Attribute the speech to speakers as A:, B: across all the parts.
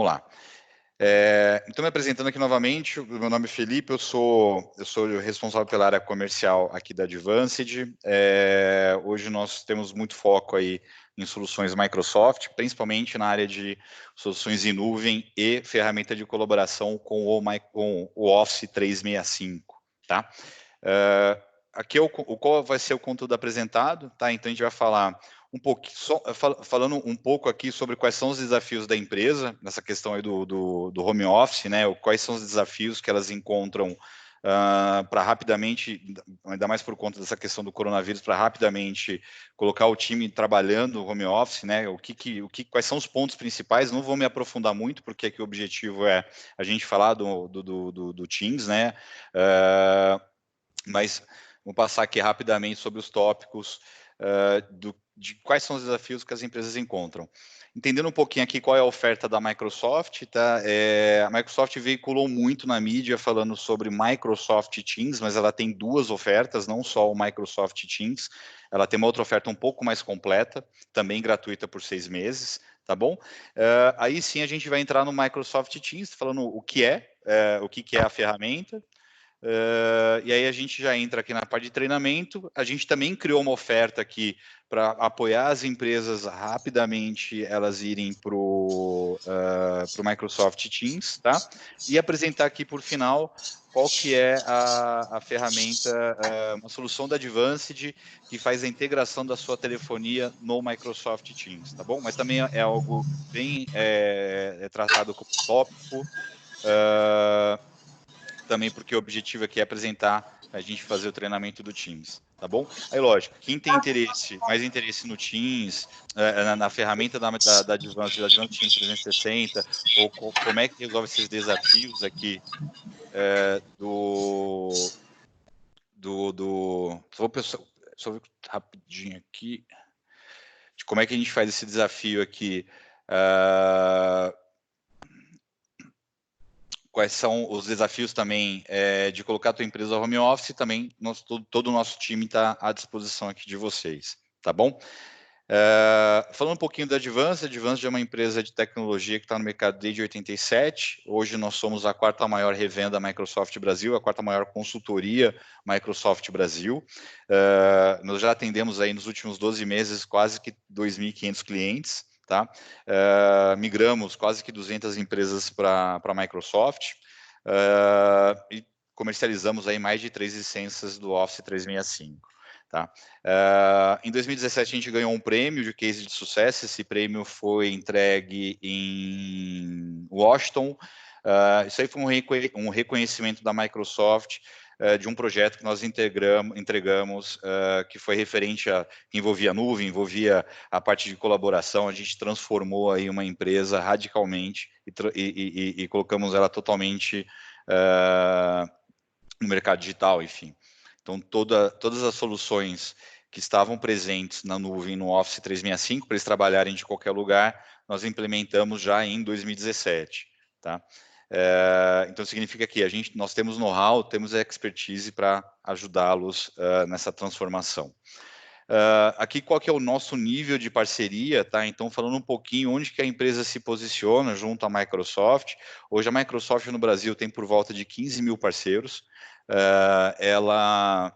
A: Vamos lá. Então, me apresentando aqui novamente, o meu nome é Felipe, eu sou o responsável pela área comercial aqui da Advanced. Hoje nós temos muito foco aí em soluções Microsoft, principalmente na área de soluções em nuvem e ferramenta de colaboração com o Office 365, tá? Aqui qual vai ser o conteúdo apresentado, tá? Então a gente vai falar um pouco, falando um pouco aqui sobre quais são os desafios da empresa nessa questão aí do home office, né? Quais são os desafios que elas encontram para rapidamente, ainda mais por conta dessa questão do coronavírus, para rapidamente colocar o time trabalhando home office, né? Quais são os pontos principais? Não vou me aprofundar muito, porque aqui o objetivo é a gente falar do Teams, né? Mas vou passar aqui rapidamente sobre os tópicos de quais são os desafios que as empresas encontram. Entendendo um pouquinho aqui qual é a oferta da Microsoft, tá? A Microsoft veiculou muito na mídia falando sobre Microsoft Teams, mas ela tem duas ofertas, não só o Microsoft Teams, ela tem uma outra oferta um pouco mais completa, também gratuita por 6 meses, tá bom? Aí sim a gente vai entrar no Microsoft Teams, falando o que é a ferramenta. E aí a gente já entra aqui na parte de treinamento. A gente também criou uma oferta aqui para apoiar as empresas rapidamente elas irem para o Microsoft Teams, tá? E apresentar aqui por final qual que é a ferramenta, uma solução da Advanced que faz a integração da sua telefonia no Microsoft Teams, tá bom? Mas também é algo bem tratado como tópico, também porque o objetivo aqui é apresentar, a gente fazer o treinamento do Teams, tá bom? Aí, lógico, quem tem mais interesse no Teams, na ferramenta da Advanced Teams 360, ou como é que resolve esses desafios aqui só ver rapidinho aqui, de como é que a gente faz esse desafio aqui, quais são os desafios também de colocar a tua empresa home office, também todo o nosso time está à disposição aqui de vocês, tá bom? Falando um pouquinho da Advanced, a Advanced é uma empresa de tecnologia que está no mercado desde 87, hoje nós somos a quarta maior revenda Microsoft Brasil, a quarta maior consultoria Microsoft Brasil, nós já atendemos aí nos últimos 12 meses quase que 2.500 clientes, tá? Migramos quase que 200 empresas para a Microsoft e comercializamos aí mais de 3 licenças do Office 365. Tá? Em 2017 a gente ganhou um prêmio de case de sucesso, esse prêmio foi entregue em Washington, isso aí foi um reconhecimento da Microsoft de um projeto que nós entregamos, que foi referente que envolvia nuvem, envolvia a parte de colaboração, a gente transformou aí uma empresa radicalmente e colocamos ela totalmente no mercado digital, enfim. Então, todas as soluções que estavam presentes na nuvem no Office 365, para eles trabalharem de qualquer lugar, nós implementamos já em 2017, tá? Então, significa que nós temos know-how, temos expertise para ajudá-los nessa transformação. Aqui, qual que é o nosso nível de parceria, tá? Então, falando um pouquinho onde que a empresa se posiciona junto à Microsoft. Hoje, a Microsoft no Brasil tem por volta de 15 mil parceiros. Ela,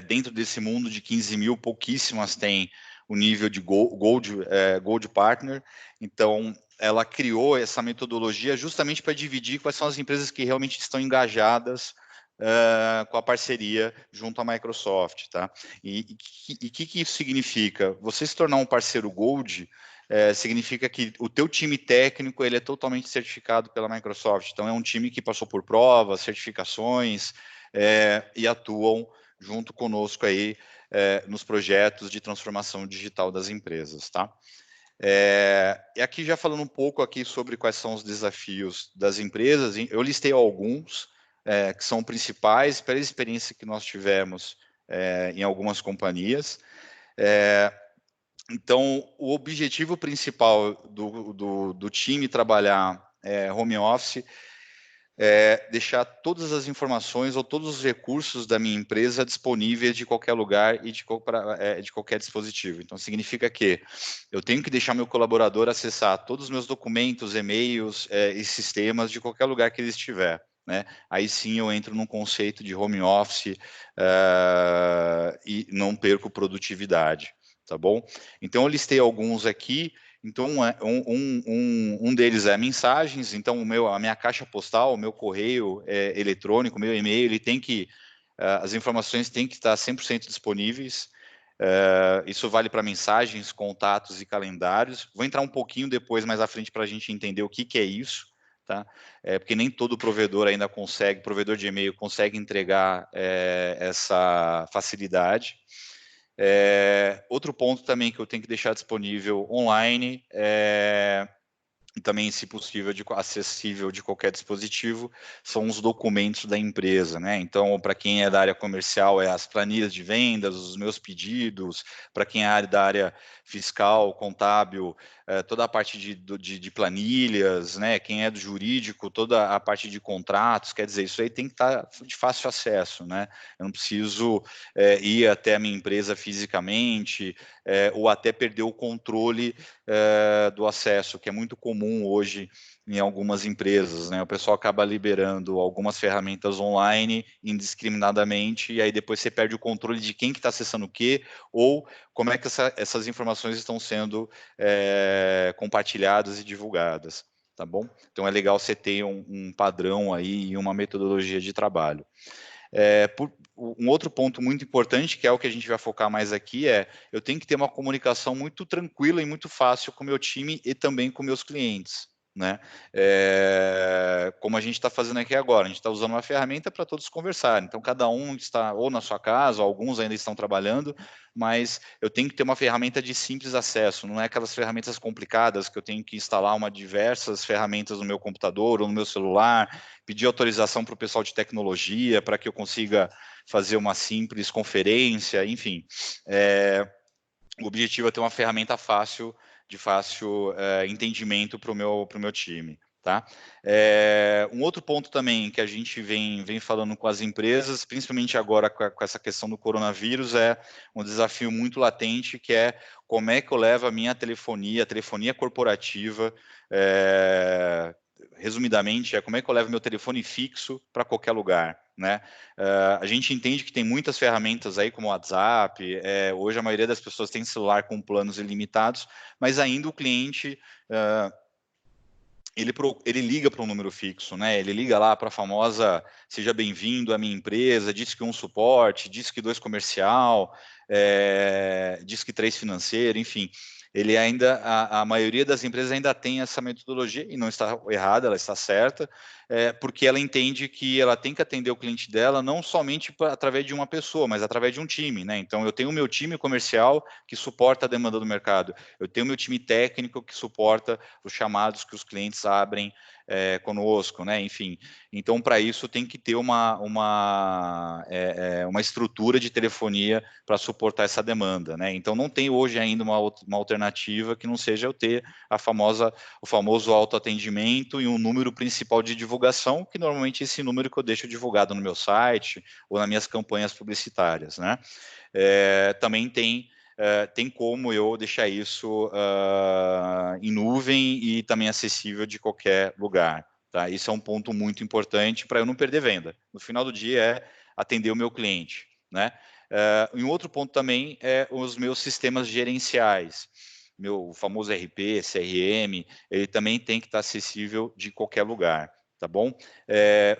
A: dentro desse mundo de 15 mil, pouquíssimas têm o nível de Gold Partner. Então, ela criou essa metodologia justamente para dividir quais são as empresas que realmente estão engajadas com a parceria junto à Microsoft, tá? E que isso significa? Você se tornar um parceiro Gold significa que o teu time técnico ele é totalmente certificado pela Microsoft. Então é um time que passou por provas, certificações e atuam junto conosco aí nos projetos de transformação digital das empresas, tá? E aqui já falando um pouco aqui sobre quais são os desafios das empresas, eu listei alguns que são principais pela experiência que nós tivemos em algumas companhias. Então, o objetivo principal do time trabalhar home office deixar todas as informações ou todos os recursos da minha empresa disponíveis de qualquer lugar e de qualquer dispositivo. Então, significa que eu tenho que deixar meu colaborador acessar todos os meus documentos, e-mails e sistemas de qualquer lugar que ele estiver. Né? Aí sim eu entro num conceito de home office e não perco produtividade. Tá bom? Então, eu listei alguns aqui. Então, um deles é mensagens. Então, a minha caixa postal, o meu correio eletrônico, o meu e-mail, ele tem que, as informações têm que estar 100% disponíveis. Isso vale para mensagens, contatos e calendários. Vou entrar um pouquinho depois, mais à frente, para a gente entender o que é isso. Tá? Porque nem todo provedor ainda consegue, provedor de e-mail consegue entregar essa facilidade. Outro ponto também que eu tenho que deixar disponível online e também, se possível, acessível de qualquer dispositivo, são os documentos da empresa, né? Então, para quem é da área comercial, as planilhas de vendas, os meus pedidos, para quem é da área fiscal, contábil, toda a parte de planilhas, né? Quem é do jurídico, toda a parte de contratos, quer dizer, isso aí tem que estar de fácil acesso, né? Eu não preciso ir até a minha empresa fisicamente, ou até perder o controle do acesso, que é muito comum hoje em algumas empresas, né? O pessoal acaba liberando algumas ferramentas online indiscriminadamente e aí depois você perde o controle de quem que está acessando o quê ou como é que essas informações estão sendo compartilhadas e divulgadas, tá bom? Então é legal você ter um padrão aí e uma metodologia de trabalho. Um outro ponto muito importante, que é o que a gente vai focar mais aqui, eu tenho que ter uma comunicação muito tranquila e muito fácil com o meu time e também com meus clientes. Né? Como a gente está fazendo aqui agora, a gente está usando uma ferramenta para todos conversarem. Então, cada um está ou na sua casa, ou alguns ainda estão trabalhando, mas eu tenho que ter uma ferramenta de simples acesso, não é aquelas ferramentas complicadas que eu tenho que instalar diversas ferramentas no meu computador ou no meu celular, pedir autorização para o pessoal de tecnologia para que eu consiga fazer uma simples conferência, enfim. O objetivo é ter uma ferramenta de fácil entendimento para o meu time. Tá? Um outro ponto também que a gente vem falando com as empresas, principalmente agora com essa questão do coronavírus, é um desafio muito latente, que é como é que eu levo a minha telefonia corporativa, resumidamente, como é que eu levo meu telefone fixo para qualquer lugar. Né? A gente entende que tem muitas ferramentas aí, como o WhatsApp, hoje a maioria das pessoas tem celular com planos ilimitados, mas ainda o cliente... ele liga para um número fixo, né? Ele liga lá para a famosa seja bem-vindo à minha empresa, diz que 1 suporte, diz que 2 comercial, diz que 3 financeiro, enfim. Ele ainda, a maioria das empresas ainda tem essa metodologia, e não está errada, ela está certa, porque ela entende que ela tem que atender o cliente dela não somente através de uma pessoa, mas através de um time, né? Então, eu tenho o meu time comercial que suporta a demanda do mercado, eu tenho o meu time técnico que suporta os chamados que os clientes abrem conosco, né? Enfim, então para isso tem que ter uma estrutura de telefonia para suportar essa demanda, né? Então não tem hoje ainda uma alternativa que não seja eu ter o famoso autoatendimento e um número principal de divulgação, que normalmente é esse número que eu deixo divulgado no meu site ou nas minhas campanhas publicitárias, né? Também tem como eu deixar isso em nuvem e também acessível de qualquer lugar. Tá? Isso é um ponto muito importante para eu não perder venda. No final do dia é atender o meu cliente. Né? E um outro ponto também é os meus sistemas gerenciais. Meu famoso RP, CRM, ele também tem que estar acessível de qualquer lugar. Tá bom?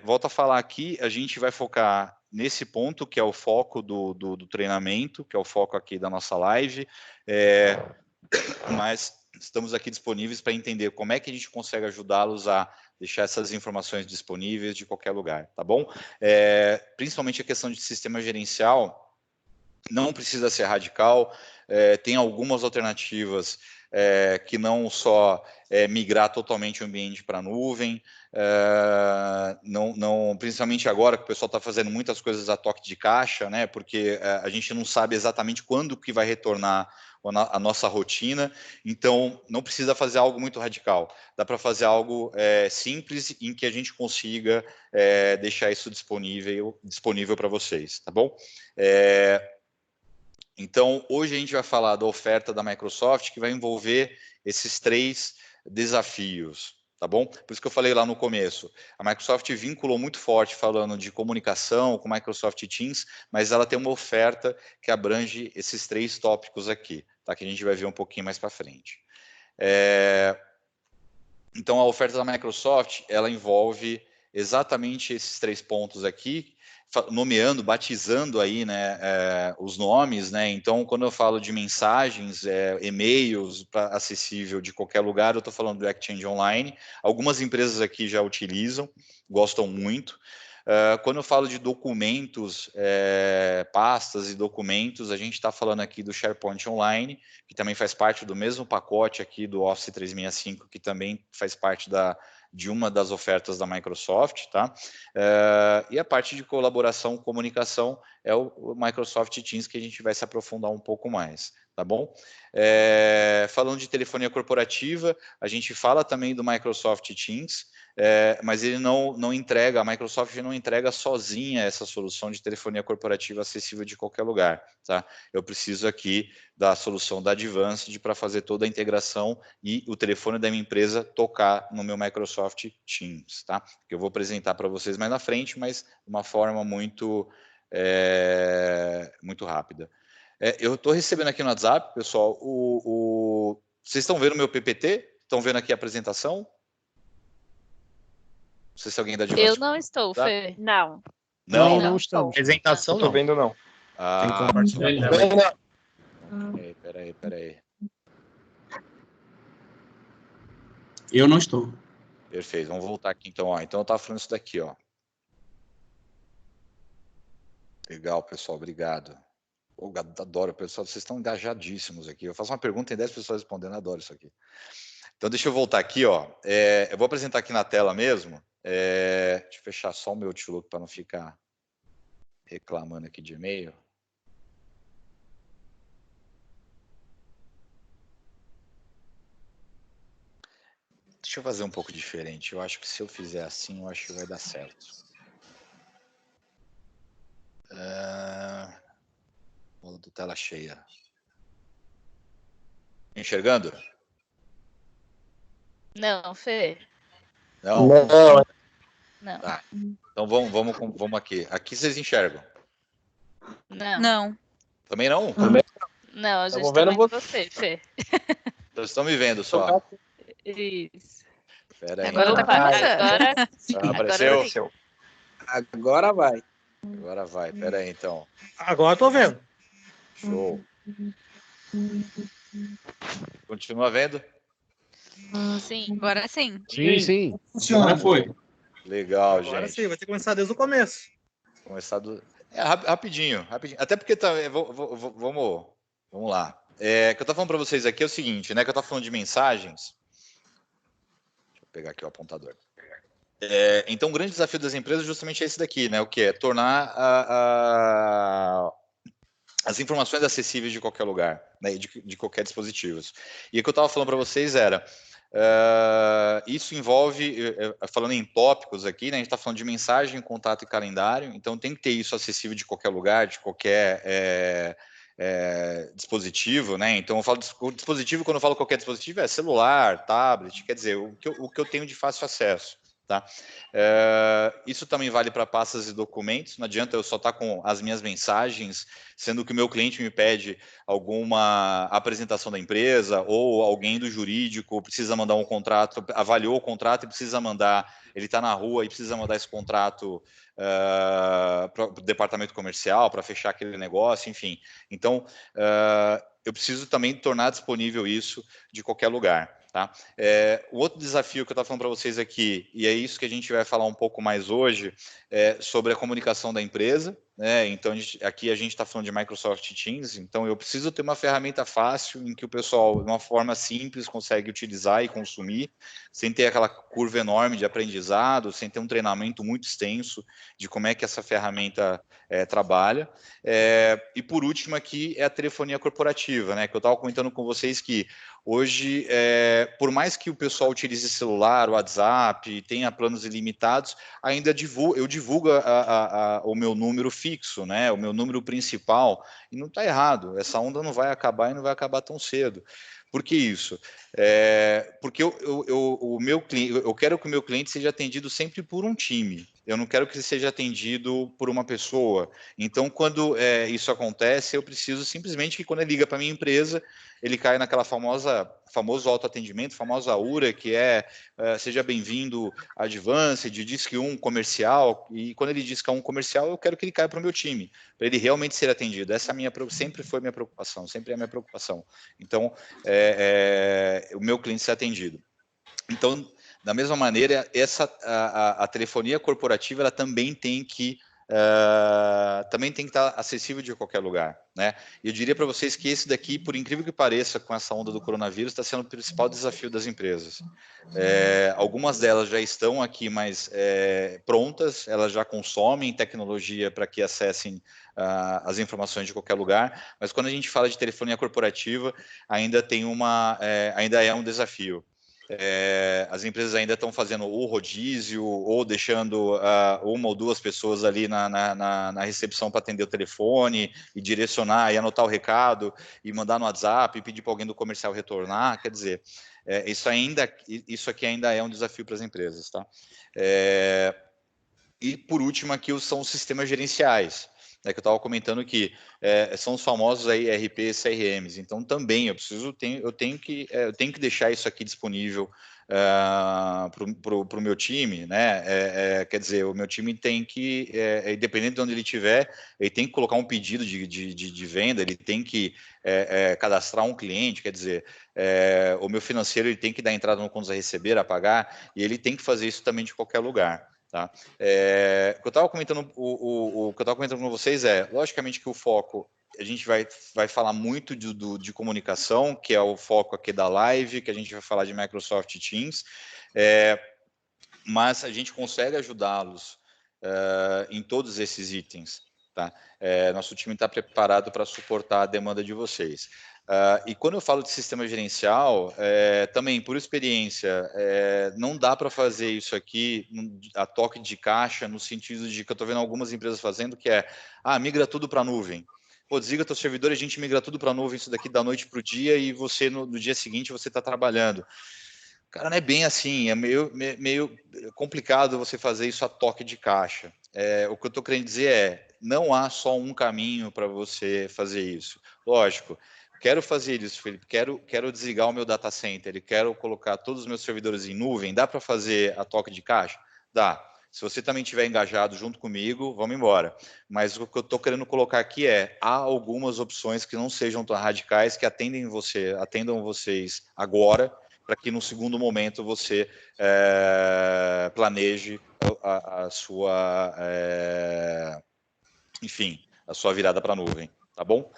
A: Volto a falar aqui, a gente vai focar nesse ponto, que é o foco do treinamento, que é o foco aqui da nossa live, mas estamos aqui disponíveis para entender como é que a gente consegue ajudá-los a deixar essas informações disponíveis de qualquer lugar, tá bom? Principalmente a questão de sistema gerencial, não precisa ser radical, tem algumas alternativas que não só migrar totalmente o ambiente para a nuvem, principalmente agora que o pessoal está fazendo muitas coisas a toque de caixa, né? Porque a gente não sabe exatamente quando que vai retornar a nossa rotina. Então, não precisa fazer algo muito radical. Dá para fazer algo simples em que a gente consiga deixar isso disponível para vocês, tá bom? Então, hoje a gente vai falar da oferta da Microsoft, que vai envolver esses 3 desafios, tá bom? Por isso que eu falei lá no começo, a Microsoft vinculou muito forte falando de comunicação com Microsoft Teams, mas ela tem uma oferta que abrange esses 3 tópicos aqui, tá? Que a gente vai ver um pouquinho mais para frente. Então, a oferta da Microsoft, ela envolve exatamente esses 3 pontos aqui, nomeando, batizando aí, né, os nomes, né? Então, quando eu falo de mensagens, e-mails acessível de qualquer lugar, eu estou falando do Exchange Online. Algumas empresas aqui já utilizam, gostam muito. Quando eu falo de documentos, pastas e documentos, a gente está falando aqui do SharePoint Online, que também faz parte do mesmo pacote aqui do Office 365, que também faz parte de uma das ofertas da Microsoft, tá? E a parte de colaboração, comunicação, é o Microsoft Teams, que a gente vai se aprofundar um pouco mais, tá bom? Falando de telefonia corporativa, a gente fala também do Microsoft Teams, mas ele não entrega, a Microsoft não entrega sozinha essa solução de telefonia corporativa acessível de qualquer lugar, tá? Eu preciso aqui da solução da Advanced para fazer toda a integração e o telefone da minha empresa tocar no meu Microsoft Teams, tá? Que eu vou apresentar para vocês mais na frente, mas de uma forma muito rápida. Eu estou recebendo aqui no WhatsApp, pessoal, vocês estão vendo o meu PPT? Estão vendo aqui a apresentação? Não sei se alguém da Advanced...
B: Eu não estou,
A: tá?
B: Fê.
A: Não?
C: Não estamos.
D: Apresentação não. Tô vendo não.
A: Tem que
D: compartilhar.
A: Peraí.
C: Eu não estou.
A: Perfeito, vamos voltar aqui então. Ó. Então eu estava falando isso daqui, ó. Legal, pessoal, obrigado. Eu adoro, pessoal, vocês estão engajadíssimos aqui. Eu faço uma pergunta e 10 pessoas respondendo, adoro isso aqui. Então deixa eu voltar aqui, ó. Eu vou apresentar aqui na tela mesmo. Deixa eu fechar só o meu Outlook para não ficar reclamando aqui de e-mail. Deixa eu fazer um pouco diferente. Eu acho que se eu fizer assim, eu acho que vai dar certo. Do tela cheia. Enxergando?
B: Não, Fê.
A: Não.
B: Não.
A: Tá. Então vamos aqui. Aqui vocês enxergam?
B: Não.
A: Também não?
B: Não, a gente
D: Tamo
B: tá
D: vendo
B: vendo você, Fê.
A: Vocês estão me vendo só.
B: Isso.
A: Pera aí.
B: Agora tá começando.
A: Apareceu?
E: Agora vai.
A: Agora vai. Pera aí, então.
E: Agora eu tô vendo.
A: Show. Continua vendo?
B: Sim.
F: Agora sim.
C: Sim. Agora foi.
A: Legal,
E: Agora
A: gente.
E: sim, vai ter que começar desde o começo.
A: Começar rapidinho. Até porque vamos lá. O que eu tô falando para vocês aqui é o seguinte, né? Que eu tô falando de mensagens. Deixa eu pegar aqui o apontador. Então, o grande desafio das empresas justamente é esse daqui, né? O que é tornar as informações acessíveis de qualquer lugar, né? De qualquer dispositivo. E o que eu estava falando para vocês era isso envolve, falando em tópicos aqui, né, a gente está falando de mensagem, contato e calendário, então tem que ter isso acessível de qualquer lugar, de qualquer dispositivo, né? Então eu falo dispositivo, quando eu falo qualquer dispositivo, é celular, tablet, quer dizer, o que eu tenho de fácil acesso. Tá? Isso também vale para pastas e documentos. Não adianta eu só estar com as minhas mensagens, sendo que o meu cliente me pede alguma apresentação da empresa ou alguém do jurídico precisa mandar um contrato, avaliou o contrato e precisa mandar, ele está na rua e precisa mandar esse contrato para o departamento comercial para fechar aquele negócio, enfim. Então, eu preciso também tornar disponível isso de qualquer lugar. Tá? O outro desafio que eu estava falando para vocês aqui, e é isso que a gente vai falar um pouco mais hoje, é sobre a comunicação da empresa, né? Então, aqui a gente está falando de Microsoft Teams, então eu preciso ter uma ferramenta fácil em que o pessoal, de uma forma simples, consegue utilizar e consumir, sem ter aquela curva enorme de aprendizado, sem ter um treinamento muito extenso de como é que essa ferramenta trabalha. E por último aqui é a telefonia corporativa, né? Que eu estava comentando com vocês que hoje, por mais que o pessoal utilize celular, WhatsApp, tenha planos ilimitados, ainda eu divulgo o meu número fixo, né? O meu número principal, e não está errado. Essa onda não vai acabar e não vai acabar tão cedo. Por que isso? Porque eu quero que o meu cliente seja atendido sempre por um time. Eu não quero que ele seja atendido por uma pessoa. Então, quando isso acontece, eu preciso simplesmente que quando ele liga para a minha empresa, ele cai naquela famoso autoatendimento, famosa URA, que seja bem-vindo a Advanced, disque 1 comercial, e quando ele disca 1 comercial, eu quero que ele caia para o meu time, para ele realmente ser atendido. Essa sempre foi minha preocupação, sempre é a minha preocupação. Então, o meu cliente ser atendido. Então, da mesma maneira, a telefonia corporativa ela também tem que estar acessível de qualquer lugar, né? E eu diria para vocês que esse daqui, por incrível que pareça, com essa onda do coronavírus, está sendo o principal desafio das empresas. Algumas delas já estão aqui mais prontas, elas já consomem tecnologia para que acessem as informações de qualquer lugar, mas quando a gente fala de telefonia corporativa, ainda é um desafio. As empresas ainda estão fazendo o rodízio ou deixando uma ou duas pessoas ali na recepção para atender o telefone e direcionar e anotar o recado e mandar no WhatsApp e pedir para alguém do comercial retornar. Quer dizer, isso aqui ainda é um desafio para as empresas, tá? E por último aqui são os sistemas gerenciais, que eu estava comentando que são os famosos aí ERP, CRMs. Então também eu tenho que deixar isso aqui disponível para o meu time, né? Quer dizer, o meu time tem que, independente de onde ele estiver, ele tem que colocar um pedido de venda, ele tem que cadastrar um cliente, quer dizer, o meu financeiro ele tem que dar entrada no contas a receber, a pagar, e ele tem que fazer isso também de qualquer lugar. Tá? O que eu estava comentando, o que eu estava comentando com vocês logicamente que o foco, a gente vai falar muito de comunicação, que é o foco aqui da live, que a gente vai falar de Microsoft Teams, mas a gente consegue ajudá-los em todos esses itens. Tá? Nosso time está preparado para suportar a demanda de vocês. E quando eu falo de sistema gerencial, também por experiência, não dá para fazer isso aqui a toque de caixa, no sentido de que eu estou vendo algumas empresas fazendo, que migra tudo para a nuvem. Pô, desliga teu servidor e a gente migra tudo para a nuvem, isso daqui da noite para o dia, e você, no dia seguinte, você está trabalhando. Cara, não é bem assim, é meio complicado você fazer isso a toque de caixa. O que eu estou querendo dizer não há só um caminho para você fazer isso. Lógico, quero fazer isso, Felipe, quero desligar o meu data center, quero colocar todos os meus servidores em nuvem, dá para fazer a toque de caixa? Dá. Se você também estiver engajado junto comigo, vamos embora. Mas o que eu estou querendo colocar aqui há algumas opções que não sejam tão radicais, que atendam vocês agora, para que no segundo momento você planeje a sua, enfim, a sua virada para a nuvem, tá bom?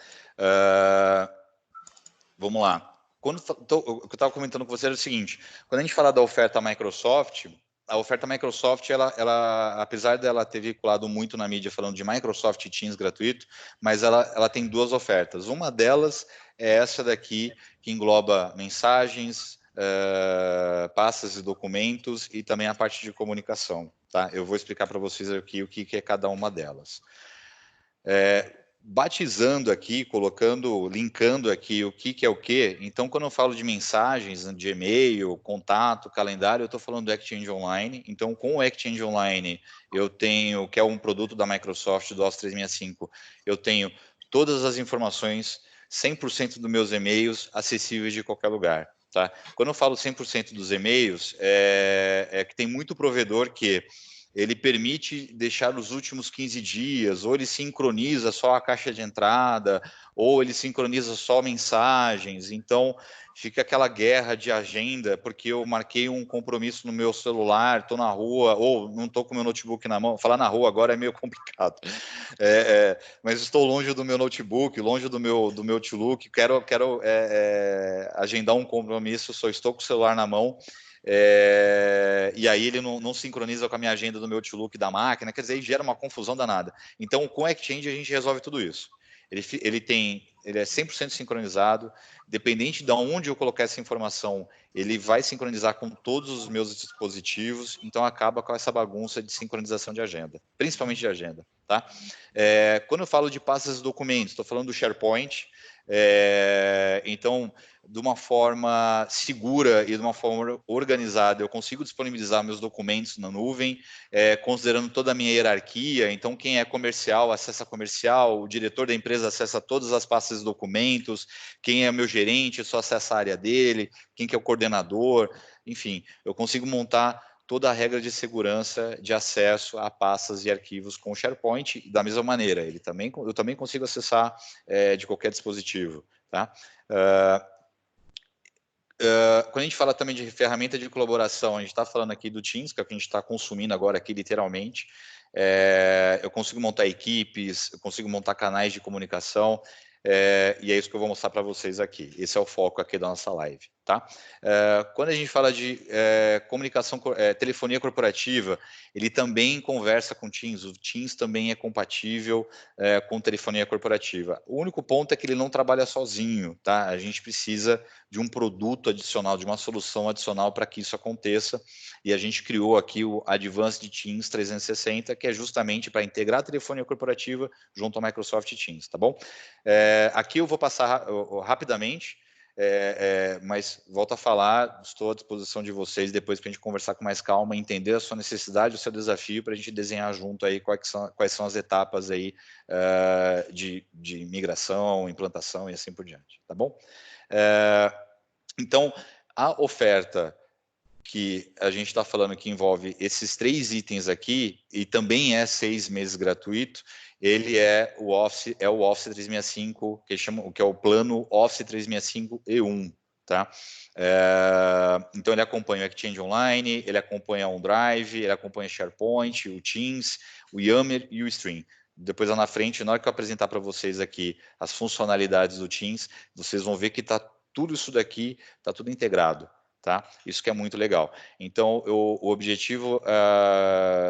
A: Vamos lá. O que eu estava comentando com você era o seguinte: quando a gente fala da oferta Microsoft, a oferta Microsoft, ela apesar dela ter veiculado muito na mídia falando de Microsoft Teams gratuito, mas ela tem duas ofertas. Uma delas é essa daqui, que engloba mensagens, pastas e documentos e também a parte de comunicação. Tá? Eu vou explicar para vocês aqui o que é cada uma delas. Batizando aqui, linkando aqui o que é o que. Então, quando eu falo de mensagens, de e-mail, contato, calendário, eu estou falando do Exchange Online. Então, com o Exchange Online, eu tenho, que é um produto da Microsoft, do Office 365, eu tenho todas as informações, 100% dos meus e-mails acessíveis de qualquer lugar. Tá? Quando eu falo 100% dos e-mails, que tem muito provedor que ele permite deixar os últimos 15 dias, ou ele sincroniza só a caixa de entrada, ou ele sincroniza só mensagens. Então, fica aquela guerra de agenda, porque eu marquei um compromisso no meu celular, estou na rua, ou não estou com o meu notebook na mão. Falar na rua agora é meio complicado. Mas estou longe do meu notebook, longe do meu Outlook, quero agendar um compromisso, só estou com o celular na mão. E aí ele não sincroniza com a minha agenda do meu Outlook da máquina, quer dizer, gera uma confusão danada. Então, com o Exchange a gente resolve tudo isso. Ele é 100% sincronizado, dependente de onde eu colocar essa informação, ele vai sincronizar com todos os meus dispositivos, então acaba com essa bagunça de sincronização de agenda, principalmente de agenda, tá? Quando eu falo de pastas e documentos, estou falando do SharePoint, então, de uma forma segura e de uma forma organizada, eu consigo disponibilizar meus documentos na nuvem, considerando toda a minha hierarquia. Então, quem é comercial, acessa comercial, o diretor da empresa acessa todas as pastas de documentos, quem é meu gerente, só acessa a área dele, quem que é o coordenador, enfim, eu consigo montar toda a regra de segurança de acesso a pastas e arquivos com o SharePoint, da mesma maneira, eu também consigo acessar de qualquer dispositivo, tá? Quando a gente fala também de ferramenta de colaboração, a gente está falando aqui do Teams, que é o que a gente está consumindo agora aqui, literalmente. Eu consigo montar equipes, eu consigo montar canais de comunicação, e é isso que eu vou mostrar para vocês aqui. Esse é o foco aqui da nossa live, tá? Quando a gente fala de comunicação, telefonia corporativa, ele também conversa com o Teams. O Teams também é compatível com telefonia corporativa. O único ponto é que ele não trabalha sozinho, tá? A gente precisa de um produto adicional, de uma solução adicional para que isso aconteça, e a gente criou aqui o Advanced Teams 360, que é justamente para integrar a telefonia corporativa junto ao Microsoft Teams, tá bom? Aqui eu vou passar rapidamente, mas volto a falar, estou à disposição de vocês depois para a gente conversar com mais calma, entender a sua necessidade, o seu desafio, para a gente desenhar junto aí quais são as etapas aí de migração, implantação e assim por diante, tá bom? Então, a oferta que a gente está falando que envolve esses 3 itens aqui, e também é 6 meses gratuito, ele é o Office 365, que é o plano Office 365 E1, tá? Então ele acompanha o Exchange Online, ele acompanha o OneDrive, ele acompanha o SharePoint, o Teams, o Yammer e o Stream. Depois lá na frente, na hora que eu apresentar para vocês aqui as funcionalidades do Teams, vocês vão ver que tudo isso daqui está tudo integrado. Tá? Isso que é muito legal. Então, o objetivo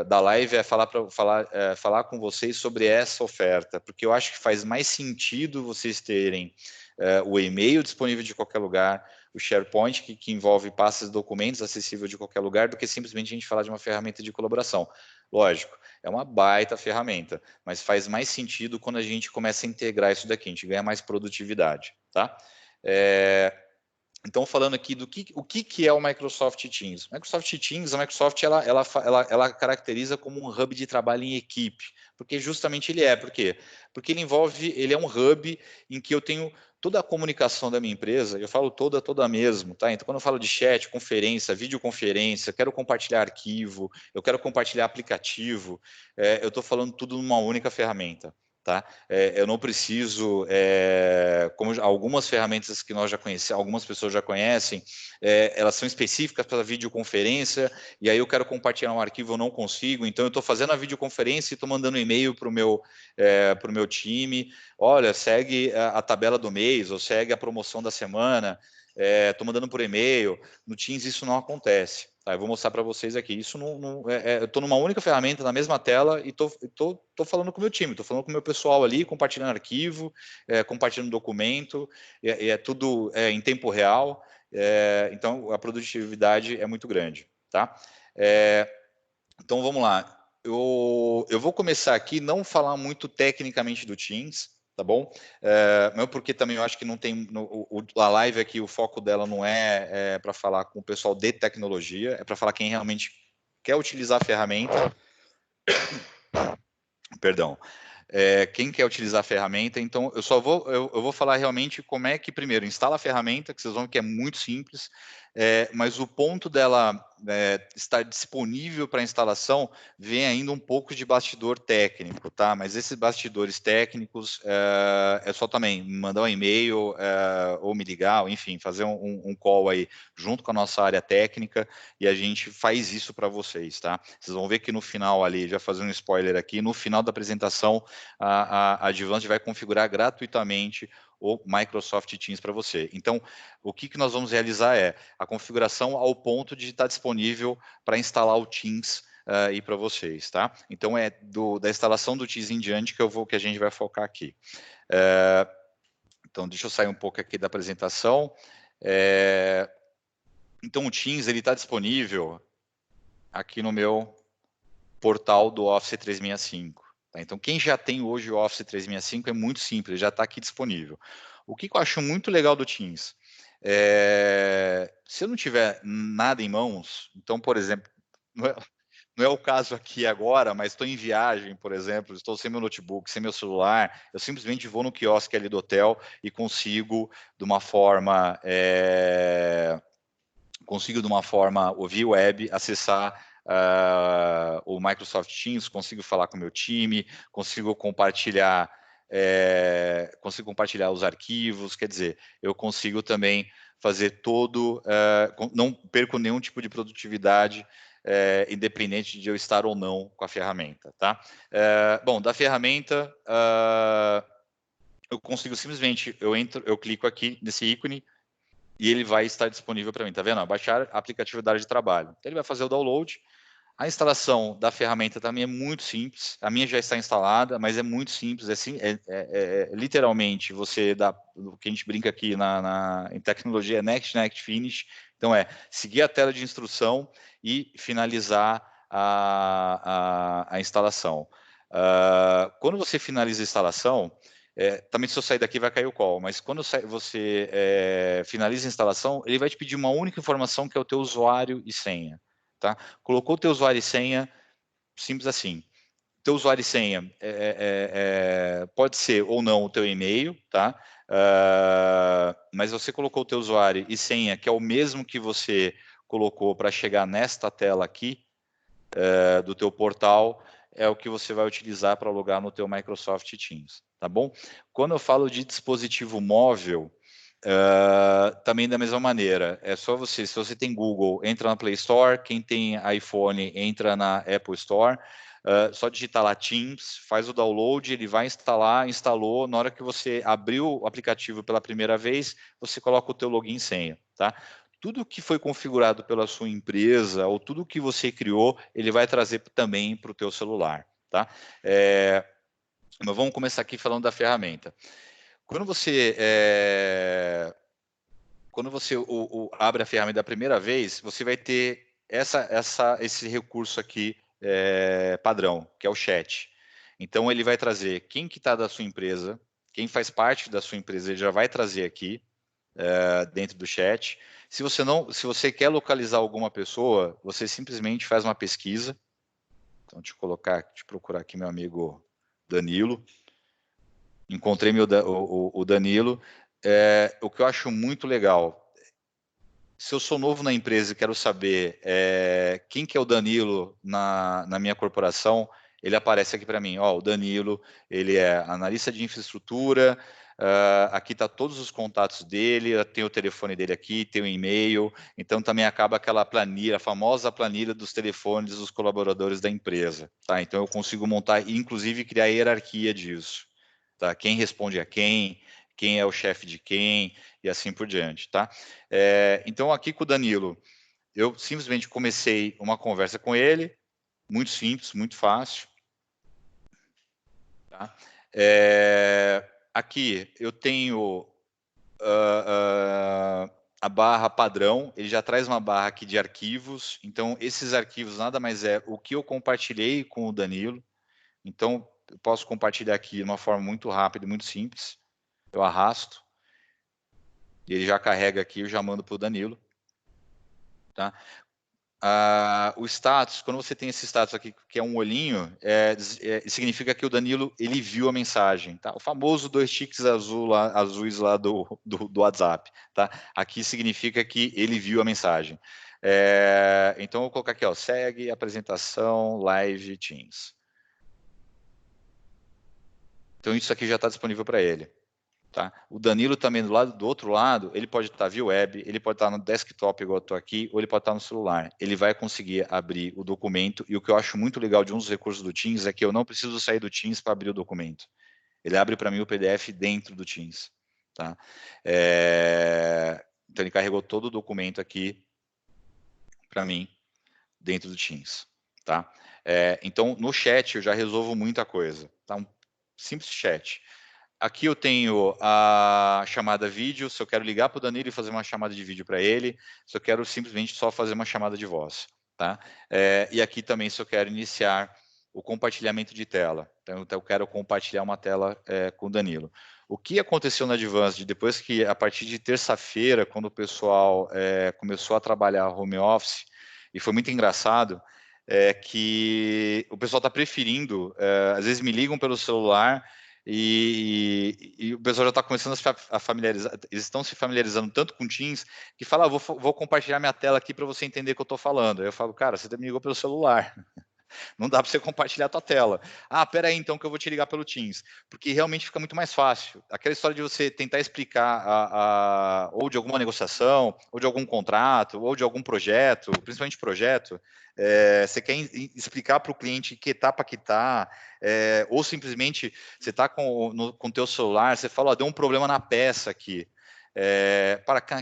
A: da live é falar com vocês sobre essa oferta, porque eu acho que faz mais sentido vocês terem o e-mail disponível de qualquer lugar, o SharePoint, que envolve pastas e documentos acessível de qualquer lugar, do que simplesmente a gente falar de uma ferramenta de colaboração. Lógico, é uma baita ferramenta, mas faz mais sentido quando a gente começa a integrar isso daqui, a gente ganha mais produtividade. Tá? Então, falando aqui o que é o Microsoft Teams. A Microsoft ela caracteriza como um hub de trabalho em equipe, porque justamente ele é. Por quê? Porque ele é um hub em que eu tenho toda a comunicação da minha empresa, eu falo toda mesmo, tá? Então, quando eu falo de chat, conferência, videoconferência, eu quero compartilhar arquivo, eu quero compartilhar aplicativo, eu estou falando tudo numa única ferramenta. Tá? Eu não preciso, como algumas ferramentas que nós já conhecemos, algumas pessoas já conhecem, elas são específicas para videoconferência, e aí eu quero compartilhar um arquivo, eu não consigo, então eu estou fazendo a videoconferência e estou mandando um e-mail para o meu time, olha, segue a tabela do mês, ou segue a promoção da semana, estou mandando por e-mail. No Teams isso não acontece. Tá, eu vou mostrar para vocês aqui. Isso eu estou numa única ferramenta, na mesma tela, e estou falando com o meu time, estou falando com o meu pessoal ali, compartilhando arquivo, compartilhando documento, é tudo em tempo real, então a produtividade é muito grande. Tá? Então vamos lá. Eu vou começar aqui, não falar muito tecnicamente do Teams, tá bom? Mesmo porque também eu acho que não tem a live aqui, o foco dela não é para falar com o pessoal de tecnologia, é para falar quem realmente quer utilizar a ferramenta. Perdão. Quem quer utilizar a ferramenta, então eu vou falar realmente como é que primeiro instala a ferramenta, que vocês vão ver que é muito simples. mas o ponto dela estar disponível para instalação vem ainda um pouco de bastidor técnico, tá? Mas esses bastidores técnicos é só também mandar um e-mail ou me ligar, ou, enfim, fazer um call aí junto com a nossa área técnica e a gente faz isso para vocês, tá? Vocês vão ver que no final ali, já fazer um spoiler aqui, no final da apresentação, a Advanced vai configurar gratuitamente o Microsoft Teams para você. Então, o que nós vamos realizar é a configuração ao ponto de estar disponível para instalar o Teams aí para vocês, tá? Então, é da instalação do Teams em diante que a gente vai focar aqui. Então, deixa eu sair um pouco aqui da apresentação. Então, o Teams está disponível aqui no meu portal do Office 365. Tá? Então, quem já tem hoje o Office 365 é muito simples, já está aqui disponível. O que eu acho muito legal do Teams? Se eu não tiver nada em mãos, então, por exemplo, não é o caso aqui agora, mas estou em viagem, por exemplo, estou sem meu notebook, sem meu celular, eu simplesmente vou no quiosque ali do hotel e consigo, de uma forma via web, acessar o Microsoft Teams, consigo falar com o meu time, consigo compartilhar os arquivos, quer dizer, eu consigo também fazer não perco nenhum tipo de produtividade, independente de eu estar ou não com a ferramenta, tá? Bom, da ferramenta, eu consigo simplesmente, eu clico aqui nesse ícone, e ele vai estar disponível para mim, tá vendo? Baixar aplicativo da área de trabalho. Então, ele vai fazer o download. A instalação da ferramenta também é muito simples. A minha já está instalada, mas é muito simples. Literalmente, você dá o que a gente brinca aqui em tecnologia, next, finish. Então, seguir a tela de instrução e finalizar a instalação. Quando você finaliza a instalação, também se eu sair daqui vai cair o call, mas quando você finaliza a instalação, ele vai te pedir uma única informação que é o teu usuário e senha. Tá? Colocou o teu usuário e senha, simples assim. Teu usuário e senha pode ser ou não o teu e-mail, tá? Mas você colocou o teu usuário e senha, que é o mesmo que você colocou para chegar nesta tela aqui do teu portal, é o que você vai utilizar para logar no teu Microsoft Teams, tá bom? Quando eu falo de dispositivo móvel, também da mesma maneira, é só se você tem Google, entra na Play Store, quem tem iPhone, entra na Apple Store, só digitar lá Teams, faz o download, ele vai instalar, instalou, na hora que você abriu o aplicativo pela primeira vez, você coloca o teu login e senha, tá? Tudo que foi configurado pela sua empresa, ou tudo que você criou, ele vai trazer também para o teu celular, tá? Mas vamos começar aqui falando da ferramenta. Quando você abre a ferramenta da primeira vez, você vai ter esse recurso aqui padrão, que é o chat. Então, ele vai trazer quem que está da sua empresa, quem faz parte da sua empresa, ele já vai trazer aqui dentro do chat. Se você quer localizar alguma pessoa, você simplesmente faz uma pesquisa. Então, deixa eu procurar aqui meu amigo Danilo. Encontrei o Danilo. O que eu acho muito legal, se eu sou novo na empresa e quero saber quem que é o Danilo na minha corporação, ele aparece aqui para mim. O Danilo, ele é analista de infraestrutura, aqui está todos os contatos dele, tem o telefone dele aqui, tem o e-mail, então também acaba aquela planilha, a famosa planilha dos telefones dos colaboradores da empresa. Tá? Então eu consigo montar, inclusive criar a hierarquia disso. Tá? Quem responde a quem é o chefe de quem, e assim por diante, tá? Então, aqui com o Danilo, eu simplesmente comecei uma conversa com ele, muito simples, muito fácil. Tá? Aqui eu tenho a barra padrão, ele já traz uma barra aqui de arquivos, então esses arquivos nada mais é o que eu compartilhei com o Danilo, então eu posso compartilhar aqui de uma forma muito rápida e muito simples, eu arrasto, e ele já carrega aqui, eu já mando para o Danilo. Tá? o status, quando você tem esse status aqui, que é um olhinho, significa que o Danilo, ele viu a mensagem, tá? O famoso 2 tiques azuis lá do WhatsApp, tá? Aqui significa que ele viu a mensagem. Então, eu vou colocar aqui, ó, segue, apresentação, live, Teams. Então, isso aqui já está disponível para ele. Tá? O Danilo também do outro lado, ele pode estar via web, ele pode estar no desktop igual eu estou aqui, ou ele pode estar no celular. Ele vai conseguir abrir o documento, e o que eu acho muito legal de um dos recursos do Teams é que eu não preciso sair do Teams para abrir o documento. Ele abre para mim o PDF dentro do Teams. Tá? Então ele carregou todo o documento aqui para mim dentro do Teams. Tá? Então no chat eu já resolvo muita coisa. Tá? Um simples chat. Aqui eu tenho a chamada vídeo, se eu quero ligar para o Danilo e fazer uma chamada de vídeo para ele, se eu quero simplesmente só fazer uma chamada de voz. Tá? E aqui também se eu quero iniciar o compartilhamento de tela. Então eu quero compartilhar uma tela com o Danilo. O que aconteceu na Advanced, depois que, a partir de terça-feira, quando o pessoal começou a trabalhar home office, e foi muito engraçado, que o pessoal está preferindo, às vezes me ligam pelo celular, e o pessoal já está começando a familiarizar, eles estão se familiarizando tanto com Teams, que fala, vou compartilhar minha tela aqui para você entender o que eu estou falando. Aí eu falo, cara, você me ligou pelo celular. Não dá para você compartilhar a tua tela. Pera aí, então, que eu vou te ligar pelo Teams. Porque realmente fica muito mais fácil. Aquela história de você tentar explicar ou de alguma negociação, ou de algum contrato, ou de algum projeto, principalmente projeto, você quer explicar para o cliente que etapa que está, ou simplesmente você está com o teu celular, você fala, deu um problema na peça aqui.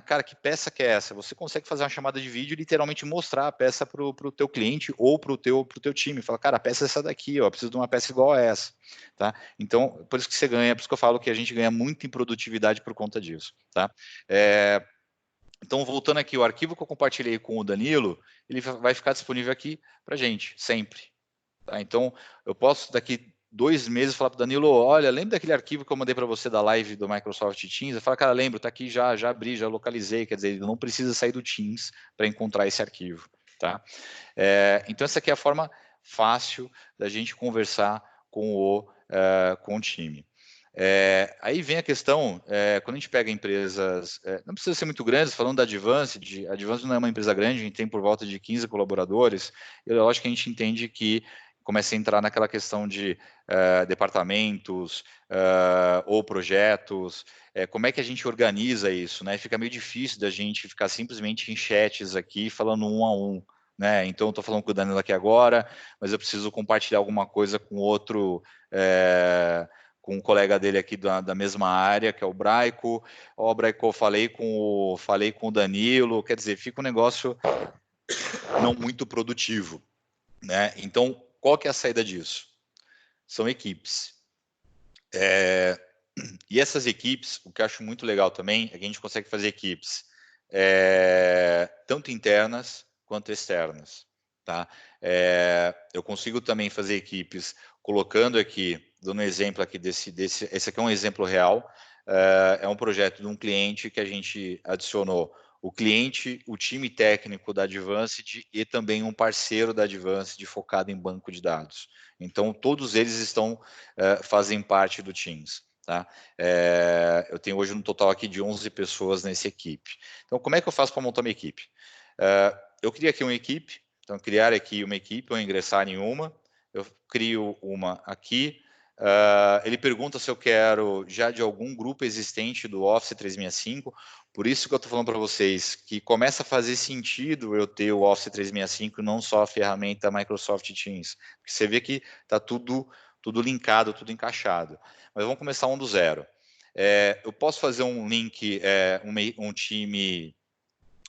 A: Cara, que peça que é essa? Você consegue fazer uma chamada de vídeo e literalmente mostrar a peça para o teu cliente ou para o teu time. Fala, cara, a peça é essa daqui, ó, eu preciso de uma peça igual a essa. Tá? Então, por isso que você ganha, por isso que eu falo que a gente ganha muito em produtividade por conta disso. Tá? Então, voltando aqui, o arquivo que eu compartilhei com o Danilo, ele vai ficar disponível aqui para a gente, sempre. Tá? Então, eu posso daqui 2 meses falar para o Danilo, olha, lembra daquele arquivo que eu mandei para você da live do Microsoft Teams? Eu falo, cara, lembro, está aqui já abri, já localizei, quer dizer, ele não precisa sair do Teams para encontrar esse arquivo. Tá? Então, essa aqui é a forma fácil da gente conversar com o time. Aí vem a questão, quando a gente pega empresas, não precisa ser muito grandes, falando da Advanced, a Advanced não é uma empresa grande, a gente tem por volta de 15 colaboradores, e eu acho que a gente entende que começa a entrar naquela questão de departamentos ou projetos, como é que a gente organiza isso, né? Fica meio difícil da gente ficar simplesmente em chats aqui, falando um a um, né? Então, eu estou falando com o Danilo aqui agora, mas eu preciso compartilhar alguma coisa com outro, com um colega dele aqui da mesma área, que é o Braico. Ó, Braico, falei com o Danilo, quer dizer, fica um negócio não muito produtivo, né? Então, qual que é a saída disso? São equipes. E essas equipes, o que eu acho muito legal também, é que a gente consegue fazer equipes tanto internas quanto externas. Tá? Eu consigo também fazer equipes colocando aqui, dando um exemplo aqui esse aqui é um exemplo real, é um projeto de um cliente que a gente adicionou o cliente, o time técnico da Advanced e também um parceiro da Advanced focado em banco de dados. Então, todos eles fazem parte do Teams. Tá? Eu tenho hoje um total aqui de 11 pessoas nessa equipe. Então, como é que eu faço para montar uma equipe? Eu criei aqui uma equipe, então criar aqui uma equipe ou ingressar em uma, eu crio uma aqui, ele pergunta se eu quero já de algum grupo existente do Office 365, por isso que eu estou falando para vocês que começa a fazer sentido eu ter o Office 365 e não só a ferramenta Microsoft Teams, porque você vê que está tudo linkado, tudo encaixado. Mas vamos começar do zero. Eu posso fazer um link, um time,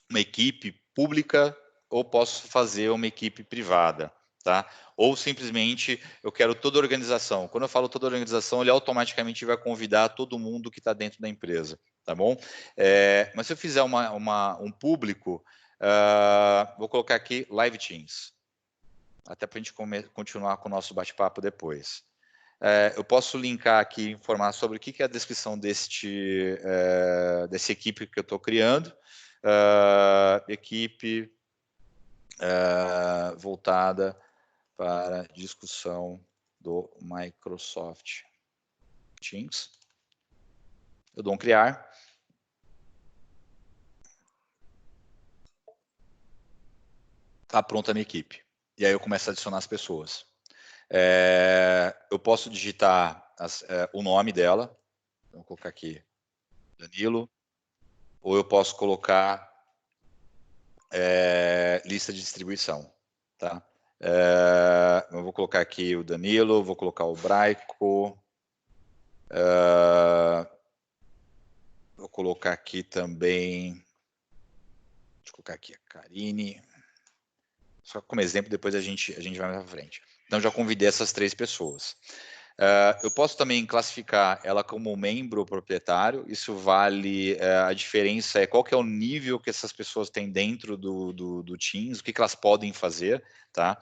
A: uma equipe pública, ou posso fazer uma equipe privada. Tá? Ou simplesmente eu quero toda a organização. Quando eu falo toda a organização, ele automaticamente vai convidar todo mundo que está dentro da empresa, tá bom? Mas se eu fizer um público, vou colocar aqui Live Teams, até para a gente continuar com o nosso bate-papo depois. Eu posso linkar aqui, informar sobre o que é a descrição dessa equipe que eu estou criando. Equipe voltada para discussão do Microsoft Teams. Eu dou um criar. Está pronta a minha equipe. E aí eu começo a adicionar as pessoas. Eu posso digitar o nome dela. Vou colocar aqui Danilo. Ou eu posso colocar lista de distribuição. Tá? Eu vou colocar aqui o Danilo, vou colocar o Braico. Vou colocar aqui também. Deixa eu colocar aqui a Karine. Só como exemplo, depois a gente vai mais para frente. Então, já convidei essas 3 pessoas. Eu posso também classificar ela como membro proprietário. Isso vale, a diferença é qual que é o nível que essas pessoas têm dentro do Teams, o que elas podem fazer. Tá?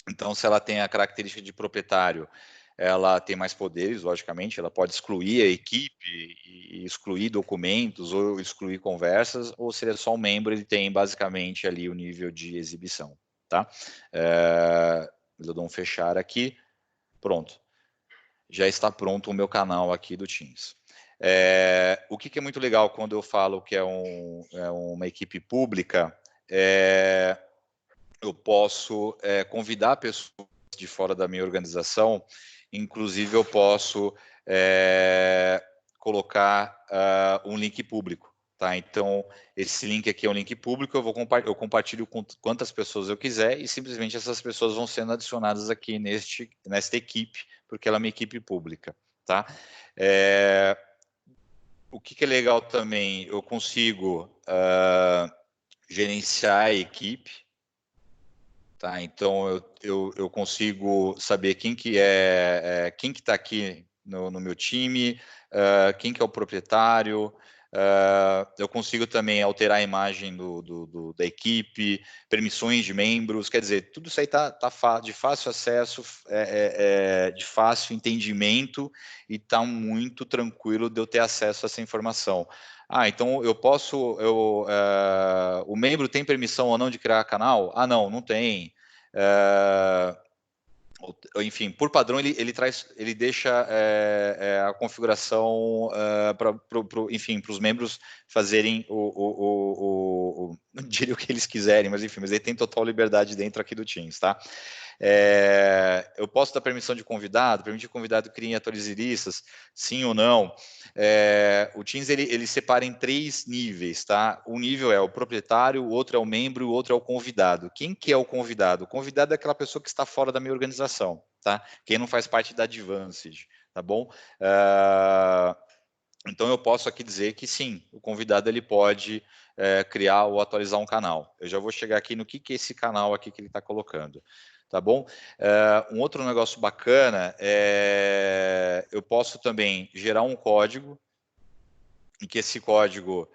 A: Então, se ela tem a característica de proprietário, ela tem mais poderes, logicamente, ela pode excluir a equipe, e excluir documentos, ou excluir conversas, ou se ele é só um membro, ele tem basicamente ali o nível de exibição, tá? Eu dou um fechar aqui, pronto. Já está pronto o meu canal aqui do Teams. O que é muito legal quando eu falo que é uma equipe pública, eu posso convidar pessoas de fora da minha organização. Inclusive, eu posso colocar um link público. Tá? Então, esse link aqui é um link público, eu compartilho com quantas pessoas eu quiser e simplesmente essas pessoas vão sendo adicionadas aqui nesta equipe, porque ela é uma equipe pública. Tá? O que é legal também, eu consigo gerenciar a equipe. Tá, então eu consigo saber quem que está aqui no meu time, quem que é o proprietário, eu consigo também alterar a imagem da equipe, permissões de membros, quer dizer, tudo isso aí tá de fácil acesso, de fácil entendimento e tá muito tranquilo de eu ter acesso a essa informação. Então eu posso, o membro tem permissão ou não de criar canal? Não tem. Enfim, por padrão ele deixa a configuração para os membros fazerem não diria o que eles quiserem, mas enfim, mas ele tem total liberdade dentro aqui do Teams, tá? Eu posso dar permissão de convidado, permitir que o convidado crie atualize listas, sim ou não. O Teams ele separa em 3 níveis, tá? Um nível é o proprietário, o outro é o membro, o outro é o convidado. Quem que é o convidado? O convidado é aquela pessoa que está fora da minha organização, tá? Quem não faz parte da Advanced, tá bom? Então eu posso aqui dizer que sim, o convidado ele pode criar ou atualizar um canal. Eu já vou chegar aqui no que é esse canal aqui que ele está colocando. Tá bom? Um outro negócio bacana eu posso também gerar um código, em que esse código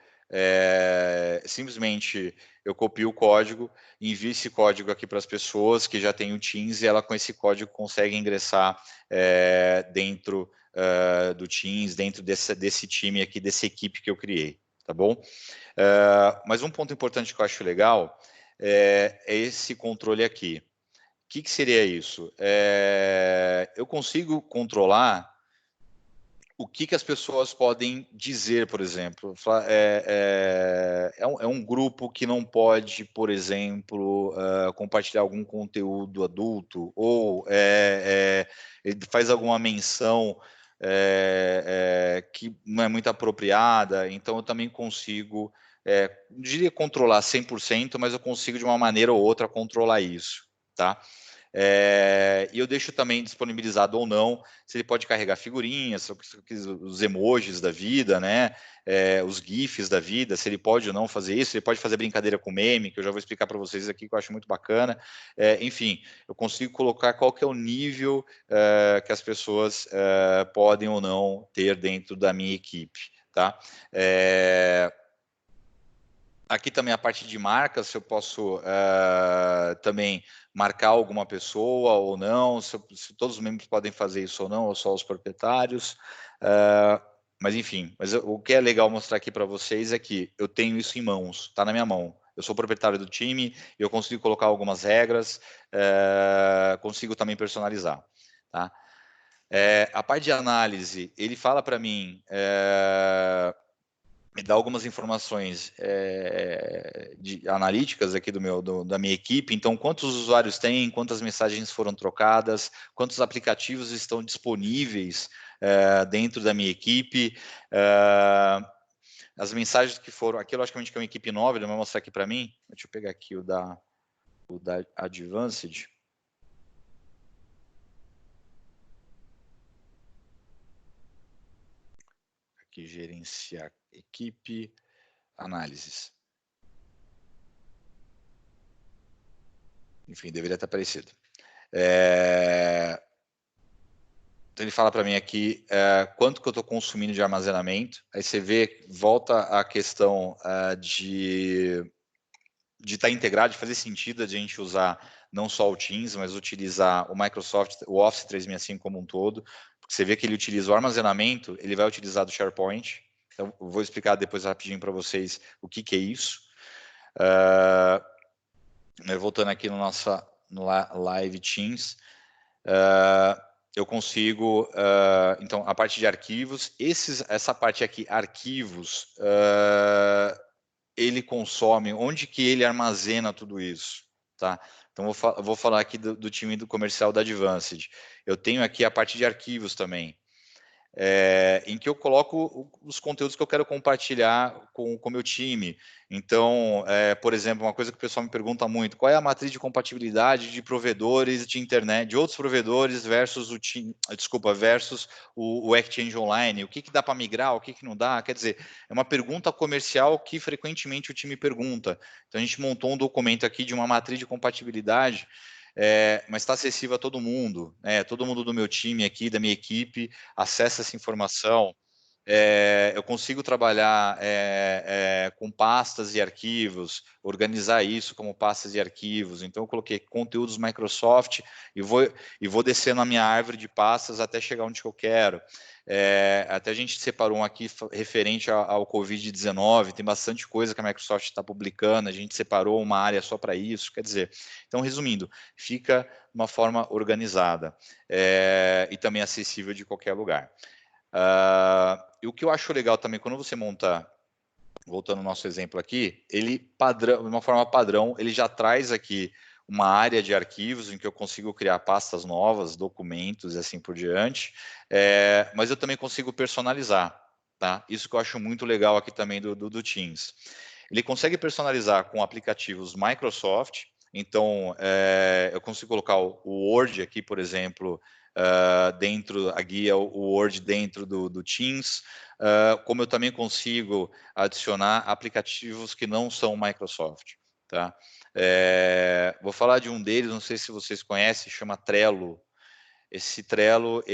A: simplesmente eu copio o código, envio esse código aqui para as pessoas que já têm o Teams e ela com esse código consegue ingressar dentro do Teams, dentro desse time aqui, dessa equipe que eu criei, tá bom? Mas um ponto importante que eu acho legal é esse controle aqui. O que seria isso? Eu consigo controlar o que as pessoas podem dizer, por exemplo. É um grupo que não pode, por exemplo, compartilhar algum conteúdo adulto, ou ele faz alguma menção que não é muito apropriada, então eu também consigo, não diria controlar 100%, mas eu consigo de uma maneira ou outra controlar isso, tá? E eu deixo também disponibilizado ou não, se ele pode carregar figurinhas, os emojis da vida, né? Os GIFs da vida, se ele pode ou não fazer isso, ele pode fazer brincadeira com meme, que eu já vou explicar para vocês aqui, que eu acho muito bacana. Enfim, eu consigo colocar qual que é o nível que as pessoas podem ou não ter dentro da minha equipe, tá? Aqui também a parte de marcas, se eu posso também marcar alguma pessoa ou não, se todos os membros podem fazer isso ou não, ou só os proprietários. Mas enfim, o que é legal mostrar aqui para vocês é que eu tenho isso em mãos, está na minha mão. eu sou proprietário do time, eu consigo colocar algumas regras, consigo também personalizar, tá? A parte de análise, ele fala para mim, me dá algumas informações analíticas aqui da minha equipe. Então, quantos usuários tem, quantas mensagens foram trocadas, quantos aplicativos estão disponíveis dentro da minha equipe, as mensagens que foram, aqui logicamente que é uma equipe nova, ele vai mostrar aqui para mim. Deixa eu pegar aqui o da Advanced. Aqui, gerenciar equipe, análises. Enfim, deveria estar parecido. Então, ele fala para mim aqui quanto que eu estou consumindo de armazenamento. Aí você vê, volta a questão de estar integrado, de fazer sentido a gente usar não só o Teams, mas utilizar o Microsoft, o Office 365 como um todo. Porque você vê que ele utiliza o armazenamento, ele vai utilizar do SharePoint. Então, eu vou explicar depois rapidinho para vocês o que é isso. Voltando aqui no Live Teams, eu consigo, então, a parte de arquivos, essa parte aqui, arquivos, ele consome, onde que ele armazena tudo isso, tá? Então, eu vou falar aqui do time do comercial da Advanced. Eu tenho aqui a parte de arquivos também, em que eu coloco os conteúdos que eu quero compartilhar com o meu time. Então, por exemplo, uma coisa que o pessoal me pergunta muito, qual é a matriz de compatibilidade de provedores de internet, de outros provedores versus o Exchange Online, o que dá para migrar, o que não dá? Quer dizer, é uma pergunta comercial que frequentemente o time pergunta. Então, a gente montou um documento aqui de uma matriz de compatibilidade, mas está acessível a todo mundo, todo mundo do meu time aqui, da minha equipe, acessa essa informação. Eu consigo trabalhar com pastas e arquivos, organizar isso como pastas e arquivos. Então, eu coloquei conteúdos Microsoft e vou descendo a minha árvore de pastas até chegar onde eu quero. Até a gente separou um aqui referente ao Covid-19, tem bastante coisa que a Microsoft está publicando, a gente separou uma área só para isso, quer dizer, então, resumindo, fica de uma forma organizada e também acessível de qualquer lugar. E o que eu acho legal também, quando você monta, voltando ao nosso exemplo aqui, ele de uma forma padrão, ele já traz aqui uma área de arquivos em que eu consigo criar pastas novas, documentos e assim por diante, mas eu também consigo personalizar, tá? Isso que eu acho muito legal aqui também do Teams. Ele consegue personalizar com aplicativos Microsoft, então eu consigo colocar o Word aqui, por exemplo, dentro a guia, o Word dentro do Teams, como eu também consigo adicionar aplicativos que não são Microsoft, tá? Vou falar de um deles, não sei se vocês conhecem, chama Trello. Esse Trello,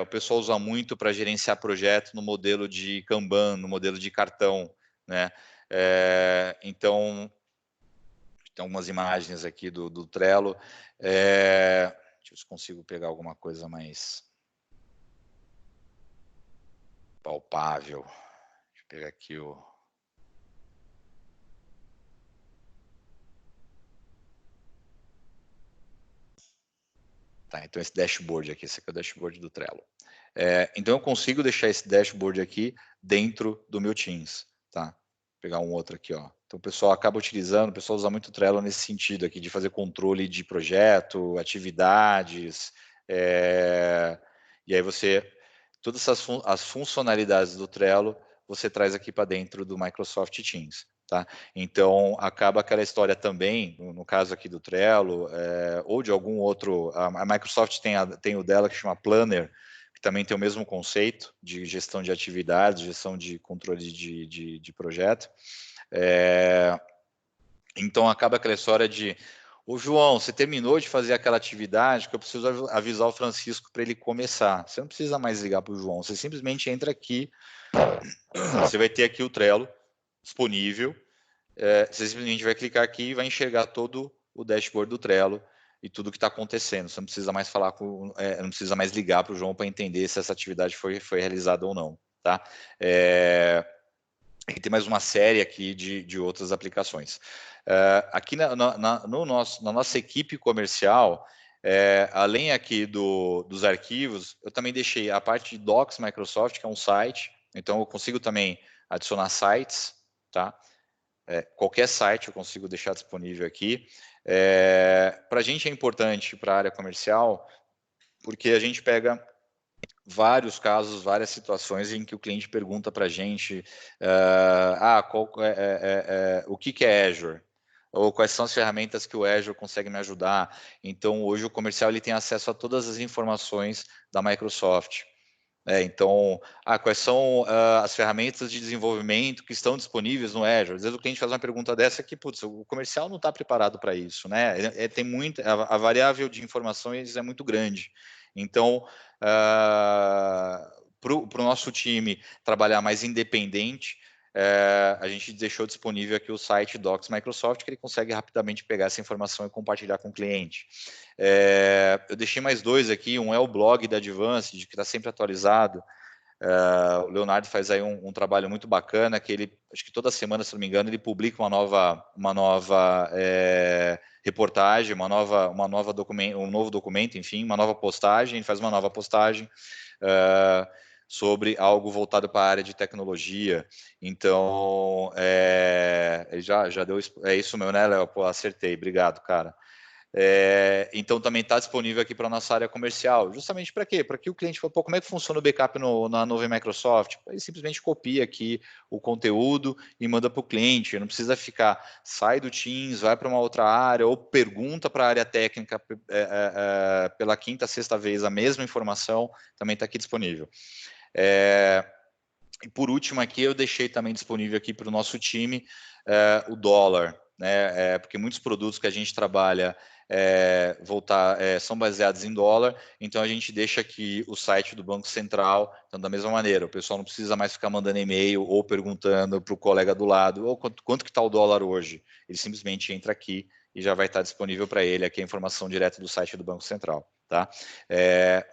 A: o pessoal usa muito para gerenciar projetos no modelo de Kanban, no modelo de cartão, né? Então, tem algumas imagens aqui do Trello. Deixa eu ver se consigo pegar alguma coisa mais palpável. Deixa eu pegar aqui o... Tá, então esse dashboard aqui, esse aqui é o dashboard do Trello. Então eu consigo deixar esse dashboard aqui dentro do meu Teams, tá? Vou pegar um outro aqui, ó. Então o pessoal acaba utilizando, o pessoal usa muito o Trello nesse sentido aqui, de fazer controle de projeto, atividades, e aí todas as funcionalidades do Trello, você traz aqui para dentro do Microsoft Teams. Tá? Então, acaba aquela história também, no caso aqui do Trello, ou de algum outro, a Microsoft tem o dela que chama Planner, que também tem o mesmo conceito de gestão de atividades, gestão de controle de projeto. Então, acaba aquela história de, ô João, você terminou de fazer aquela atividade que eu preciso avisar o Francisco para ele começar. Você não precisa mais ligar para o João, você simplesmente entra aqui, você vai ter aqui o Trello disponível, você simplesmente vai clicar aqui e vai enxergar todo o dashboard do Trello e tudo que está acontecendo. Você não precisa mais não precisa mais ligar para o João para entender se essa atividade foi realizada ou não, tá? E tem mais uma série aqui de outras aplicações. Aqui na nossa equipe comercial, além aqui dos arquivos, eu também deixei a parte de Docs Microsoft, que é um site, então eu consigo também adicionar sites, tá? Qualquer site eu consigo deixar disponível aqui. Para a gente é importante para a área comercial, porque a gente pega vários casos, várias situações em que o cliente pergunta para a gente o que é Azure? Ou quais são as ferramentas que o Azure consegue me ajudar. Então, hoje o comercial ele tem acesso a todas as informações da Microsoft. Então, quais são as ferramentas de desenvolvimento que estão disponíveis no Azure? Às vezes o cliente faz uma pergunta dessa que, putz, o comercial não está preparado para isso, né? Tem muita, a variável de informações é muito grande. Então, para o nosso time trabalhar mais independente, a gente deixou disponível aqui o site Docs Microsoft, que ele consegue rapidamente pegar essa informação e compartilhar com o cliente. Eu deixei mais dois aqui, um é o blog da Advanced, que está sempre atualizado. O Leonardo faz aí um trabalho muito bacana, que ele, acho que toda semana, se não me engano, ele publica uma nova reportagem, um novo documento, enfim, uma nova postagem, ele faz uma nova postagem sobre algo voltado para a área de tecnologia. Então, ele já deu... É isso mesmo, né, Léo? Pô, acertei. Obrigado, cara. Então, também está disponível aqui para a nossa área comercial. Justamente para quê? Para que o cliente fale, pô, como é que funciona o backup na nuvem Microsoft? Ele simplesmente copia aqui o conteúdo e manda para o cliente. Não precisa ficar, sai do Teams, vai para uma outra área, ou pergunta para a área técnica pela quinta, sexta vez a mesma informação, também está aqui disponível. E por último aqui, eu deixei também disponível aqui para o nosso time o dólar, né? Porque muitos produtos que a gente trabalha são baseados em dólar, então a gente deixa aqui o site do Banco Central, então da mesma maneira, o pessoal não precisa mais ficar mandando e-mail ou perguntando para o colega do lado, ou quanto que está o dólar hoje, ele simplesmente entra aqui e já vai estar disponível para ele aqui a informação direta do site do Banco Central, tá?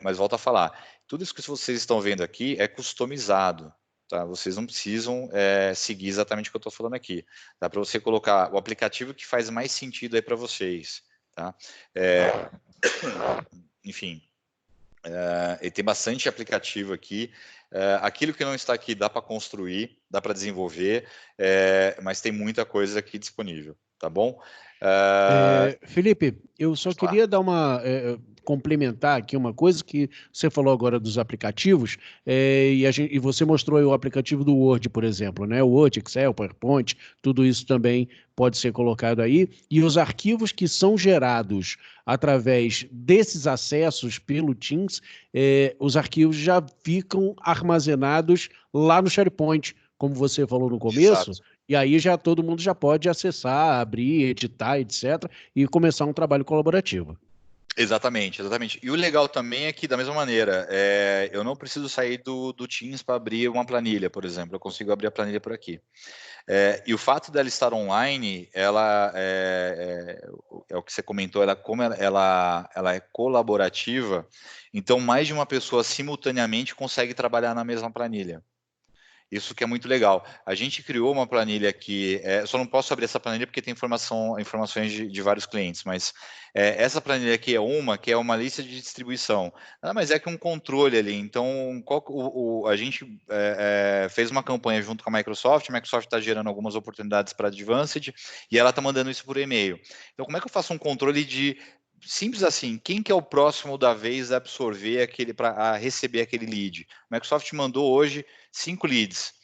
A: Mas volto a falar, tudo isso que vocês estão vendo aqui é customizado, tá? Vocês não precisam seguir exatamente o que eu estou falando aqui. Dá para você colocar o aplicativo que faz mais sentido aí para vocês, tá? Enfim, e tem bastante aplicativo aqui. Aquilo que não está aqui dá para construir, dá para desenvolver, mas tem muita coisa aqui disponível, tá bom?
F: Felipe, eu só queria dar complementar aqui uma coisa que você falou agora dos aplicativos, e você mostrou aí o aplicativo do Word, por exemplo, né? O Word, Excel, PowerPoint, tudo isso também pode ser colocado aí, e os arquivos que são gerados através desses acessos pelo Teams, os arquivos já ficam armazenados lá no SharePoint, como você falou no começo. Exato. E aí todo mundo já pode acessar, abrir, editar, etc., e começar um trabalho colaborativo.
A: Exatamente, exatamente. E o legal também é que, da mesma maneira, eu não preciso sair do Teams para abrir uma planilha, por exemplo. Eu consigo abrir a planilha por aqui. E o fato dela estar online, ela é o que você comentou, como ela é colaborativa, então mais de uma pessoa simultaneamente consegue trabalhar na mesma planilha. Isso que é muito legal. A gente criou uma planilha aqui, só não posso abrir essa planilha porque tem informações de vários clientes, mas essa planilha aqui que é uma lista de distribuição. Nada mais é que um controle ali. Então, a gente fez uma campanha junto com a Microsoft está gerando algumas oportunidades para a Advanced, e ela está mandando isso por e-mail. Então, como é que eu faço um controle de... Simples assim, quem que é o próximo da vez a absorver a receber aquele lead? A Microsoft mandou hoje 5 leads.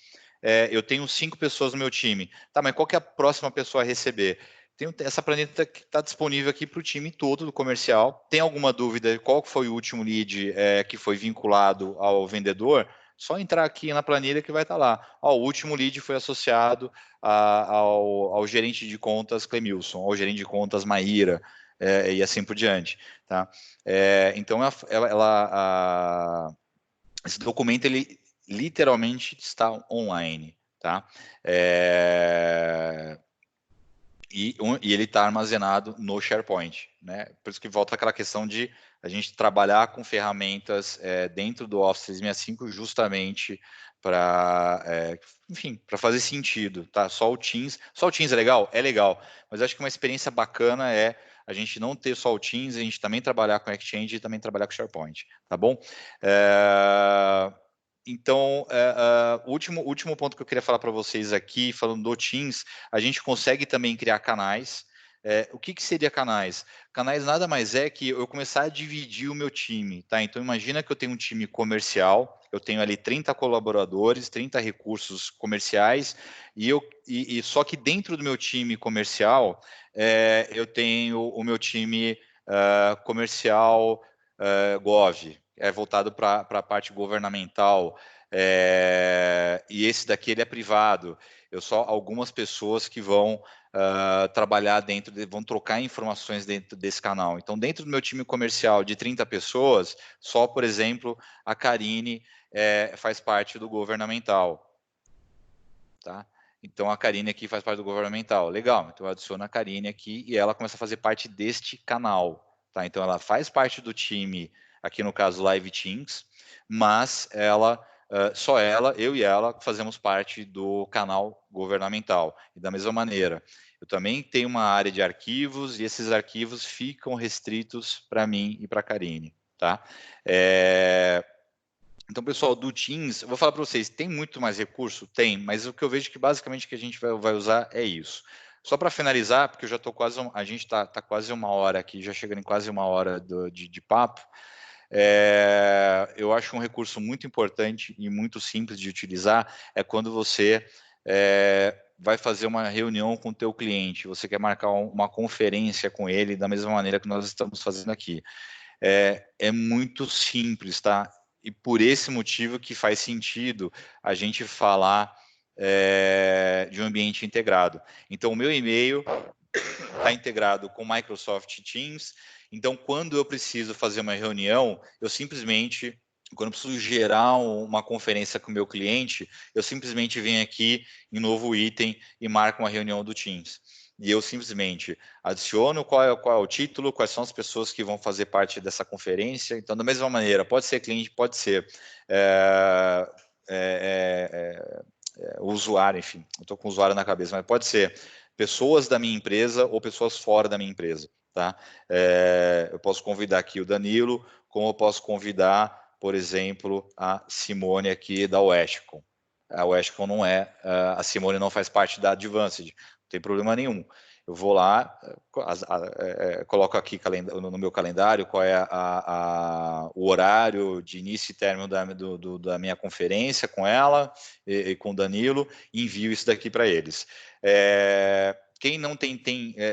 A: Eu tenho 5 pessoas no meu time. Tá, mas qual que é a próxima pessoa a receber? Essa planilha que está disponível aqui para o time todo do comercial. Tem alguma dúvida qual foi o último lead que foi vinculado ao vendedor? Só entrar aqui na planilha que vai estar lá. O último lead foi associado ao gerente de contas Clemilson, ao gerente de contas Maíra, e assim por diante. Tá? Então, esse documento, ele literalmente está online, tá? E ele está armazenado no SharePoint, né? Por isso que volta aquela questão de a gente trabalhar com ferramentas dentro do Office 365 justamente enfim, para fazer sentido, tá? Só o Teams é legal? É legal, mas acho que uma experiência bacana é a gente não ter só o Teams, a gente também trabalhar com Exchange e também trabalhar com SharePoint, tá bom? Então, o último ponto que eu queria falar para vocês aqui, falando do Teams, a gente consegue também criar canais. O que seria canais? Canais nada mais é que eu começar a dividir o meu time, tá? Então, imagina que eu tenho um time comercial, eu tenho ali 30 colaboradores, 30 recursos comerciais, e só que dentro do meu time comercial, eu tenho o meu time comercial Gov, voltado para a parte governamental, e esse daqui ele é privado. Eu só algumas pessoas que vão trabalhar vão trocar informações dentro desse canal. Então, dentro do meu time comercial de 30 pessoas, só, por exemplo, a Karine faz parte do governamental. Tá? Então, a Karine aqui faz parte do governamental. Legal, então eu adiciono a Karine aqui e ela começa a fazer parte deste canal. Tá? Então, ela faz parte do time, aqui no caso, Live Teams, mas só ela, eu e ela, fazemos parte do canal governamental. E da mesma maneira, eu também tenho uma área de arquivos e esses arquivos ficam restritos para mim e para a Karine. Tá? Então, pessoal, do Teams, eu vou falar para vocês, tem muito mais recurso? Tem, mas o que eu vejo que basicamente que a gente vai usar é isso. Só para finalizar, porque eu já estou quase, a gente está quase uma hora aqui, já chegando em quase uma hora de papo, eu acho um recurso muito importante e muito simples de utilizar, é quando você vai fazer uma reunião com o teu cliente, você quer marcar uma conferência com ele, da mesma maneira que nós estamos fazendo aqui. É muito simples, tá? E por esse motivo que faz sentido a gente falar de um ambiente integrado. Então, o meu e-mail está integrado com Microsoft Teams. Então, quando eu preciso fazer uma reunião, eu simplesmente, quando eu preciso gerar uma conferência com o meu cliente, eu simplesmente venho aqui em novo item e marco uma reunião do Teams. E eu simplesmente adiciono qual é o título, quais são as pessoas que vão fazer parte dessa conferência. Então, da mesma maneira, pode ser cliente, pode ser o usuário, enfim, eu estou com o usuário na cabeça, mas pode ser pessoas da minha empresa ou pessoas fora da minha empresa. Tá? Eu posso convidar aqui o Danilo, como eu posso convidar, por exemplo, a Simone aqui da Westcom. A Westcom não a Simone não faz parte da Advanced, não tem problema nenhum. Eu vou lá, coloco aqui no meu calendário qual é o horário de início e término da minha conferência com ela e com o Danilo, e envio isso daqui para eles. Quem não tem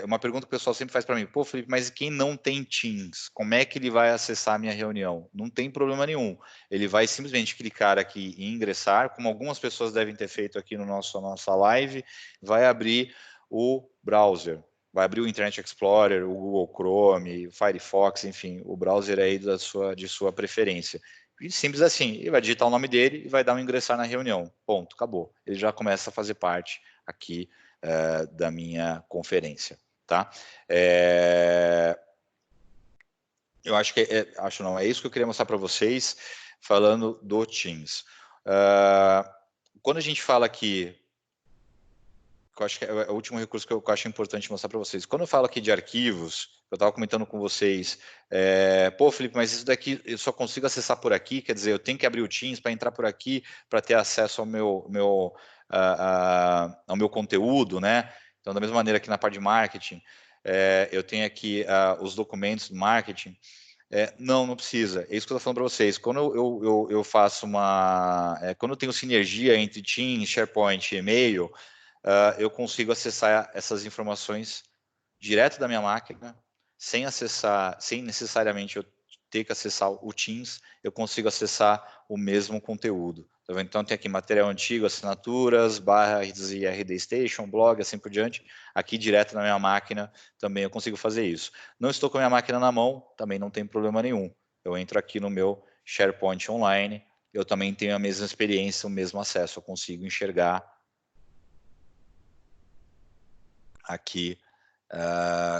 A: uma pergunta que o pessoal sempre faz para mim, pô, Felipe, mas quem não tem Teams, como é que ele vai acessar a minha reunião? Não tem problema nenhum. Ele vai simplesmente clicar aqui e ingressar, como algumas pessoas devem ter feito aqui no nossa live, vai abrir o browser, vai abrir o Internet Explorer, o Google Chrome, o Firefox, enfim, o browser aí de sua preferência. E simples assim, ele vai digitar o nome dele e vai dar um ingressar na reunião. Ponto, acabou. Ele já começa a fazer parte aqui da minha conferência, tá? Eu acho que é isso que eu queria mostrar para vocês, falando do Teams. Quando a gente fala aqui, eu acho que é o último recurso que eu acho importante mostrar para vocês. Quando eu falo aqui de arquivos, eu estava comentando com vocês, pô, Felipe, mas isso daqui eu só consigo acessar por aqui, quer dizer, eu tenho que abrir o Teams para entrar por aqui, para ter acesso ao meu conteúdo, né? Então, da mesma maneira que na parte de marketing, eu tenho aqui os documentos do marketing. Não precisa. É isso que eu estou falando para vocês. Quando eu faço quando eu tenho sinergia entre Teams, SharePoint e e-mail, eu consigo acessar essas informações direto da minha máquina, sem necessariamente eu ter que acessar o Teams, eu consigo acessar o mesmo conteúdo. Então, tem aqui material antigo, assinaturas, barras e RD Station, blog, assim por diante. Aqui, direto na minha máquina, também eu consigo fazer isso. Não estou com a minha máquina na mão, também não tem problema nenhum. Eu entro aqui no meu SharePoint Online, eu também tenho a mesma experiência, o mesmo acesso, eu consigo enxergar aqui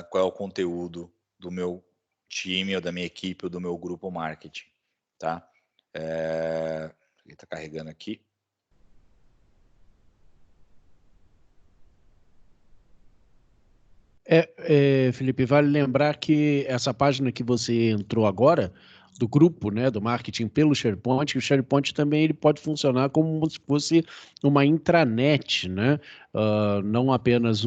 A: qual é o conteúdo do meu time, ou da minha equipe, ou do meu grupo marketing. Tá? Ele está carregando aqui.
F: Felipe, vale lembrar que essa página que você entrou agora, do grupo, né, do marketing pelo SharePoint, o SharePoint também ele pode funcionar como se fosse uma intranet, né? Não apenas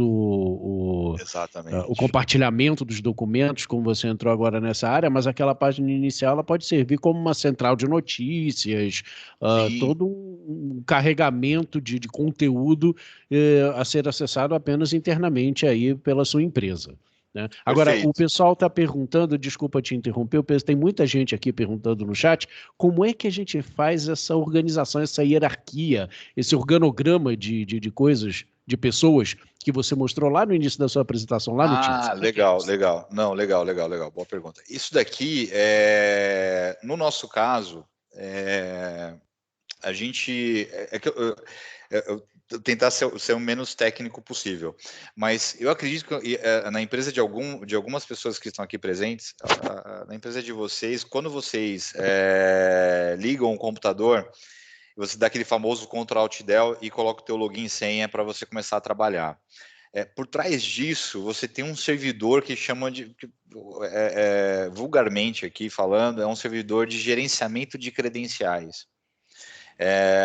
A: Exatamente.
F: o compartilhamento dos documentos, como você entrou agora nessa área, mas aquela página inicial ela pode servir como uma central de notícias, todo um carregamento de conteúdo a ser acessado apenas internamente aí pela sua empresa. Né? Agora, o pessoal está perguntando, desculpa te interromper, tem muita gente aqui perguntando no chat, como é que a gente faz essa organização, essa hierarquia, esse organograma de coisas, de pessoas que você mostrou lá no início da sua apresentação, lá no Teams?
A: Legal. Não, legal. Boa pergunta. Isso daqui, no nosso caso, a gente... eu tentar ser o menos técnico possível, mas eu acredito que na empresa de algumas pessoas que estão aqui presentes, na empresa de vocês, quando vocês ligam o computador, você dá aquele famoso Ctrl Alt Del e coloca o teu login e senha para você começar a trabalhar. Por trás disso, você tem um servidor que chama de, vulgarmente aqui falando, é um servidor de gerenciamento de credenciais.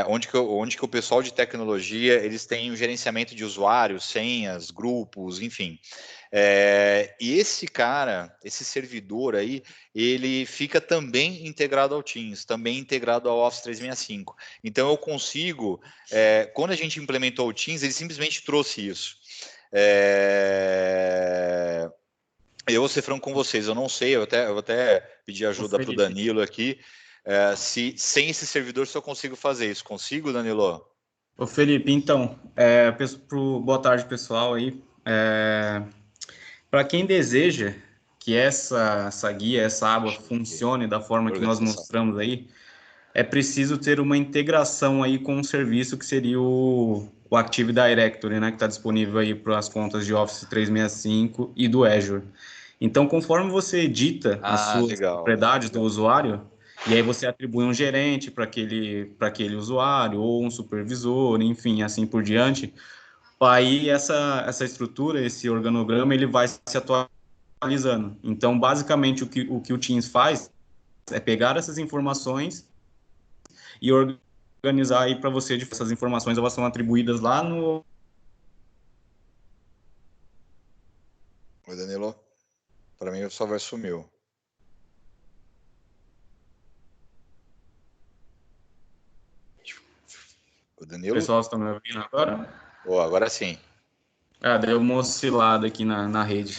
A: Onde que o pessoal de tecnologia, eles têm o gerenciamento de usuários, senhas, grupos, enfim. E esse servidor aí, ele fica também integrado ao Teams, também integrado ao Office 365. Então, eu consigo, quando a gente implementou o Teams, ele simplesmente trouxe isso. Eu vou ser franco com vocês, eu não sei, eu vou até pedir ajuda para o Danilo aqui, se sem esse servidor se eu consigo fazer isso. Consigo, Danilo?
G: Ô Felipe, então, boa tarde, pessoal aí. Para quem deseja que essa guia, essa aba funcione da forma que nós mostramos aí, é preciso ter uma integração aí com um serviço que seria o Active Directory, né, que está disponível aí para as contas de Office 365 e do Azure. Então, conforme você edita as suas propriedades do usuário, e aí você atribui um gerente para aquele usuário, ou um supervisor, enfim, assim por diante, aí essa estrutura, esse organograma, ele vai se atualizando. Então, basicamente, o que o Teams faz é pegar essas informações e organizar aí para você, essas informações elas são atribuídas lá no...
A: Oi, Danilo. Para mim, o software sumiu. O Danilo?
G: Pessoal, estão me ouvindo agora?
A: Agora sim.
G: Deu uma oscilada aqui na rede.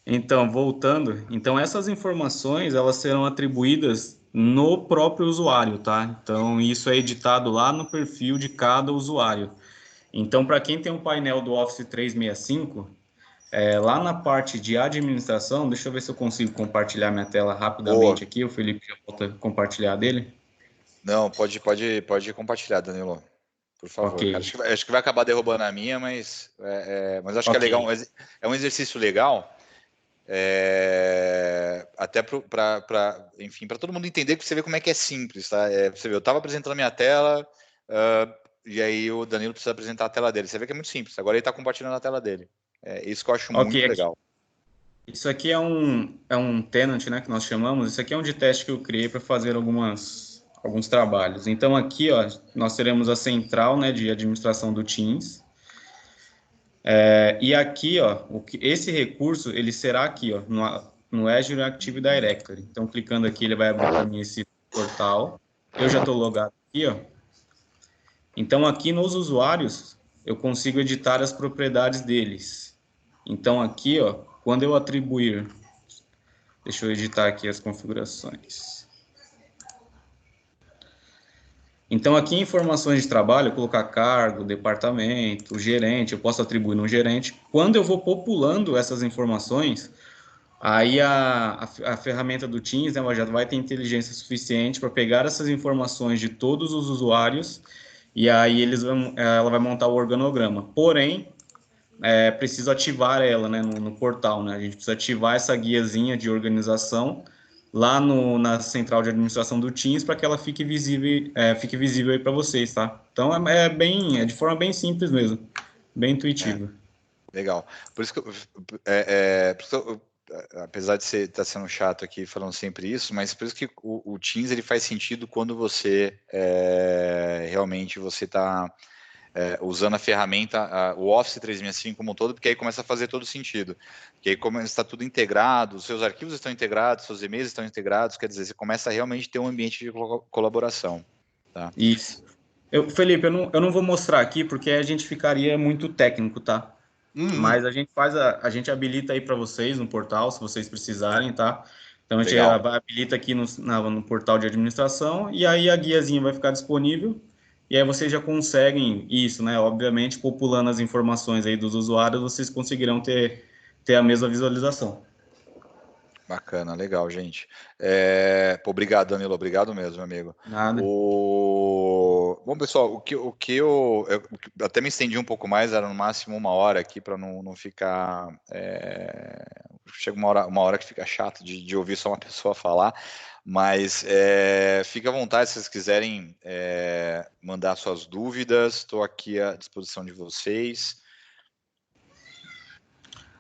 G: Então, voltando. Então, essas informações, elas serão atribuídas no próprio usuário, tá? Então, isso é editado lá no perfil de cada usuário. Então, para quem tem um painel do Office 365, lá na parte de administração, deixa eu ver se eu consigo compartilhar minha tela rapidamente aqui. O Felipe já volta a compartilhar dele.
A: Não, pode compartilhar, Danilo, por favor.
G: Okay.
A: Acho que vai acabar derrubando a minha, mas acho que é legal. É um exercício legal, até enfim, para todo mundo entender, que você vê como é que é simples, tá? Você vê, eu estava apresentando a minha tela, e aí o Danilo precisa apresentar a tela dele. Você vê que é muito simples. Agora ele está compartilhando a tela dele. Isso que eu acho muito legal.
G: Isso aqui é um tenant, né, que nós chamamos. Isso aqui é um de teste que eu criei para fazer alguns trabalhos. Então, aqui, ó, nós teremos a central, né, de administração do Teams. E aqui, ó, esse recurso, ele será aqui, ó, no Azure Active Directory. Então, clicando aqui, ele vai abrir para mim esse portal. Eu já estou logado aqui, ó. Então, aqui nos usuários, eu consigo editar as propriedades deles. Então, aqui, ó, quando eu atribuir... Deixa eu editar aqui as configurações. Então, aqui em informações de trabalho, eu colocar cargo, departamento, gerente, eu posso atribuir no gerente. Quando eu vou populando essas informações, aí a ferramenta do Teams, né, ela já vai ter inteligência suficiente para pegar essas informações de todos os usuários e aí ela vai montar o organograma. Porém, preciso ativar ela, né, no portal, né? A gente precisa ativar essa guiazinha de organização lá na central de administração do Teams para que ela fique visível aí para vocês, tá? Então, de forma bem simples mesmo, bem intuitiva.
A: Legal. Por isso que apesar de estar sendo chato aqui falando sempre isso, mas por isso que o Teams ele faz sentido quando você realmente você está usando a ferramenta, o Office 365 como um todo, porque aí começa a fazer todo sentido. Porque aí começa a estar tudo integrado, os seus arquivos estão integrados, seus e-mails estão integrados, quer dizer, você começa a realmente ter um ambiente de colaboração. Tá?
G: Isso. Felipe, eu não vou mostrar aqui porque a gente ficaria muito técnico, tá? Mas a gente habilita aí para vocês no portal, se vocês precisarem, tá? Então a gente habilita aqui no portal de administração e aí a guiazinha vai ficar disponível e aí vocês já conseguem isso, né? Obviamente, populando as informações aí dos usuários, vocês conseguirão ter a mesma visualização.
A: Bacana, legal, gente. Obrigado, Danilo, obrigado mesmo, meu amigo.
G: Nada.
A: Bom, pessoal, o que eu até me estendi um pouco mais, era no máximo 1 hora aqui, para não ficar... Chega uma hora que fica chato de ouvir só uma pessoa falar, mas fique à vontade se vocês quiserem mandar suas dúvidas, estou aqui à disposição de vocês.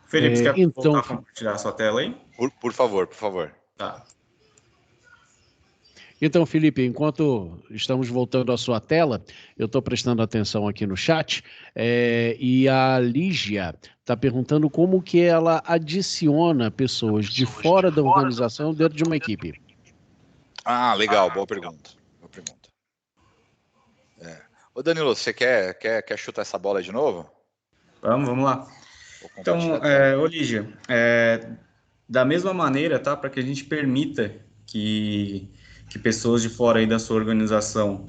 G: Felipe, você quer voltar a compartilhar a sua tela aí?
A: Por favor, por favor.
G: Tá.
F: Então, Felipe, enquanto estamos voltando à sua tela, eu estou prestando atenção aqui no chat, e a Lígia está perguntando como que ela adiciona pessoas de fora da organização dentro de uma equipe.
A: Ah, legal, boa pergunta. Ô Danilo, você quer chutar essa bola de novo?
G: Vamos lá. Então, Lígia, da mesma maneira, tá, para que a gente permita que pessoas de fora aí da sua organização,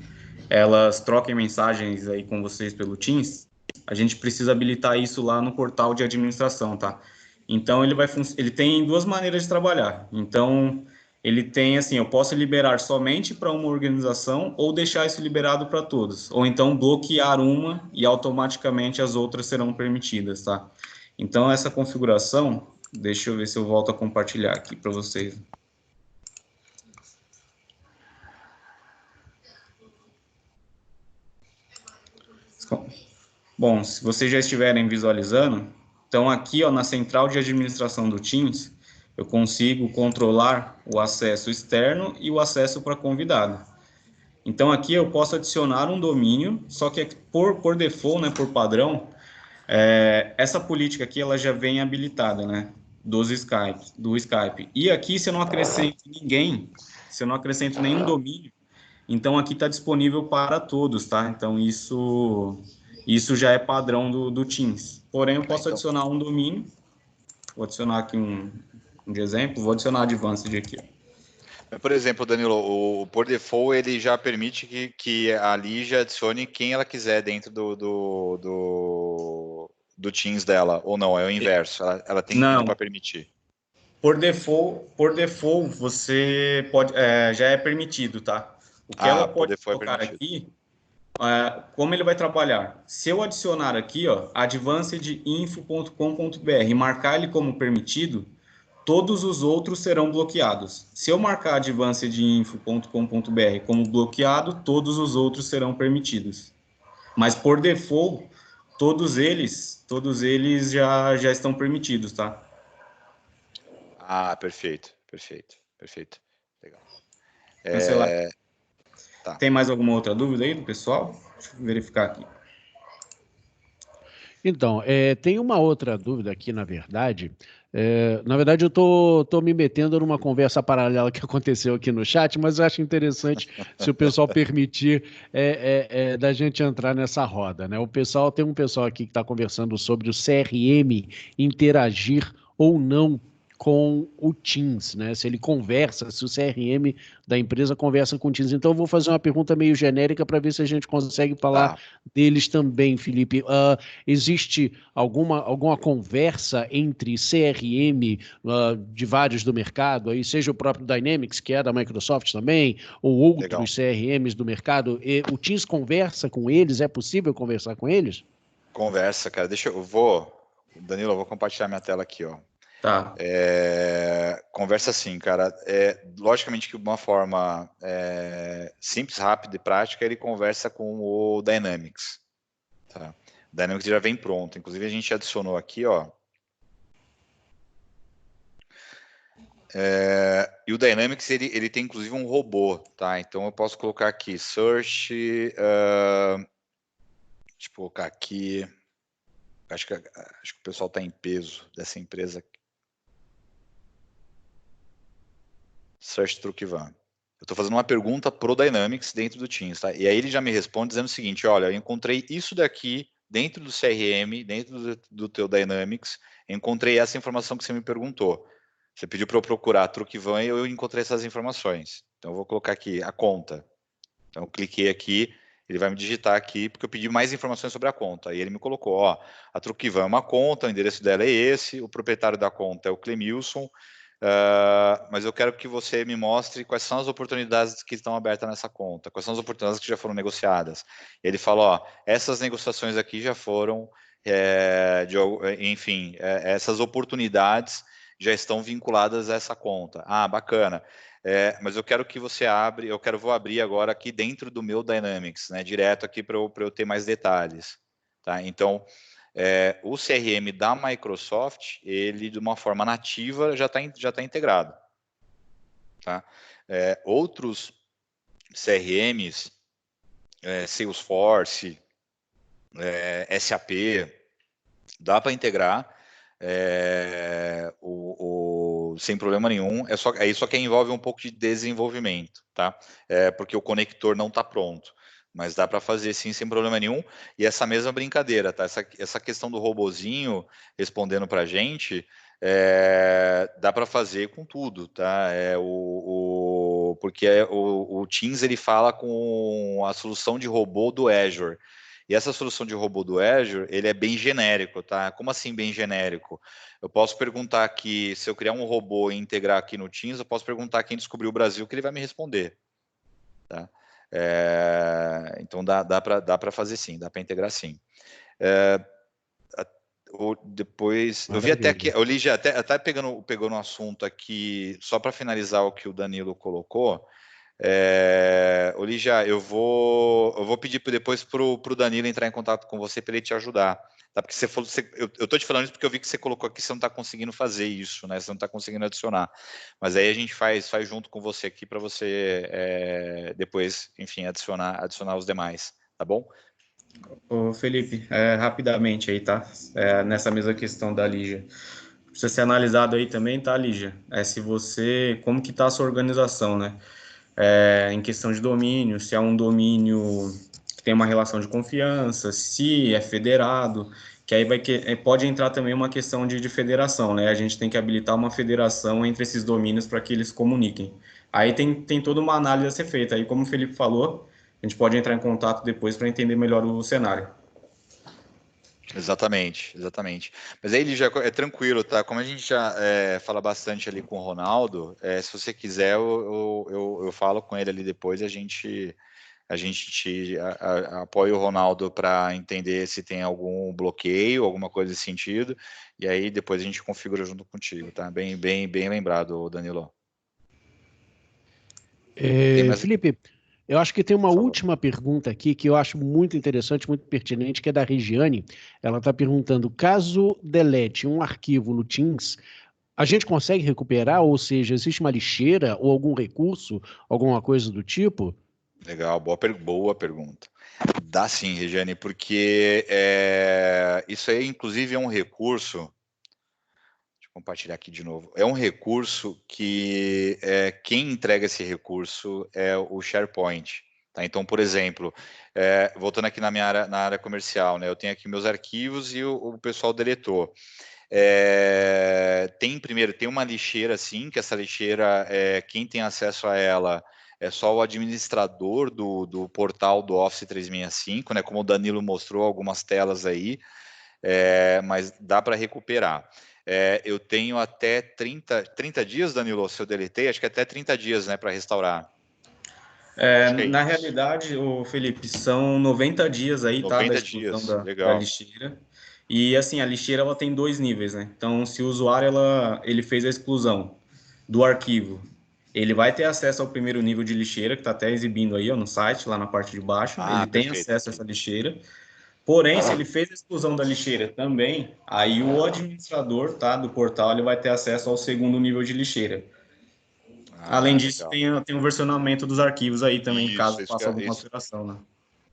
G: elas troquem mensagens aí com vocês pelo Teams, a gente precisa habilitar isso lá no portal de administração, tá? Então, ele tem 2 maneiras de trabalhar. Então, ele tem, assim, eu posso liberar somente para uma organização ou deixar isso liberado para todos. Ou então, bloquear uma e automaticamente as outras serão permitidas, tá? Então, essa configuração, deixa eu ver se eu volto a compartilhar aqui para vocês. Bom, se vocês já estiverem visualizando, então aqui, ó, na central de administração do Teams, eu consigo controlar o acesso externo e o acesso para convidado. Então aqui eu posso adicionar um domínio, só que por default, né, por padrão, essa política aqui ela já vem habilitada, né, do Skype. E aqui se eu não acrescento ninguém, se eu não acrescento nenhum domínio, então aqui está disponível para todos, tá? Então isso já é padrão do Teams. Porém, eu posso adicionar um domínio. Vou adicionar aqui um de exemplo. Vou adicionar Advanced aqui.
A: Por exemplo, Danilo, o por default ele já permite que a Lígia adicione quem ela quiser dentro do Teams dela, ou não? É o inverso. Ela tem tudo para permitir.
G: Por default, você pode, já é permitido, tá? O que ela pode colocar aqui, como ele vai trabalhar? Se eu adicionar aqui, ó, advancedinfo.com.br e marcar ele como permitido, todos os outros serão bloqueados. Se eu marcar advancedinfo.com.br como bloqueado, todos os outros serão permitidos. Mas por default, todos eles já estão permitidos, tá?
A: Ah, perfeito. Legal.
G: Tá. Tem mais alguma outra dúvida aí do pessoal? Deixa eu verificar aqui.
F: Então, tem uma outra dúvida aqui, na verdade. Na verdade, eu tô me metendo numa conversa paralela que aconteceu aqui no chat, mas eu acho interessante, se o pessoal permitir, da gente entrar nessa roda, né? Tem um pessoal aqui que está conversando sobre o CRM interagir ou não com o Teams, né? Se ele conversa, se o CRM da empresa conversa com o Teams. Então, eu vou fazer uma pergunta meio genérica para ver se a gente consegue falar deles também, Felipe. Existe alguma conversa entre CRM de vários do mercado, aí, seja o próprio Dynamics, que é da Microsoft também, ou outros CRMs do mercado? O Teams conversa com eles? É possível conversar com eles?
A: Conversa, cara. Danilo, eu vou compartilhar minha tela aqui, ó.
G: Tá.
A: Conversa assim, cara. Logicamente que de uma forma simples, rápida e prática, ele conversa com o Dynamics. Tá? Dynamics já vem pronto. Inclusive, a gente adicionou aqui, ó. E o Dynamics, ele tem, inclusive, um robô, tá? Então, eu posso colocar aqui, search... deixa eu colocar aqui... Acho que o pessoal está em peso dessa empresa aqui. Search Truckvan. Eu estou fazendo uma pergunta pro Dynamics dentro do Teams, tá? E aí ele já me responde dizendo o seguinte, olha, eu encontrei isso daqui dentro do CRM, dentro do teu Dynamics, encontrei essa informação que você me perguntou. Você pediu para eu procurar Truckvan e eu encontrei essas informações. Então eu vou colocar aqui a conta. Então eu cliquei aqui, ele vai me digitar aqui, porque eu pedi mais informações sobre a conta. Aí ele me colocou, ó, a Truckvan é uma conta, o endereço dela é esse, o proprietário da conta é o Clemilson, mas eu quero que você me mostre quais são as oportunidades que estão abertas nessa conta, quais são as oportunidades que já foram negociadas. Ele falou, ó, essas negociações aqui já foram, enfim, essas oportunidades já estão vinculadas a essa conta. Ah, bacana. Mas eu quero que você vou abrir agora aqui dentro do meu Dynamics, né, direto aqui para eu ter mais detalhes. Tá? Então, o CRM da Microsoft, ele de uma forma nativa já tá integrado. Tá? Outros CRMs, Salesforce, SAP, dá para integrar sem problema nenhum, só que envolve um pouco de desenvolvimento, tá? Porque o conector não está pronto. Mas dá para fazer sim, sem problema nenhum. E essa mesma brincadeira, tá? Essa questão do robozinho respondendo para a gente, dá para fazer com tudo, tá? Porque o Teams ele fala com a solução de robô do Azure. E essa solução de robô do Azure, ele é bem genérico, tá? Como assim bem genérico? Eu posso perguntar aqui, se eu criar um robô e integrar aqui no Teams, eu posso perguntar quem descobriu o Brasil, que ele vai me responder, tá? Então dá para fazer sim, dá para integrar sim. Depois, eu vi até aqui, o Lígia até pegou no assunto aqui, só para finalizar o que o Danilo colocou. Lígia, eu vou pedir depois para o Danilo entrar em contato com você para ele te ajudar. Tá? Porque você falou, eu estou te falando isso porque eu vi que você colocou aqui, você não está conseguindo fazer isso, né? Você não está conseguindo adicionar. Mas aí a gente faz junto com você aqui para você depois, enfim, adicionar os demais, tá bom?
G: Ô Felipe, rapidamente aí, tá? Nessa mesma questão da Lígia. Precisa ser analisado aí também, tá, Lígia? Como que tá a sua organização, né? Em questão de domínio, se é um domínio que tem uma relação de confiança, se é federado, que aí pode entrar também uma questão de federação, né? A gente tem que habilitar uma federação entre esses domínios para que eles comuniquem. Aí tem toda uma análise a ser feita. Aí, como o Felipe falou, a gente pode entrar em contato depois para entender melhor o cenário.
A: Exatamente. Mas aí ele já é tranquilo, tá? Como a gente já fala bastante ali com o Ronaldo, se você quiser, eu falo com ele ali depois e a gente apoia o Ronaldo para entender se tem algum bloqueio, alguma coisa nesse sentido, e aí depois a gente configura junto contigo, tá? Bem lembrado, Danilo.
F: Felipe, eu acho que tem uma última pergunta aqui que eu acho muito interessante, muito pertinente, que é da Regiane. Ela está perguntando, caso delete um arquivo no Teams, a gente consegue recuperar? Ou seja, existe uma lixeira ou algum recurso, alguma coisa do tipo?
A: Legal, boa pergunta. Dá sim, Regiane, porque isso aí, inclusive, é um recurso. Compartilhar aqui de novo. É um recurso que quem entrega esse recurso é o SharePoint. Tá? Então, por exemplo, voltando aqui na área comercial, né, eu tenho aqui meus arquivos e o pessoal deletou. Tem uma lixeira, sim, que essa lixeira, quem tem acesso a ela é só o administrador do portal do Office 365, né, como o Danilo mostrou algumas telas aí, mas dá para recuperar. Eu tenho até 30 dias, Danilo, se eu deletei, acho que até 30 dias, né, para restaurar.
G: Na realidade, Felipe, são 90 dias aí,
A: 90
G: tá, da
A: dias,
G: exclusão
A: legal.
G: da lixeira. E, assim, a lixeira, ela tem 2 níveis, né? Então, se o usuário, ele fez a exclusão do arquivo, ele vai ter acesso ao primeiro nível de lixeira, que está até exibindo aí, ó, no site, lá na parte de baixo. Ele tem acesso a essa lixeira. Porém, se ele fez a exclusão da lixeira também, aí o administrador, tá, do portal, ele vai ter acesso ao segundo nível de lixeira. Além disso, tem o versionamento dos arquivos aí também, caso faça alguma alteração, né?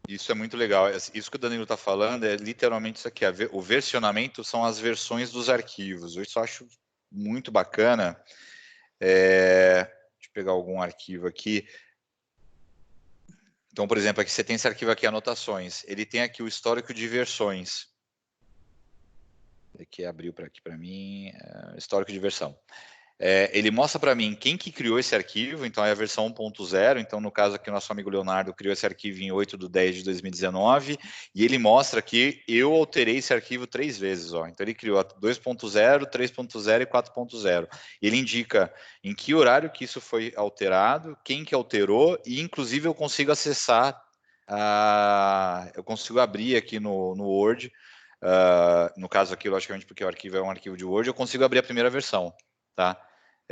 A: Isso é muito legal. Isso que o Danilo está falando é literalmente isso aqui. O versionamento são as versões dos arquivos. Eu isso acho muito bacana. Deixa eu pegar algum arquivo aqui. Então, por exemplo, aqui você tem esse arquivo aqui, anotações. Ele tem aqui o histórico de versões. Aqui abriu aqui para mim, histórico de versão. Ele mostra para mim quem que criou esse arquivo, então é a versão 1.0, então no caso aqui o nosso amigo Leonardo criou esse arquivo em 8/10/2019, e ele mostra que eu alterei esse arquivo 3 vezes, ó. Então ele criou a 2.0, 3.0 e 4.0. Ele indica em que horário que isso foi alterado, quem que alterou, e inclusive eu consigo acessar, eu consigo abrir aqui no Word, no caso aqui, logicamente, porque o arquivo é um arquivo de Word, eu consigo abrir a primeira versão, tá?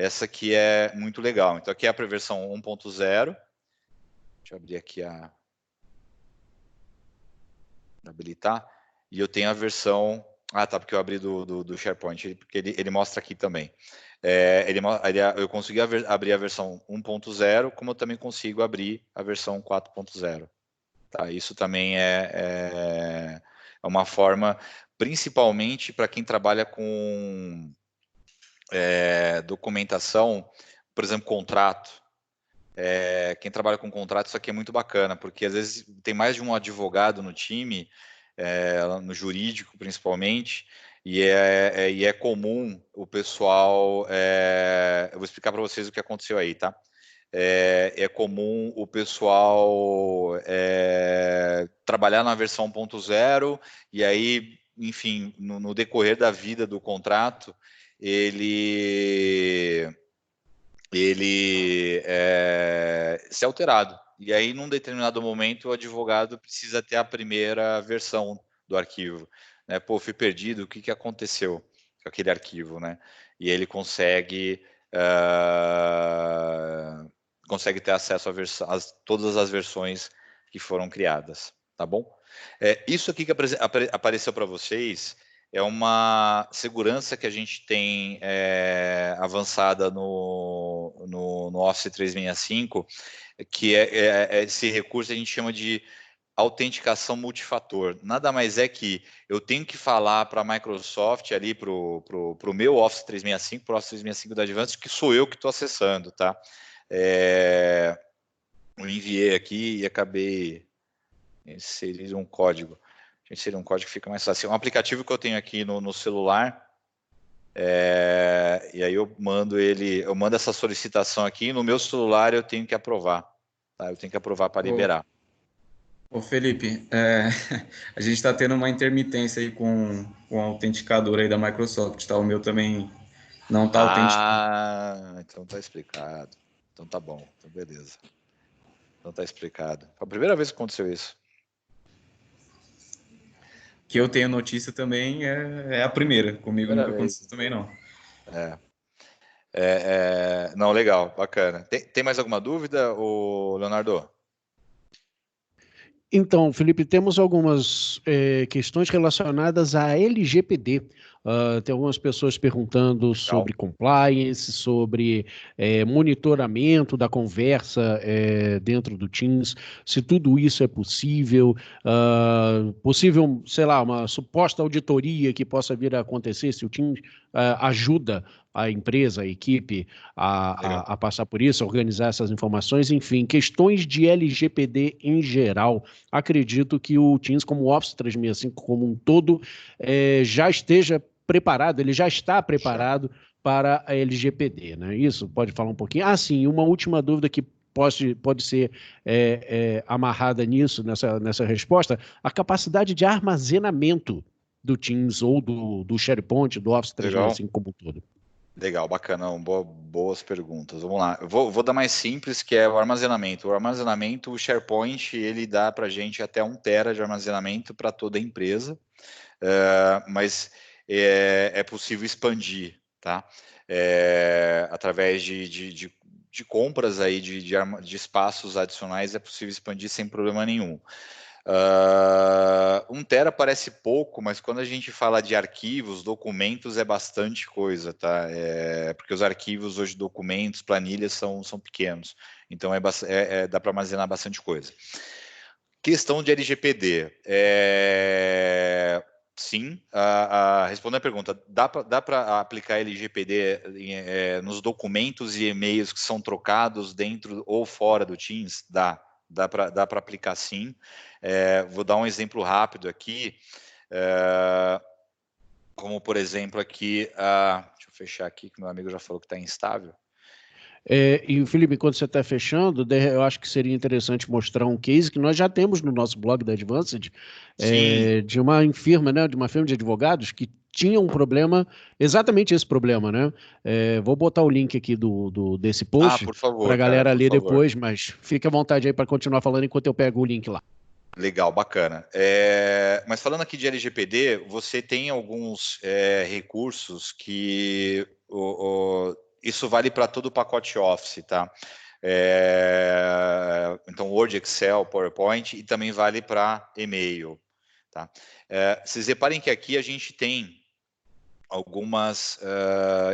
A: Essa aqui é muito legal. Então, aqui é a versão 1.0. Deixa eu abrir aqui habilitar. E eu tenho a versão... tá, porque eu abri do SharePoint, porque ele mostra aqui também. Eu consegui abrir a versão 1.0, como eu também consigo abrir a versão 4.0. Tá? Isso também é uma forma, principalmente para quem trabalha com... documentação, por exemplo, contrato. Quem trabalha com contrato, isso aqui é muito bacana, porque às vezes tem mais de um advogado no time, no jurídico principalmente, e é comum o pessoal... eu vou explicar para vocês o que aconteceu aí, tá? É comum o pessoal trabalhar na versão 1.0, e aí, enfim, no decorrer da vida do contrato, ele ser alterado. E aí, num determinado momento, o advogado precisa ter a primeira versão do arquivo. Né? Pô, fui perdido, o que aconteceu com aquele arquivo? Né? E ele consegue ter acesso a todas as versões que foram criadas. Tá bom? Isso aqui que apareceu para vocês é uma segurança que a gente tem avançada no Office 365, que esse recurso a gente chama de autenticação multifator. Nada mais é que eu tenho que falar para a Microsoft ali, para o meu Office 365, para o Office 365 da Advanced, que sou eu que estou acessando, tá? Eu enviei aqui e acabei inserindo um código. Seria um código que fica mais fácil. Um aplicativo que eu tenho aqui no celular, e aí eu mando essa solicitação aqui, no meu celular eu tenho que aprovar, tá? Eu tenho que aprovar para liberar.
G: Ô Felipe, a gente está tendo uma intermitência aí com o autenticador aí da Microsoft, tá? O meu também não está autenticado.
A: Então tá explicado. Então tá bom, então beleza. Então tá explicado. Foi a primeira vez que aconteceu isso.
G: Que eu tenho notícia também é a primeira. Comigo nunca aconteceu também, não.
A: Não, legal, bacana. Tem mais alguma dúvida, Leonardo?
F: Então, Felipe, temos algumas questões relacionadas à LGPD. Tem algumas pessoas perguntando sobre compliance, sobre monitoramento da conversa dentro do Teams, se tudo isso é possível, sei lá, uma suposta auditoria que possa vir a acontecer, se o Teams ajuda a empresa, a equipe a passar por isso, a organizar essas informações, enfim, questões de LGPD em geral. Acredito que o Teams, como o Office 365 como um todo, já esteja preparado, ele já está preparado para a LGPD, né? Isso, pode falar um pouquinho? Sim, uma última dúvida que pode ser amarrada nisso, nessa resposta, a capacidade de armazenamento do Teams ou do SharePoint, do Office 365 como um todo.
A: Legal, bacana, boas perguntas. Vamos lá, eu vou dar mais simples, que é o armazenamento. O armazenamento, o SharePoint, ele dá para a gente até 1 TB de armazenamento para toda a empresa, mas é possível expandir, tá? Através de compras aí de espaços adicionais, é possível expandir sem problema nenhum. 1 tera parece pouco, mas quando a gente fala de arquivos, documentos, é bastante coisa, tá? Porque os arquivos hoje, documentos, planilhas, são pequenos. Então, dá para armazenar bastante coisa. Questão de LGPD. Sim, respondendo a pergunta, dá para aplicar LGPD nos documentos e e-mails que são trocados dentro ou fora do Teams? Dá para aplicar sim. Vou dar um exemplo rápido aqui, como por exemplo aqui, deixa eu fechar aqui que meu amigo já falou que está instável.
F: E, Felipe, quando você está fechando, eu acho que seria interessante mostrar um case que nós já temos no nosso blog da Advanced, de uma firma, né, de uma firma de advogados que tinha um problema, exatamente esse problema, né? Vou botar o link aqui desse post para a galera ler depois, mas fique à vontade aí para continuar falando enquanto eu pego o link lá.
A: Legal, bacana. Mas falando aqui de LGPD, você tem alguns recursos que isso vale para todo o pacote Office, tá? Então, Word, Excel, PowerPoint, e também vale para e-mail, tá? Vocês reparem que aqui a gente tem algumas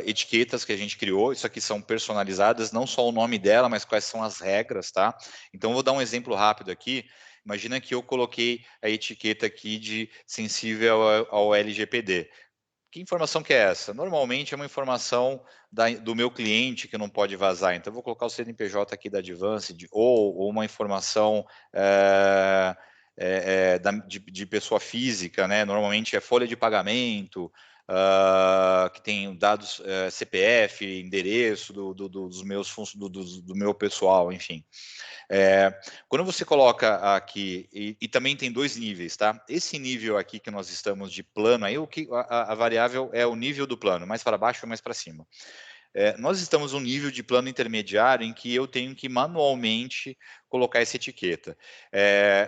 A: etiquetas que a gente criou. Isso aqui são personalizadas, não só o nome dela, mas quais são as regras, tá? Então, vou dar um exemplo rápido aqui. Imagina que eu coloquei a etiqueta aqui de sensível ao LGPD. Que informação que é essa? Normalmente é uma informação do meu cliente que não pode vazar. Então, eu vou colocar o CNPJ aqui da Advanced, ou uma informação de pessoa física, né? Normalmente é folha de pagamento, que tem dados CPF, endereço do meu pessoal, enfim. Quando você coloca aqui, e também tem 2 níveis, tá? Esse nível aqui que nós estamos de plano, aí a variável é o nível do plano, mais para baixo ou mais para cima. Nós estamos num nível de plano intermediário em que eu tenho que manualmente colocar essa etiqueta.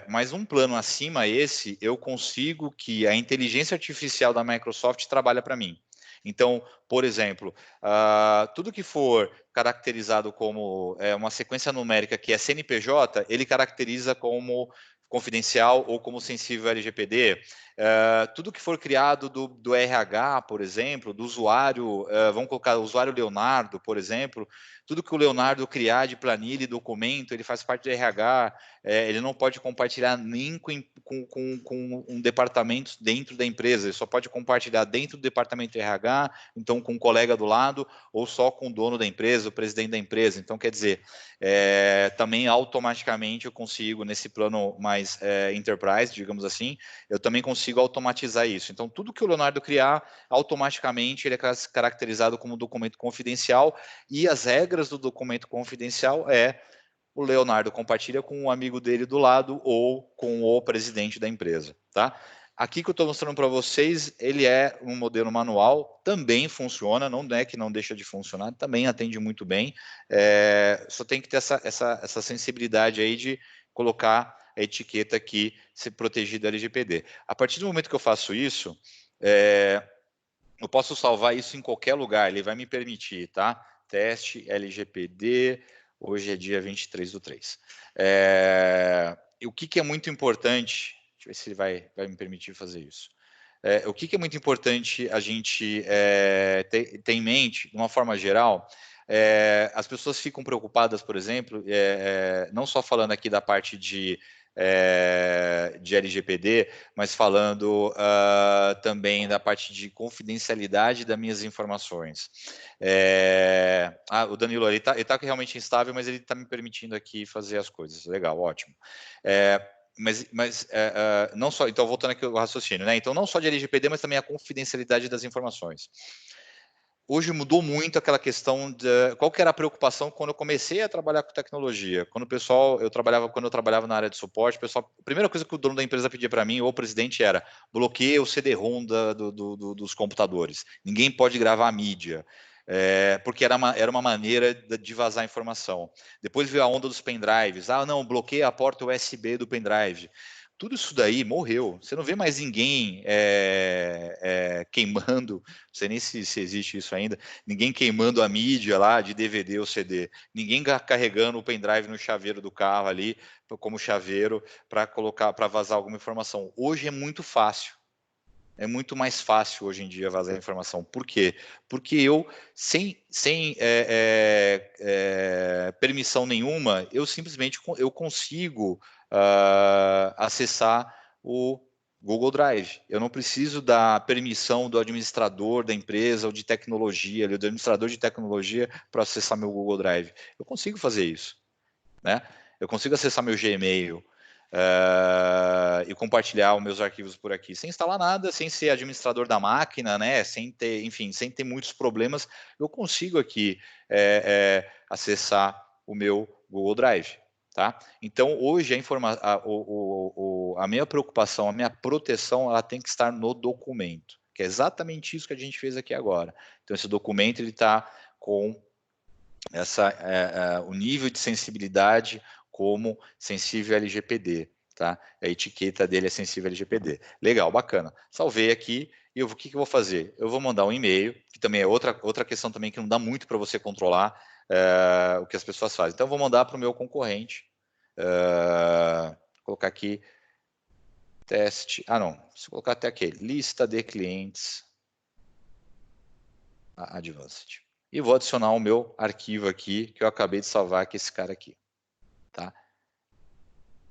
A: Mas um plano acima esse, eu consigo que a inteligência artificial da Microsoft trabalha para mim. Então, por exemplo, tudo que for caracterizado como uma sequência numérica que é CNPJ, ele caracteriza como confidencial ou como sensível ao LGPD. Tudo que for criado do RH, por exemplo, do usuário, vamos colocar o usuário Leonardo, por exemplo, tudo que o Leonardo criar de planilha e documento, ele faz parte do RH, ele não pode compartilhar nem com um departamento dentro da empresa, ele só pode compartilhar dentro do departamento de RH, então com um colega do lado, ou só com o dono da empresa, o presidente da empresa. Então, quer dizer, também automaticamente eu consigo, nesse plano mais enterprise, digamos assim, eu também consigo automatizar isso. Então, tudo que o Leonardo criar, automaticamente ele é caracterizado como documento confidencial, e as regras do documento confidencial o Leonardo compartilha com um amigo dele do lado ou com o presidente da empresa, tá? Aqui que eu estou mostrando para vocês, ele é um modelo manual, também funciona, não é que não deixa de funcionar, também atende muito bem, só tem que ter essa sensibilidade aí de colocar a etiqueta aqui, ser protegido da LGPD. A partir do momento que eu faço isso, eu posso salvar isso em qualquer lugar, ele vai me permitir, tá? Teste LGPD, hoje é dia 23/3. O que é muito importante, deixa eu ver se ele vai me permitir fazer isso. O que é muito importante a gente ter em mente, de uma forma geral, as pessoas ficam preocupadas, por exemplo, não só falando aqui da parte de LGPD, mas falando também da parte de confidencialidade das minhas informações. O Danilo, ele está realmente instável, mas ele está me permitindo aqui fazer as coisas. Legal, ótimo. Mas não só, então voltando aqui ao raciocínio, né? Então não só de LGPD, mas também a confidencialidade das informações. Hoje mudou muito aquela questão de qual que era a preocupação quando eu comecei a trabalhar com tecnologia. Quando eu trabalhava na área de suporte, a primeira coisa que o dono da empresa pedia para mim, ou o presidente, era bloqueia o CD-ROM dos computadores. Ninguém pode gravar a mídia. Porque era uma maneira de vazar informação. Depois veio a onda dos pendrives. Não, bloqueia a porta USB do pendrive. tudo isso daí morreu. Você não vê mais ninguém queimando, não sei nem se existe isso ainda, ninguém queimando a mídia lá de DVD ou CD, ninguém carregando o pendrive no chaveiro do carro ali, como chaveiro, para vazar alguma informação. Hoje é muito fácil. É muito mais fácil hoje em dia vazar informação. Por quê? Porque eu, sem permissão nenhuma, eu simplesmente consigo acessar o Google Drive. Eu não preciso da permissão do administrador da empresa ou de tecnologia, do administrador de tecnologia para acessar meu Google Drive. Eu consigo fazer isso, né? Eu consigo acessar meu Gmail, e compartilhar os meus arquivos por aqui, sem instalar nada, sem ser administrador da máquina, né? Sem ter muitos problemas, eu consigo aqui acessar o meu Google Drive, tá? Então, hoje a minha preocupação, a minha proteção, ela tem que estar no documento, que é exatamente isso que a gente fez aqui agora. Então, esse documento ele está com o nível de sensibilidade como sensível LGPD, tá? A etiqueta dele é sensível LGPD. Legal, bacana. Salvei aqui e o que eu vou fazer? Eu vou mandar um e-mail, que também é outra questão também que não dá muito para você controlar o que as pessoas fazem. Então, eu vou mandar para o meu concorrente, vou colocar aqui, teste, se eu colocar até aqui, lista de clientes Advanced. E vou adicionar o meu arquivo aqui, que eu acabei de salvar, que é esse cara aqui. Tá?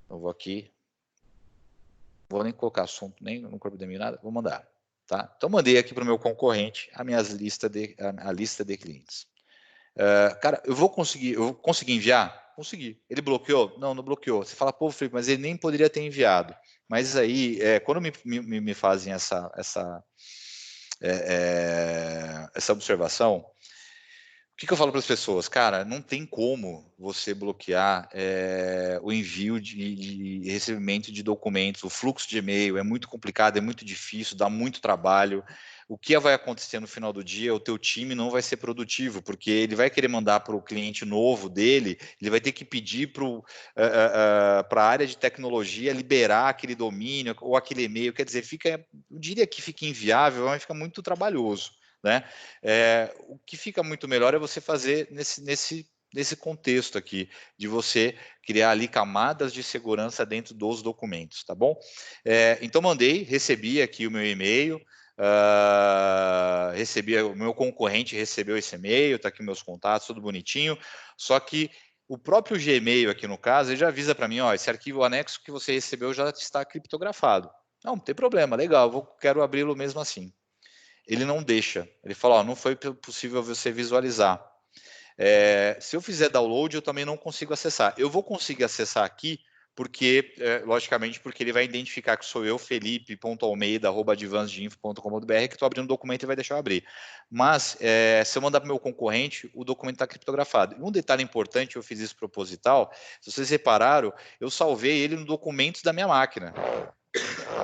A: Eu vou aqui, vou nem colocar assunto nem no corpo de e-mail, nada, vou mandar. Tá? Então, mandei aqui para o meu concorrente a lista de clientes. Cara, eu consegui enviar? Consegui. Ele bloqueou? Não bloqueou. Você fala, pô, Felipe, mas ele nem poderia ter enviado. Mas aí, quando me fazem essa observação, o que eu falo para as pessoas? Cara, não tem como você bloquear o envio de recebimento de documentos, o fluxo de e-mail é muito complicado, é muito difícil, dá muito trabalho. O que vai acontecer no final do dia, o teu time não vai ser produtivo, porque ele vai querer mandar para o cliente novo dele, ele vai ter que pedir para a área de tecnologia liberar aquele domínio ou aquele e-mail, quer dizer, eu diria que fica inviável, mas fica muito trabalhoso. Né? O que fica muito melhor é você fazer nesse contexto aqui, de você criar ali camadas de segurança dentro dos documentos, tá bom? Então, recebi aqui o meu e-mail, o meu concorrente recebeu esse e-mail, tá aqui meus contatos, tudo bonitinho, só que o próprio Gmail aqui no caso, ele já avisa para mim, ó, esse arquivo anexo que você recebeu já está criptografado. Não tem problema, legal, quero abri-lo mesmo assim. Ele não deixa. Ele fala, não foi possível você visualizar. Se eu fizer download, eu também não consigo acessar. Eu vou conseguir acessar aqui, logicamente, porque ele vai identificar que sou eu, felipe.almeida@advancedinfo.com.br, que estou abrindo o documento e vai deixar eu abrir. Mas, se eu mandar para o meu concorrente, o documento está criptografado. E um detalhe importante, eu fiz isso proposital, se vocês repararam, eu salvei ele no documentos da minha máquina.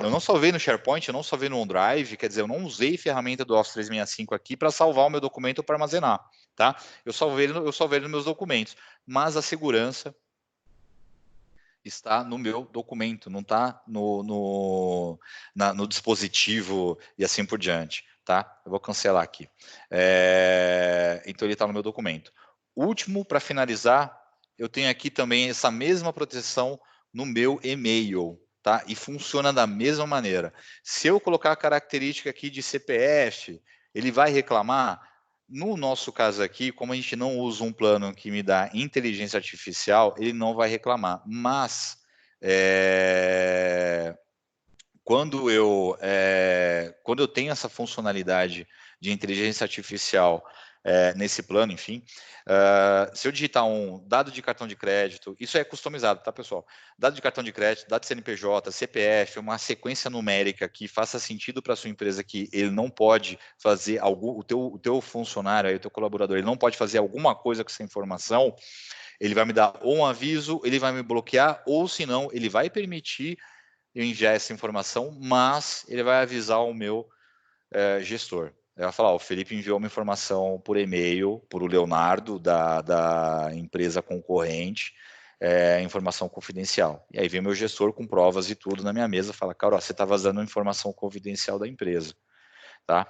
A: Eu não salvei no SharePoint, eu não salvei no OneDrive, quer dizer, eu não usei ferramenta do Office 365 aqui para salvar o meu documento para armazenar, tá? Eu salvei ele nos meus documentos, mas a segurança está no meu documento, não está no dispositivo e assim por diante, tá? Eu vou cancelar aqui. Então, ele está no meu documento. Último, para finalizar, eu tenho aqui também essa mesma proteção no meu e-mail, tá? E funciona da mesma maneira. Se eu colocar a característica aqui de CPF, ele vai reclamar? No nosso caso aqui, como a gente não usa um plano que me dá inteligência artificial, ele não vai reclamar. Mas, quando eu tenho essa funcionalidade de inteligência artificial nesse plano, enfim, se eu digitar um dado de cartão de crédito, isso é customizado, tá, pessoal? Dado de cartão de crédito, dado de CNPJ, CPF, uma sequência numérica que faça sentido para a sua empresa, que ele não pode fazer o teu funcionário, aí, o teu colaborador, ele não pode fazer alguma coisa com essa informação, ele vai me dar ou um aviso, ele vai me bloquear, ou se não, ele vai permitir eu enviar essa informação, mas ele vai avisar o meu gestor. Ele vai falar, o Felipe enviou uma informação por e-mail, por o Leonardo, da empresa concorrente, informação confidencial. E aí vem meu gestor com provas e tudo na minha mesa, fala, cara, ó, você está vazando informação confidencial da empresa. Tá?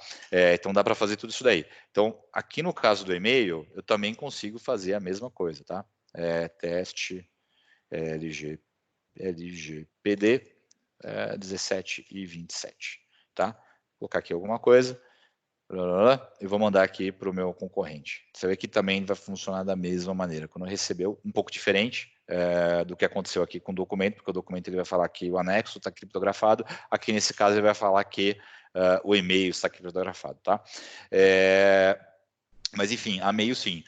A: Então dá para fazer tudo isso daí. Então, aqui no caso do e-mail, eu também consigo fazer a mesma coisa, tá? Teste LGPD 17 e 27, tá? Vou colocar aqui alguma coisa, e vou mandar aqui para o meu concorrente. Você vê que também vai funcionar da mesma maneira. Quando recebeu, um pouco diferente do que aconteceu aqui com o documento, porque o documento ele vai falar que o anexo está criptografado, aqui nesse caso ele vai falar que o e-mail está criptografado, tá? Mas enfim, e-mail sim.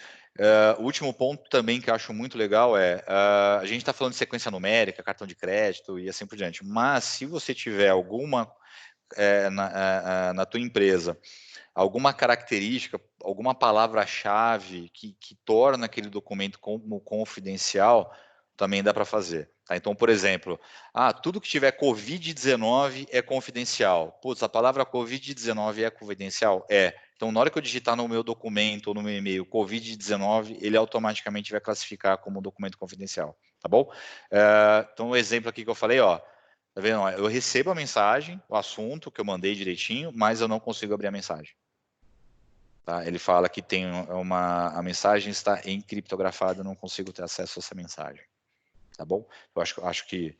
A: O último ponto também que eu acho muito legal a gente está falando de sequência numérica, cartão de crédito e assim por diante, mas se você tiver alguma na tua empresa, alguma característica, alguma palavra-chave que torna aquele documento como confidencial, também dá para fazer. Tá? Então, por exemplo, tudo que tiver Covid-19 é confidencial. Putz, a palavra Covid-19 é confidencial? Então, na hora que eu digitar no meu documento ou no meu e-mail Covid-19, ele automaticamente vai classificar como documento confidencial. Tá bom? Então, o exemplo aqui que eu falei, ó, tá vendo? Eu recebo a mensagem, o assunto que eu mandei direitinho, mas eu não consigo abrir a mensagem. Tá? Ele fala que tem a mensagem está encriptografada, eu não consigo ter acesso a essa mensagem. Tá bom? Eu acho que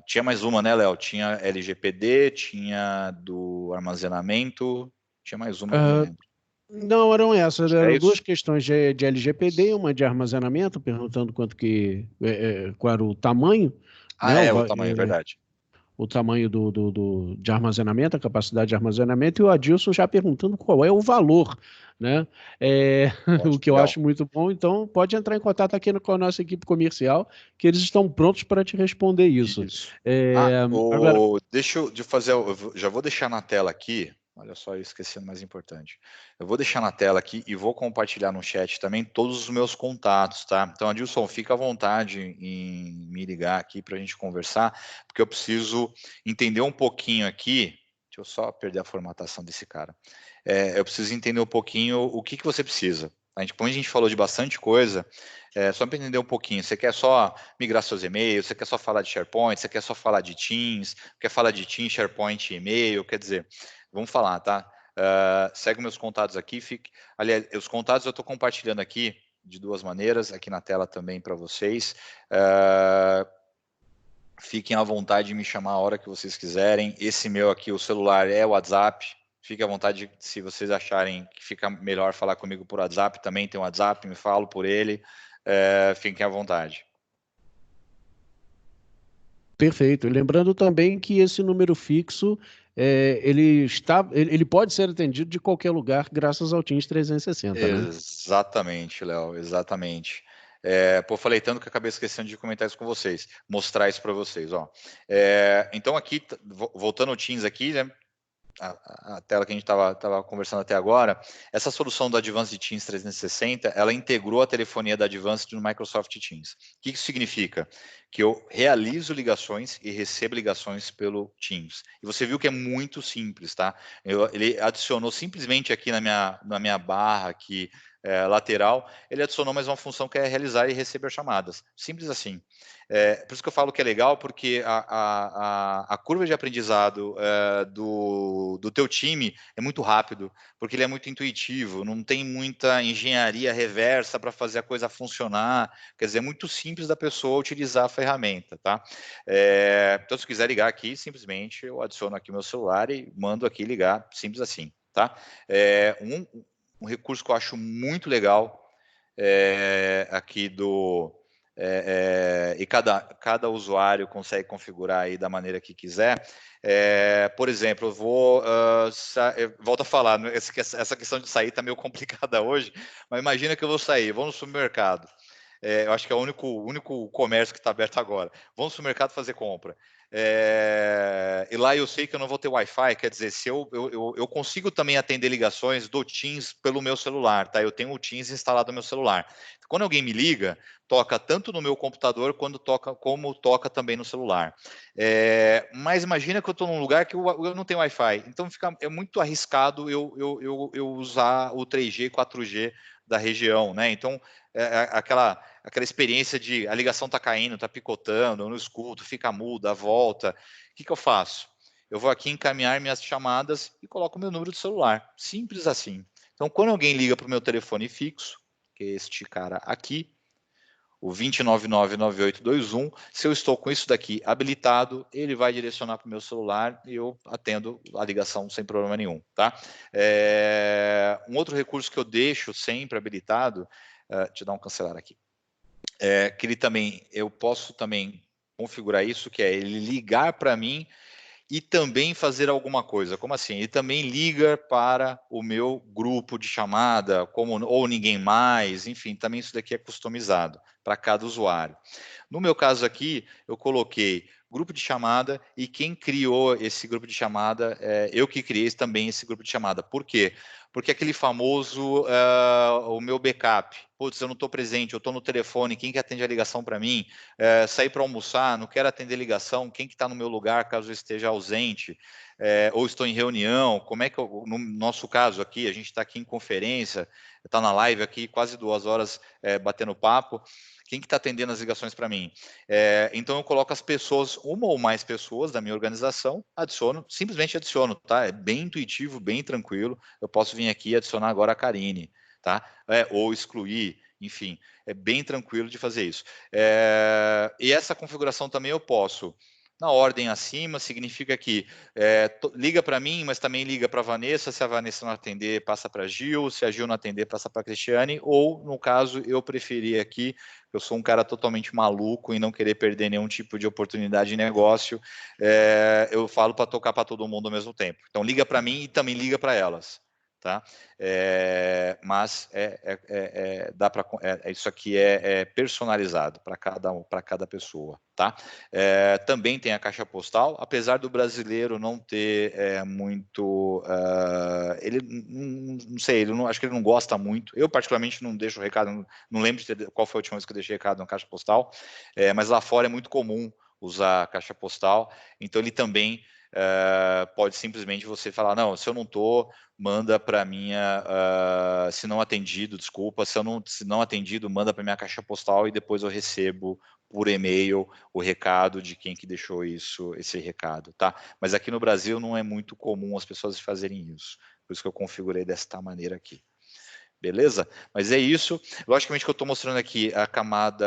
A: tinha mais uma, né, Léo? Tinha LGPD, tinha do armazenamento, tinha mais uma, não lembro.
F: Não, eram essas. Eram duas questões de LGPD, uma de armazenamento, perguntando qual era o tamanho.
A: Né? O tamanho, é verdade.
F: O tamanho de armazenamento, a capacidade de armazenamento, e o Adilson já perguntando qual é o valor, né? O que eu acho muito bom. Então, pode entrar em contato aqui com a nossa equipe comercial, que eles estão prontos para te responder isso.
A: Agora... Deixa eu fazer, já vou deixar na tela aqui. Olha só, eu esqueci o mais importante. Eu vou deixar na tela aqui e vou compartilhar no chat também todos os meus contatos, tá? Então, Adilson, fica à vontade em me ligar aqui para a gente conversar, porque eu preciso entender um pouquinho aqui. Deixa eu só perder a formatação desse cara. Eu preciso entender um pouquinho o que você precisa. Como a gente falou de bastante coisa, só para entender um pouquinho, você quer só migrar seus e-mails, você quer só falar de SharePoint, você quer só falar de Teams, quer falar de Teams, SharePoint e e-mail, quer dizer... Vamos falar, tá? Segue meus contatos aqui. Aliás, os contatos eu estou compartilhando aqui de duas maneiras, aqui na tela também para vocês. Fiquem à vontade de me chamar a hora que vocês quiserem. Esse meu aqui, o celular, é o WhatsApp. Fiquem à vontade, se vocês acharem que fica melhor falar comigo por WhatsApp, também tem um WhatsApp, me falo por ele. Fiquem à vontade.
F: Perfeito. Lembrando também que esse número fixo ele pode ser atendido de qualquer lugar graças ao Teams 360.
A: Exatamente, né? Léo, exatamente. Falei tanto que acabei esquecendo de comentar isso com vocês, mostrar isso para vocês. Ó. Então aqui, voltando ao Teams aqui, né? A tela que a gente estava conversando até agora, essa solução do Advanced Teams 360, ela integrou a telefonia da Advanced no Microsoft Teams. O que isso significa? Que eu realizo ligações e recebo ligações pelo Teams. E você viu que é muito simples, tá? Ele adicionou simplesmente aqui na minha barra aqui, lateral, ele adicionou mais uma função que é realizar e receber chamadas. Simples assim. Por isso que eu falo que é legal, porque a curva de aprendizado do teu time é muito rápido, porque ele é muito intuitivo, não tem muita engenharia reversa para fazer a coisa funcionar, quer dizer, é muito simples da pessoa utilizar a ferramenta, tá? Então, se quiser ligar aqui, simplesmente eu adiciono aqui meu celular e mando aqui ligar, simples assim, tá? Um recurso que eu acho muito legal aqui e cada usuário consegue configurar aí da maneira que quiser. Por exemplo, eu volto a falar, essa questão de sair está meio complicada hoje, mas imagina que eu vou sair, vou no supermercado. Eu acho que é o único comércio que está aberto agora. Vou no supermercado fazer compra. E lá eu sei que eu não vou ter Wi-Fi, quer dizer, se eu consigo também atender ligações do Teams pelo meu celular, tá? Eu tenho o Teams instalado no meu celular. Quando alguém me liga, toca tanto no meu computador como toca também no celular. Mas imagina que eu estou num lugar que eu não tenho Wi-Fi, então é muito arriscado eu usar o 3G, 4G da região, né? Então, aquela experiência de a ligação está caindo, está picotando, eu não escuto, fica muda, volta. O que eu faço? Eu vou aqui encaminhar minhas chamadas e coloco o meu número de celular. Simples assim. Então, quando alguém liga para o meu telefone fixo, que é este cara aqui, o 2999821, se eu estou com isso daqui habilitado, ele vai direcionar para o meu celular e eu atendo a ligação sem problema nenhum, tá? Um outro recurso que eu deixo sempre habilitado, deixa eu dar um cancelar aqui, que ele também, eu posso também configurar isso, que é ele ligar para mim e também fazer alguma coisa. Como assim? Ele também liga para o meu grupo de chamada, ou ninguém mais, enfim, também isso daqui é customizado para cada usuário. No meu caso aqui, eu coloquei grupo de chamada e quem criou esse grupo de chamada, eu que criei também esse grupo de chamada. Por quê? Porque aquele famoso, o meu backup, putz, eu não estou presente, eu estou no telefone, quem que atende a ligação para mim? Sair para almoçar, não quero atender ligação, quem que está no meu lugar caso eu esteja ausente? Ou estou em reunião, como é que no nosso caso aqui, a gente está aqui em conferência, está na live aqui quase 2 horas batendo papo, quem que está atendendo as ligações para mim? Então eu coloco as pessoas, uma ou mais pessoas da minha organização, simplesmente adiciono, tá? É bem intuitivo, bem tranquilo, eu posso vir aqui e adicionar agora a Karine, tá? Ou excluir, enfim, é bem tranquilo de fazer isso. E essa configuração também eu posso, na ordem acima, significa que liga para mim, mas também liga para a Vanessa, se a Vanessa não atender, passa para a Gil, se a Gil não atender, passa para a Cristiane, ou, no caso, eu preferi aqui, eu sou um cara totalmente maluco e não querer perder nenhum tipo de oportunidade de negócio, eu falo para tocar para todo mundo ao mesmo tempo. Então, liga para mim e também liga para elas. Tá? Mas dá para isso aqui é personalizado para cada pessoa, tá? Também tem a caixa postal, apesar do brasileiro não ter muito, ele não sei, acho que ele não gosta muito. Eu particularmente não deixo recado, não lembro qual foi a última vez que eu deixei recado na caixa postal, mas lá fora é muito comum usar a caixa postal, então ele também pode simplesmente você falar, não, se eu não estou, manda para minha, se não atendido, desculpa, se não atendido, manda para minha caixa postal e depois eu recebo por e-mail o recado de quem que deixou esse recado, tá? Mas aqui no Brasil não é muito comum as pessoas fazerem isso, por isso que eu configurei desta maneira aqui. Beleza? Mas é isso. Logicamente que eu estou mostrando aqui a camada,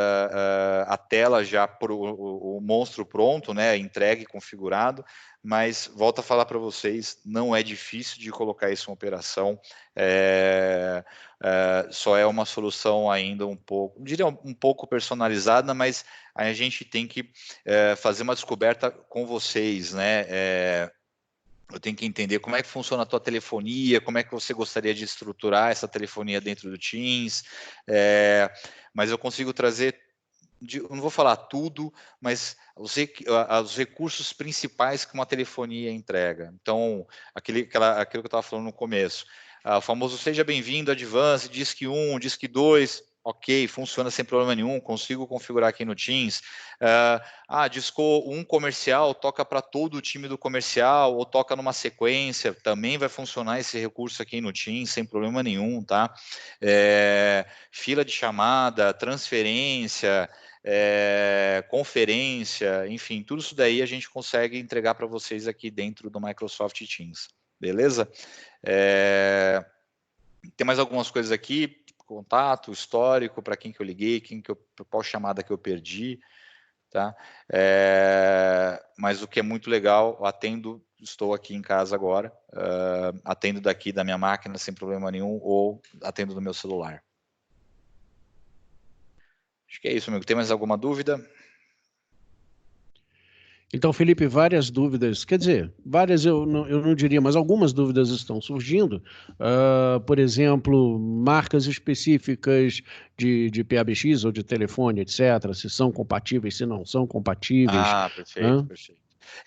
A: a tela já, o monstro pronto, né? Entregue, configurado, mas volto a falar para vocês, não é difícil de colocar isso em operação, só é uma solução ainda um pouco, diria um pouco personalizada, mas a gente tem que fazer uma descoberta com vocês, né? Eu tenho que entender como é que funciona a tua telefonia, como é que você gostaria de estruturar essa telefonia dentro do Teams, mas eu consigo trazer, eu não vou falar tudo, mas os recursos principais que uma telefonia entrega. Então, aquilo que eu estava falando no começo, o famoso seja bem-vindo, Advance, Disque 1, Disque 2, ok, funciona sem problema nenhum, consigo configurar aqui no Teams. Discou um comercial, toca para todo o time do comercial, ou toca numa sequência, também vai funcionar esse recurso aqui no Teams, sem problema nenhum, tá? Fila de chamada, transferência, conferência, enfim, tudo isso daí a gente consegue entregar para vocês aqui dentro do Microsoft Teams, beleza? Tem mais algumas coisas aqui, contato, histórico, para quem que eu liguei, qual chamada que eu perdi, tá? Mas o que é muito legal, estou aqui em casa agora, atendo daqui da minha máquina sem problema nenhum, ou atendo do meu celular. Acho que é isso, amigo. Tem mais alguma dúvida?
F: Então, Felipe, várias dúvidas, quer dizer, várias eu não diria, mas algumas dúvidas estão surgindo. Por exemplo, marcas específicas de PABX ou de telefone, etc., se são compatíveis, se não são compatíveis.
A: Perfeito, perfeito.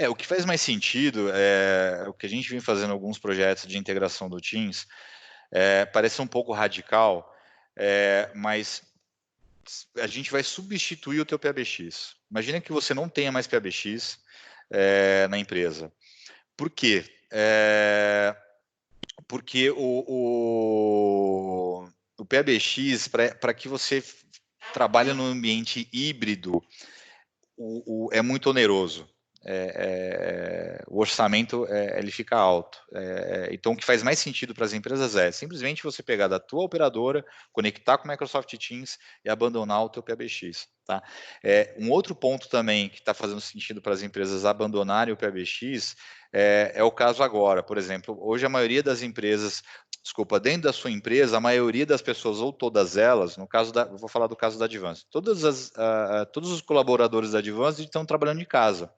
A: O que faz mais sentido o que a gente vem fazendo alguns projetos de integração do Teams, parece um pouco radical, mas a gente vai substituir o teu PABX. Imagina que você não tenha mais PABX na empresa. Por quê? Porque o PABX, para que você trabalha no ambiente híbrido, é muito oneroso. O orçamento ele fica alto. Então, o que faz mais sentido para as empresas é simplesmente você pegar da tua operadora, conectar com o Microsoft Teams e abandonar o teu PBX. Tá? Um outro ponto também que está fazendo sentido para as empresas abandonarem o PBX é o caso agora. Por exemplo, hoje a maioria das empresas, dentro da sua empresa, a maioria das pessoas, ou todas elas, no caso vou falar do caso da Advanced, todos os colaboradores da Advanced estão trabalhando de casa.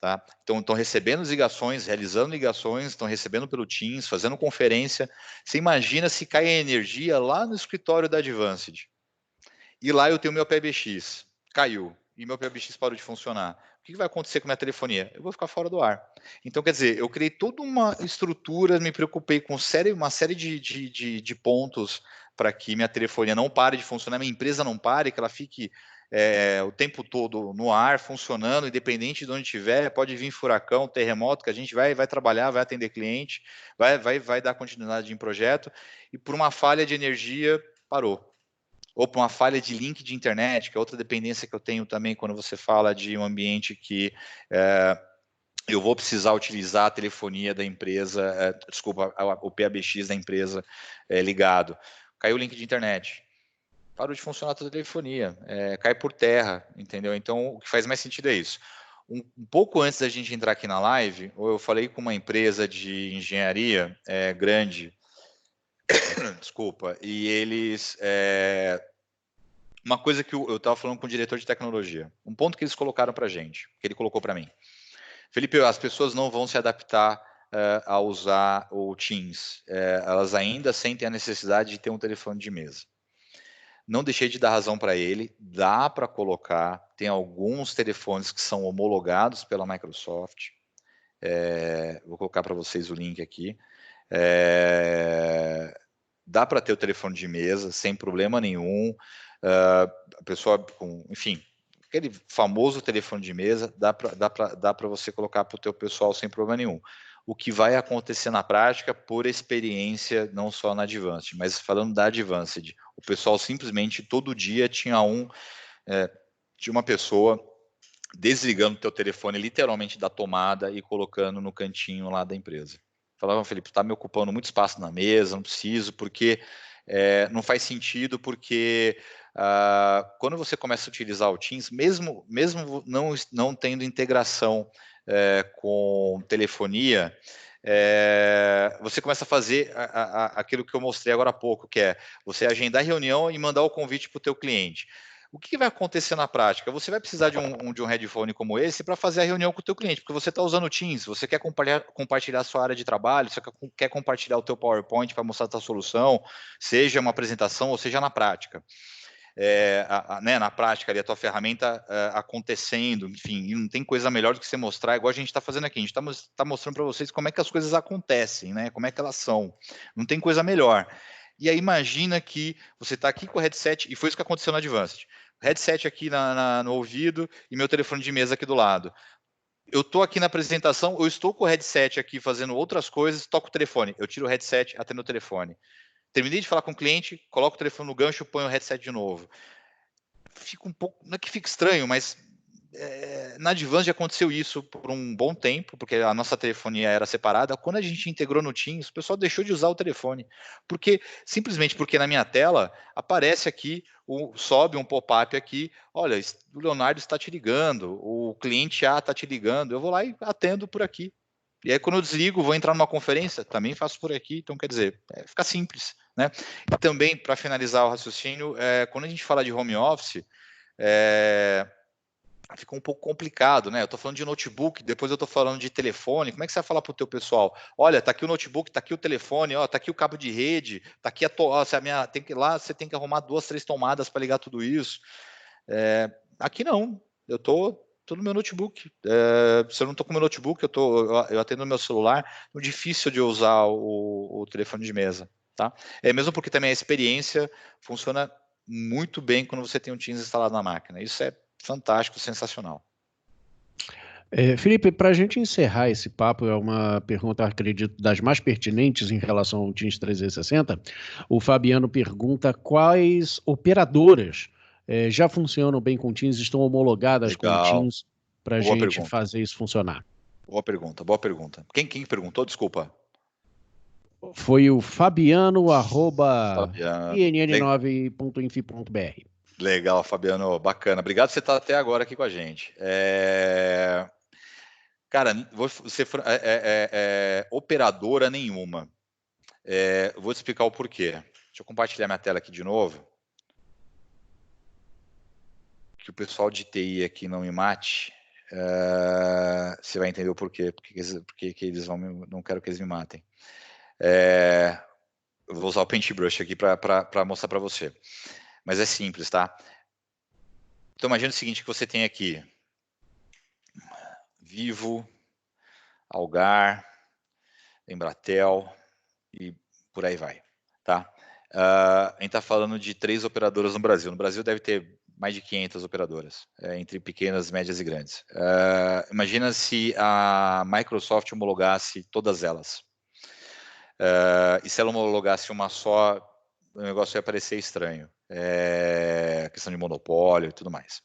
A: Tá? Então, estão recebendo ligações, realizando ligações, estão recebendo pelo Teams, fazendo conferência. Você imagina se cai a energia lá no escritório da Advanced. E lá eu tenho meu PBX, caiu, e meu PBX parou de funcionar. O que vai acontecer com a minha telefonia? Eu vou ficar fora do ar. Então, quer dizer, eu criei toda uma estrutura, me preocupei com uma série de pontos para que minha telefonia não pare de funcionar, minha empresa não pare, que ela fique o tempo todo no ar, funcionando, independente de onde estiver. Pode vir furacão, terremoto, que a gente vai trabalhar, vai atender cliente, vai dar continuidade em projeto, e por uma falha de energia, parou. Ou por uma falha de link de internet, que é outra dependência que eu tenho também quando você fala de um ambiente que eu vou precisar utilizar a telefonia da empresa, o PBX da empresa ligado. Caiu o link de internet. Parou de funcionar a tua telefonia, cai por terra, entendeu? Então, o que faz mais sentido é isso. Um pouco antes da gente entrar aqui na live, eu falei com uma empresa de engenharia grande, e eles... uma coisa que eu estava falando com o diretor de tecnologia, um ponto que eles colocaram para a gente, que ele colocou para mim. Felipe, as pessoas não vão se adaptar a usar o Teams, elas ainda sentem a necessidade de ter um telefone de mesa. Não deixei de dar razão para ele, dá para colocar, tem alguns telefones que são homologados pela Microsoft, vou colocar para vocês o link aqui, dá para ter o telefone de mesa sem problema nenhum, a pessoa, enfim, aquele famoso telefone de mesa, dá para você colocar para o teu pessoal sem problema nenhum. O que vai acontecer na prática, por experiência, não só na Advanced, mas falando da Advanced, o pessoal simplesmente todo dia tinha uma pessoa desligando o teu telefone literalmente da tomada e colocando no cantinho lá da empresa. Falavam, Felipe, está me ocupando muito espaço na mesa, não preciso, porque não faz sentido, porque quando você começa a utilizar o Teams, mesmo não tendo integração com telefonia, você começa a fazer aquilo que eu mostrei agora há pouco, que é você agendar reunião e mandar o convite para o teu cliente. O que vai acontecer na prática? Você vai precisar de um headphone como esse para fazer a reunião com o teu cliente, porque você está usando o Teams, você quer compartilhar a sua área de trabalho, você quer compartilhar o teu PowerPoint para mostrar a tua solução, seja uma apresentação ou seja na prática. Na prática, ali, a tua ferramenta acontecendo, enfim, e não tem coisa melhor do que você mostrar, igual a gente está fazendo aqui, a gente está mostrando para vocês como é que as coisas acontecem, né? Como é que elas são, não tem coisa melhor. E aí imagina que você está aqui com o headset, e foi isso que aconteceu na Advanced, headset aqui no ouvido e meu telefone de mesa aqui do lado. Eu estou aqui na apresentação, eu estou com o headset aqui fazendo outras coisas, toco o telefone, eu tiro o headset, atendo o telefone. Terminei de falar com o cliente, coloco o telefone no gancho, ponho o headset de novo. Fica um pouco, não é que fica estranho, mas na Advanced já aconteceu isso por um bom tempo, porque a nossa telefonia era separada. Quando a gente integrou no Teams, o pessoal deixou de usar o telefone, simplesmente porque na minha tela aparece aqui, sobe um pop-up aqui, olha, o Leonardo está te ligando, o cliente A está te ligando, eu vou lá e atendo por aqui. E aí, quando eu desligo, vou entrar numa conferência, também faço por aqui. Então, quer dizer, fica simples, né? E também, para finalizar o raciocínio, quando a gente fala de home office, fica um pouco complicado, né? Eu estou falando de notebook, depois eu estou falando de telefone. Como é que você vai falar para o teu pessoal? Olha, está aqui o notebook, está aqui o telefone, está aqui o cabo de rede, está aqui você tem que arrumar 2, 3 tomadas para ligar tudo isso. Aqui não, eu estou no meu notebook. Se eu não estou com o meu notebook, eu atendo no meu celular, é difícil de usar o telefone de mesa, tá? Mesmo porque também a experiência funciona muito bem quando você tem um Teams instalado na máquina. Isso é fantástico, sensacional.
F: Felipe, para a gente encerrar esse papo, é uma pergunta, acredito, das mais pertinentes em relação ao Teams 360. O Fabiano pergunta quais operadoras já funcionam bem com Teams, estão homologadas com Teams para a gente fazer isso funcionar?
A: Boa pergunta, boa pergunta. Quem perguntou? Desculpa.
F: Foi o Fabiano, @inn9.inf.br.
A: Legal, Fabiano, bacana. Obrigado por você estar até agora aqui com a gente. Cara, você operadora nenhuma. Vou te explicar o porquê. Deixa eu compartilhar minha tela aqui de novo. Que o pessoal de TI aqui não me mate. Você vai entender o porquê. Porque eles não quero que eles me matem. Eu vou usar o Paintbrush aqui para mostrar para você. Mas é simples, tá? Então imagina o seguinte, que você tem aqui Vivo, Algar, Embratel e por aí vai, tá? A gente está falando de 3 operadoras no Brasil. No Brasil deve ter mais de 500 operadoras, entre pequenas, médias e grandes. Imagina se a Microsoft homologasse todas elas. E se ela homologasse uma só, o negócio ia parecer estranho. Questão de monopólio e tudo mais.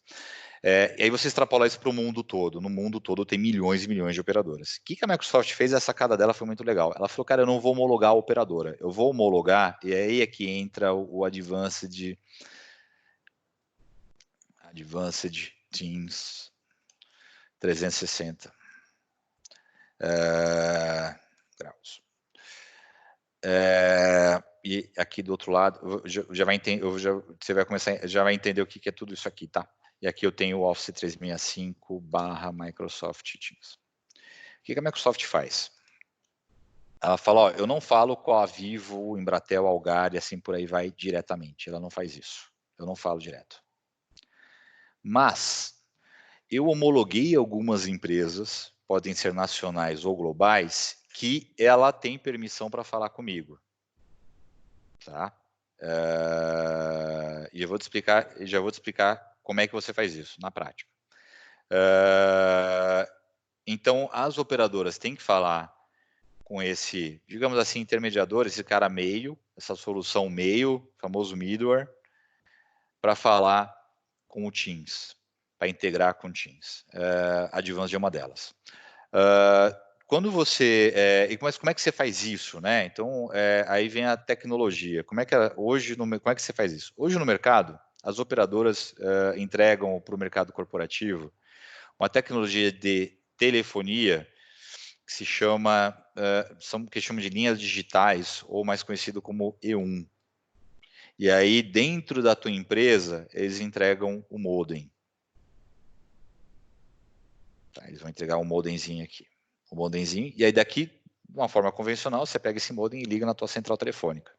A: E aí você extrapola isso para o mundo todo. No mundo todo tem milhões e milhões de operadoras. O que a Microsoft fez? A sacada dela foi muito legal. Ela falou, cara, eu não vou homologar a operadora. Eu vou homologar, e aí é que entra o Advanced Teams 360 graus. E aqui do outro lado, você vai entender o que é tudo isso aqui, tá? E aqui eu tenho o Office 365/Microsoft Teams. O que a Microsoft faz? Ela fala, ó, eu não falo com a Vivo, Embratel, Algar e assim por aí vai diretamente. Ela não faz isso. Eu não falo direto. Mas eu homologuei algumas empresas, podem ser nacionais ou globais, que ela tem permissão para falar comigo. Tá? E já vou te explicar como é que você faz isso na prática. Então, as operadoras têm que falar com esse, digamos assim, intermediador, esse cara meio, essa solução meio, famoso middleware, para falar com o Teams, para integrar com o Teams. Advanced é uma delas. Quando você, mas como é que você faz isso, né? Então, aí vem a tecnologia. Como é que você faz isso? Hoje no mercado, as operadoras entregam para o mercado corporativo uma tecnologia de telefonia que se chama, que chamam de linhas digitais, ou mais conhecido como E1. E aí, dentro da tua empresa, eles entregam o modem. Tá, eles vão entregar um modemzinho aqui. Um modemzinho, e aí daqui, de uma forma convencional, você pega esse modem e liga na tua central telefônica.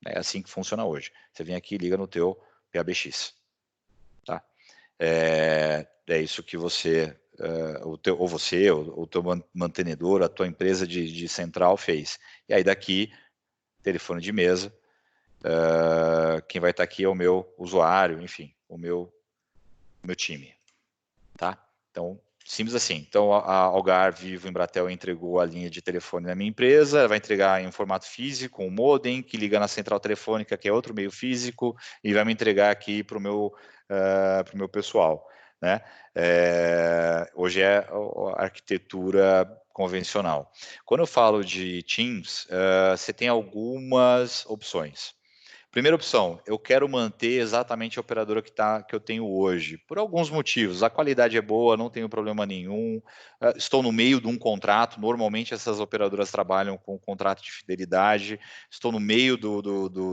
A: É assim que funciona hoje. Você vem aqui e liga no teu PABX. Tá? É isso que você, o teu mantenedor, a tua empresa de central fez. E aí daqui, telefone de mesa, quem vai estar aqui é o meu usuário, enfim, o meu time. Tá? Então, simples assim. Então, a Algar, Vivo, Embratel entregou a linha de telefone na minha empresa, ela vai entregar em formato físico, um modem que liga na central telefônica, que é outro meio físico, e vai me entregar aqui para o meu pessoal. Né? Hoje é a arquitetura convencional. Quando eu falo de Teams, você tem algumas opções. Primeira opção, eu quero manter exatamente a operadora que eu tenho hoje, por alguns motivos. A qualidade é boa, não tenho problema nenhum, estou no meio de um contrato, normalmente essas operadoras trabalham com contrato de fidelidade, estou no meio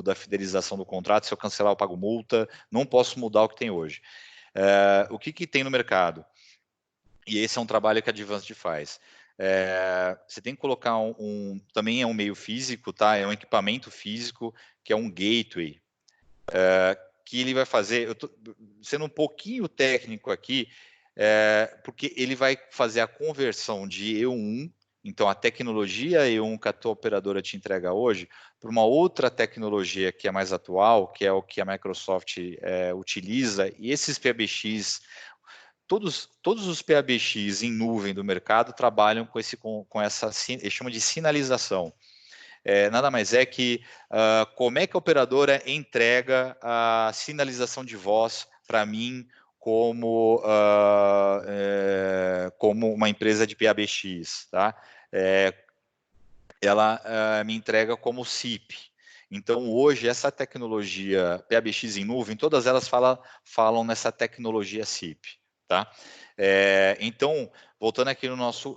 A: da fidelização do contrato, se eu cancelar eu pago multa, não posso mudar o que tem hoje. O que tem no mercado? E esse é um trabalho que a Advanced faz. Você tem que colocar também é um meio físico, tá? É um equipamento físico, que é um gateway, que ele vai fazer, eu tô sendo um pouquinho técnico aqui, porque ele vai fazer a conversão de E1, então a tecnologia E1 que a tua operadora te entrega hoje, para uma outra tecnologia que é mais atual, que é o que a Microsoft utiliza, e esses PBX, todos os PABX em nuvem do mercado trabalham com essa, eles chamam de sinalização. Nada mais é que como é que a operadora entrega a sinalização de voz para mim como uma empresa de PABX, tá? Ela me entrega como SIP. Então, hoje, essa tecnologia PABX em nuvem, todas elas falam nessa tecnologia SIP, tá? Então, voltando aqui no nosso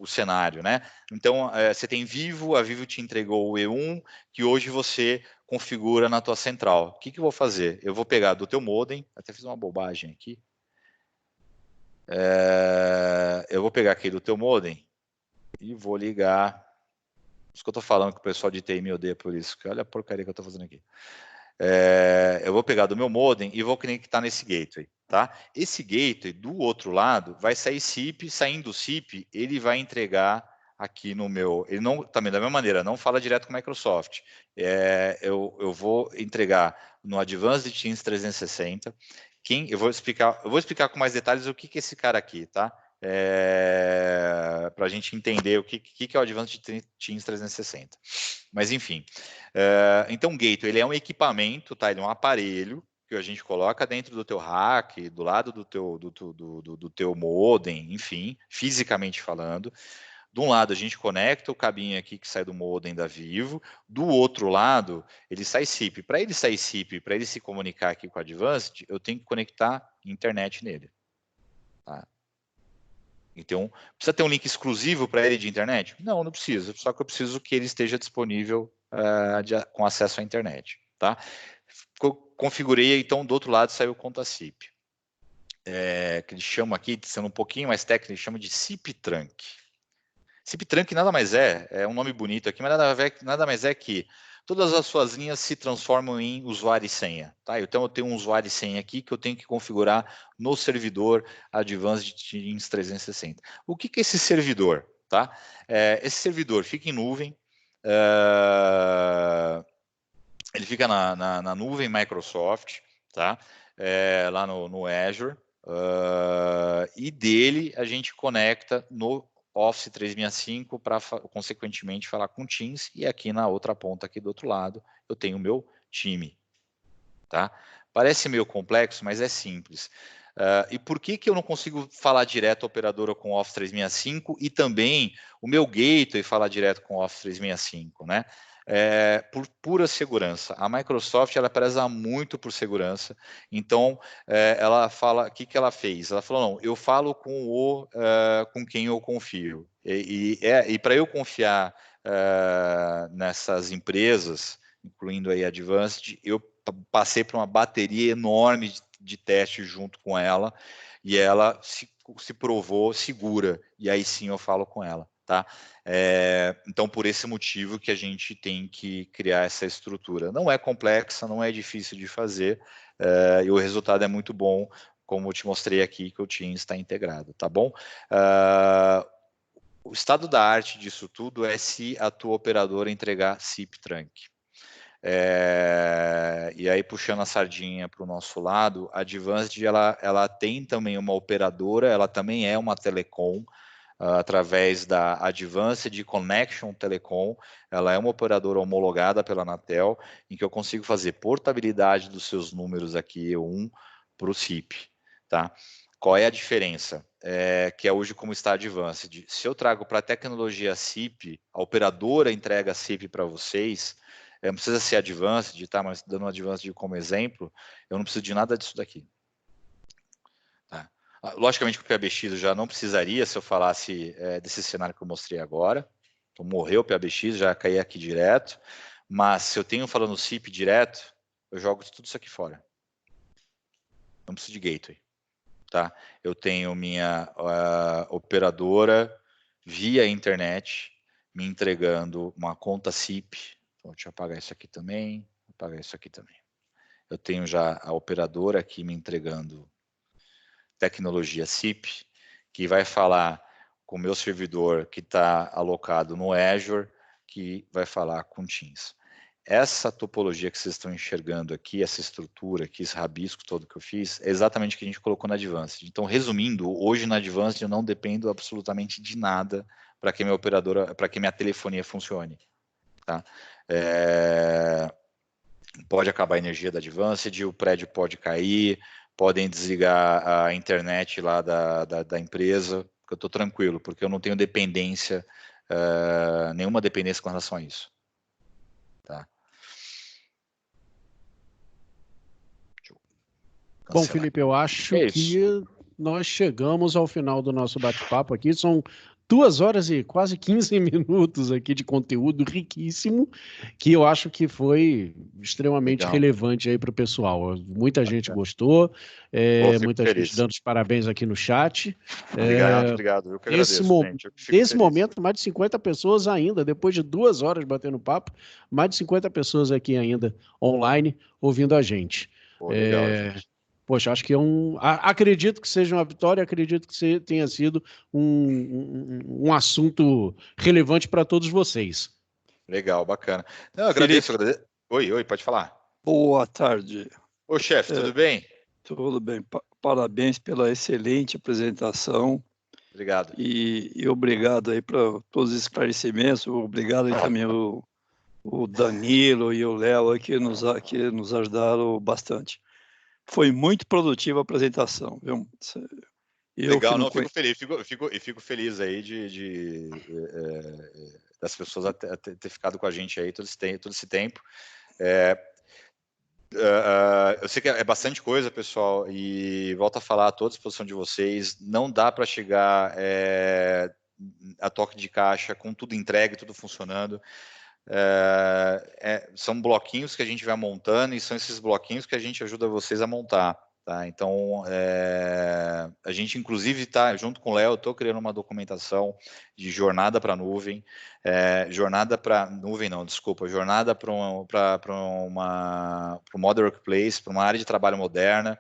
A: cenário, né? Então, você tem Vivo, a Vivo te entregou o E1, que hoje você configura na tua central. O que eu vou fazer? Eu vou pegar do teu modem, até fiz uma bobagem aqui. Eu vou pegar aqui do teu modem e vou ligar. Isso que eu estou falando que o pessoal de TI me odeia por isso. Olha a porcaria que eu estou fazendo aqui. Eu vou pegar do meu modem e vou conectar nesse gateway, tá? Esse gateway, do outro lado, vai sair SIP. Saindo do SIP, ele vai entregar aqui no meu... Ele não, também da mesma maneira, não fala direto com a Microsoft. Eu vou entregar no Advanced Teams 360. Eu vou explicar com mais detalhes o que é esse cara aqui, tá? Para a gente entender o que é o Advanced Teams 360. Mas, enfim. Então, o Gateway ele é um equipamento, tá? Ele é um aparelho que a gente coloca dentro do teu rack, do lado do teu modem, enfim, fisicamente falando. De um lado, a gente conecta o cabinho aqui que sai do modem da Vivo. Do outro lado, ele sai SIP. Para ele sair SIP, para ele se comunicar aqui com a Advanced, eu tenho que conectar internet nele. Tá? Então, precisa ter um link exclusivo para ele de internet? Não, não precisa. Só que eu preciso que ele esteja disponível com acesso à internet. Tá? Configurei, então, do outro lado saiu o conta SIP. Que eles chamam aqui, sendo um pouquinho mais técnico, eles chamam de SIP Trunk. SIP Trunk nada mais é um nome bonito aqui, mas nada mais é que todas as suas linhas se transformam em usuário e senha. Tá? Então, eu tenho um usuário e senha aqui que eu tenho que configurar no servidor Advanced Teams 360. O que é esse servidor? Tá? Esse servidor fica em nuvem, ele fica na nuvem Microsoft, tá? Lá no Azure, e dele a gente conecta no Office 365 para, consequentemente, falar com Teams, e aqui na outra ponta, aqui do outro lado, eu tenho o meu time. Tá? Parece meio complexo, mas é simples. E por que eu não consigo falar direto a operadora com o Office 365 e também o meu gateway falar direto com o Office 365, né? Por pura segurança. A Microsoft ela preza muito por segurança, então ela fala, o que ela fez? Ela falou, não, eu falo com quem eu confio, e para eu confiar nessas empresas, incluindo aí a Advanced, eu passei por uma bateria enorme de testes junto com ela, e ela se provou segura, e aí sim eu falo com ela. Tá? Então, por esse motivo que a gente tem que criar essa estrutura. Não é complexa, não é difícil de fazer, e o resultado é muito bom, como eu te mostrei aqui, que o Teams está integrado, tá bom? O estado da arte disso tudo é se a tua operadora entregar SIP Trunk. E aí, puxando a sardinha para o nosso lado, a Advanced ela tem também uma operadora, ela também é uma telecom, através da Advanced Connection Telecom, ela é uma operadora homologada pela Anatel, em que eu consigo fazer portabilidade dos seus números aqui, E1, para o SIP. Tá? Qual é a diferença? Que é hoje como está a Advanced. Se eu trago para a tecnologia SIP, a operadora entrega a SIP para vocês, não precisa ser Advanced, tá? Mas dando Advanced como exemplo, eu não preciso de nada disso daqui. Tá? Logicamente que o PABX eu já não precisaria se eu falasse desse cenário que eu mostrei agora. Então, morreu o PABX, já caí aqui direto. Mas se eu tenho falando SIP direto, eu jogo tudo isso aqui fora. Não preciso de gateway. Tá? Eu tenho minha operadora via internet me entregando uma conta SIP. Então, deixa eu apagar isso aqui também. Apagar isso aqui também. Eu tenho já a operadora aqui me entregando tecnologia SIP, que vai falar com o meu servidor que está alocado no Azure, que vai falar com Teams. Essa topologia que vocês estão enxergando aqui, essa estrutura aqui, esse rabisco todo que eu fiz, é exatamente o que a gente colocou na Advanced. Então, resumindo, hoje na Advanced eu não dependo absolutamente de nada para que minha operadora, para que minha telefonia funcione. Tá? pode acabar a energia da Advanced, o prédio pode cair, podem desligar a internet lá da empresa, porque eu estou tranquilo, porque eu não tenho dependência, nenhuma dependência com relação a isso. Tá?
F: Bom, Felipe, eu acho que nós chegamos ao final do nosso bate-papo aqui. São 2 horas e quase 15 minutos aqui de conteúdo riquíssimo, que eu acho que foi extremamente relevante aí para o pessoal. Muita gente gostou, muita gente dando os parabéns aqui no chat.
A: Obrigado. Eu que agradeço, gente.
F: Nesse momento, mais de 50 pessoas ainda, depois de 2 horas batendo papo, mais de 50 pessoas aqui ainda online ouvindo a gente.
A: Pô, legal, gente.
F: Poxa, acho que acredito que seja uma vitória, acredito que tenha sido um assunto relevante para todos vocês.
A: Legal, bacana. Não, eu agradeço. Oi, pode falar.
H: Boa tarde.
A: Ô, chefe, tudo bem?
H: Tudo bem. Parabéns pela excelente apresentação.
A: Obrigado.
H: E obrigado aí para todos os esclarecimentos. Obrigado aí também o Danilo e o Léo aí que nos ajudaram bastante. Foi muito produtiva a apresentação, viu?
A: Legal, não, fico feliz aí das pessoas ter ficado com a gente aí todo esse tempo. Eu sei que é bastante coisa, pessoal, e volto a falar, estou à disposição de vocês. Não dá para chegar a toque de caixa com tudo entregue, tudo funcionando. São bloquinhos que a gente vai montando e são esses bloquinhos que a gente ajuda vocês a montar, tá? Então, a gente inclusive está, junto com o Léo, estou criando uma documentação de jornada para nuvem, jornada para um Modern Workplace, para uma área de trabalho moderna,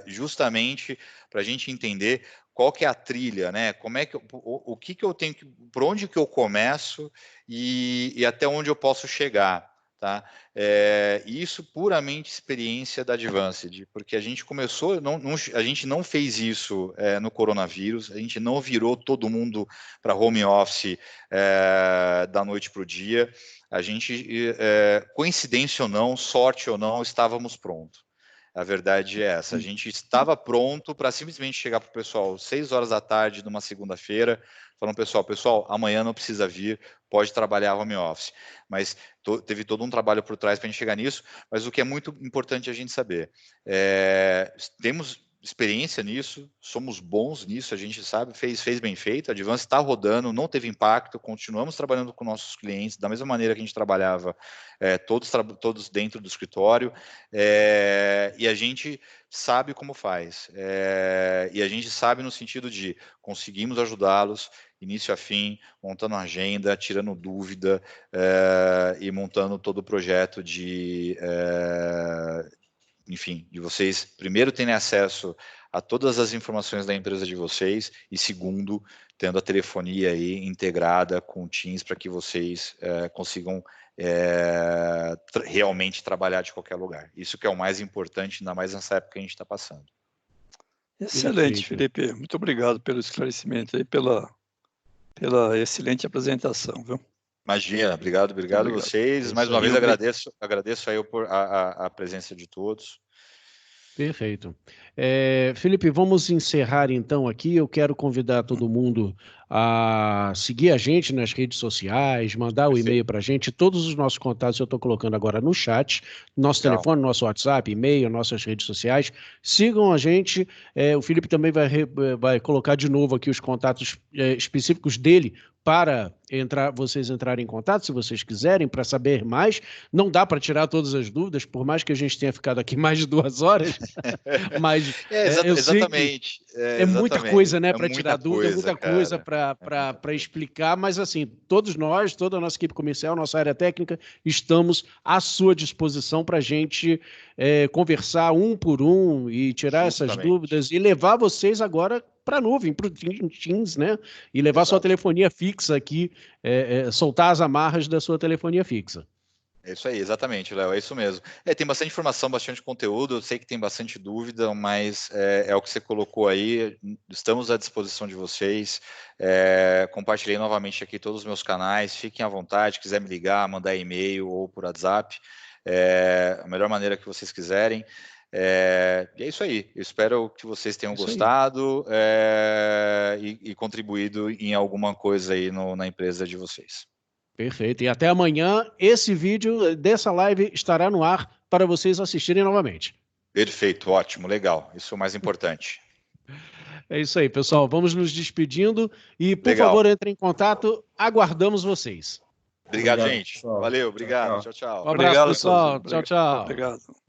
A: justamente para a gente entender qual que é a trilha, né? Como é que o que eu tenho que, por onde que eu começo e até onde eu posso chegar, tá? Isso puramente experiência da Advanced, porque a gente começou, a gente não fez isso no coronavírus, a gente não virou todo mundo para home office da noite para o dia. A gente, coincidência ou não, sorte ou não, estávamos prontos. A verdade é essa, a gente estava pronto para simplesmente chegar para o pessoal 6 horas da tarde, numa segunda-feira, falando, pessoal, amanhã não precisa vir, pode trabalhar home office. Mas teve todo um trabalho por trás para a gente chegar nisso, mas o que é muito importante a gente saber, temos experiência nisso, somos bons nisso, a gente sabe, fez bem feito, a Advance está rodando, não teve impacto, continuamos trabalhando com nossos clientes da mesma maneira que a gente trabalhava, todos dentro do escritório, e a gente sabe como faz, e a gente sabe no sentido de conseguimos ajudá-los, início a fim, montando agenda, tirando dúvida, e montando todo o projeto enfim, de vocês, primeiro, terem acesso a todas as informações da empresa de vocês e, segundo, tendo a telefonia aí integrada com o Teams para que vocês consigam realmente trabalhar de qualquer lugar. Isso que é o mais importante, ainda mais nessa época que a gente está passando.
H: Excelente, Felipe. Muito obrigado pelo esclarecimento e pela excelente apresentação, viu?
A: Imagina, obrigado a vocês. Mais uma vez agradeço aí a presença de todos.
F: Perfeito. Felipe, vamos encerrar então aqui. Eu quero convidar todo mundo a seguir a gente nas redes sociais, mandar o e-mail para a gente. Todos os nossos contatos eu estou colocando agora no chat. Nosso telefone, nosso WhatsApp, e-mail, nossas redes sociais. Sigam a gente. O Felipe também vai colocar de novo aqui os contatos específicos dele para vocês entrarem em contato, se vocês quiserem, para saber mais. Não dá para tirar todas as dúvidas, por mais que a gente tenha ficado aqui mais de 2 horas, mas
A: exatamente.
F: É muita coisa, né, para tirar dúvida, muita coisa para explicar, mas assim, todos nós, toda a nossa equipe comercial, nossa área técnica, estamos à sua disposição para a gente conversar um por um e tirar essas dúvidas e levar vocês agora para a nuvem, para o Teams, né? E levar sua telefonia fixa aqui, soltar as amarras da sua telefonia fixa.
A: É isso aí, exatamente, Léo, é isso mesmo. Tem bastante informação, bastante conteúdo, eu sei que tem bastante dúvida, mas é o que você colocou aí, estamos à disposição de vocês. Compartilhei novamente aqui todos os meus canais, fiquem à vontade, quiser me ligar, mandar e-mail ou por WhatsApp. a melhor maneira que vocês quiserem. E é isso aí. Eu espero que vocês tenham gostado e contribuído em alguma coisa aí na empresa de vocês.
F: Perfeito. E até amanhã, esse vídeo dessa live estará no ar para vocês assistirem novamente.
A: Perfeito, ótimo, legal. Isso é o mais importante.
F: É isso aí, pessoal. Vamos nos despedindo e, por
A: Legal.
F: favor, entrem em contato. Aguardamos vocês.
A: Obrigado, gente.
G: pessoal.
A: Valeu, obrigado. Tchau, tchau.
F: Um abraço,
H: Obrigado,
F: pessoal.
H: Souza.
F: Tchau, tchau.
H: Obrigado.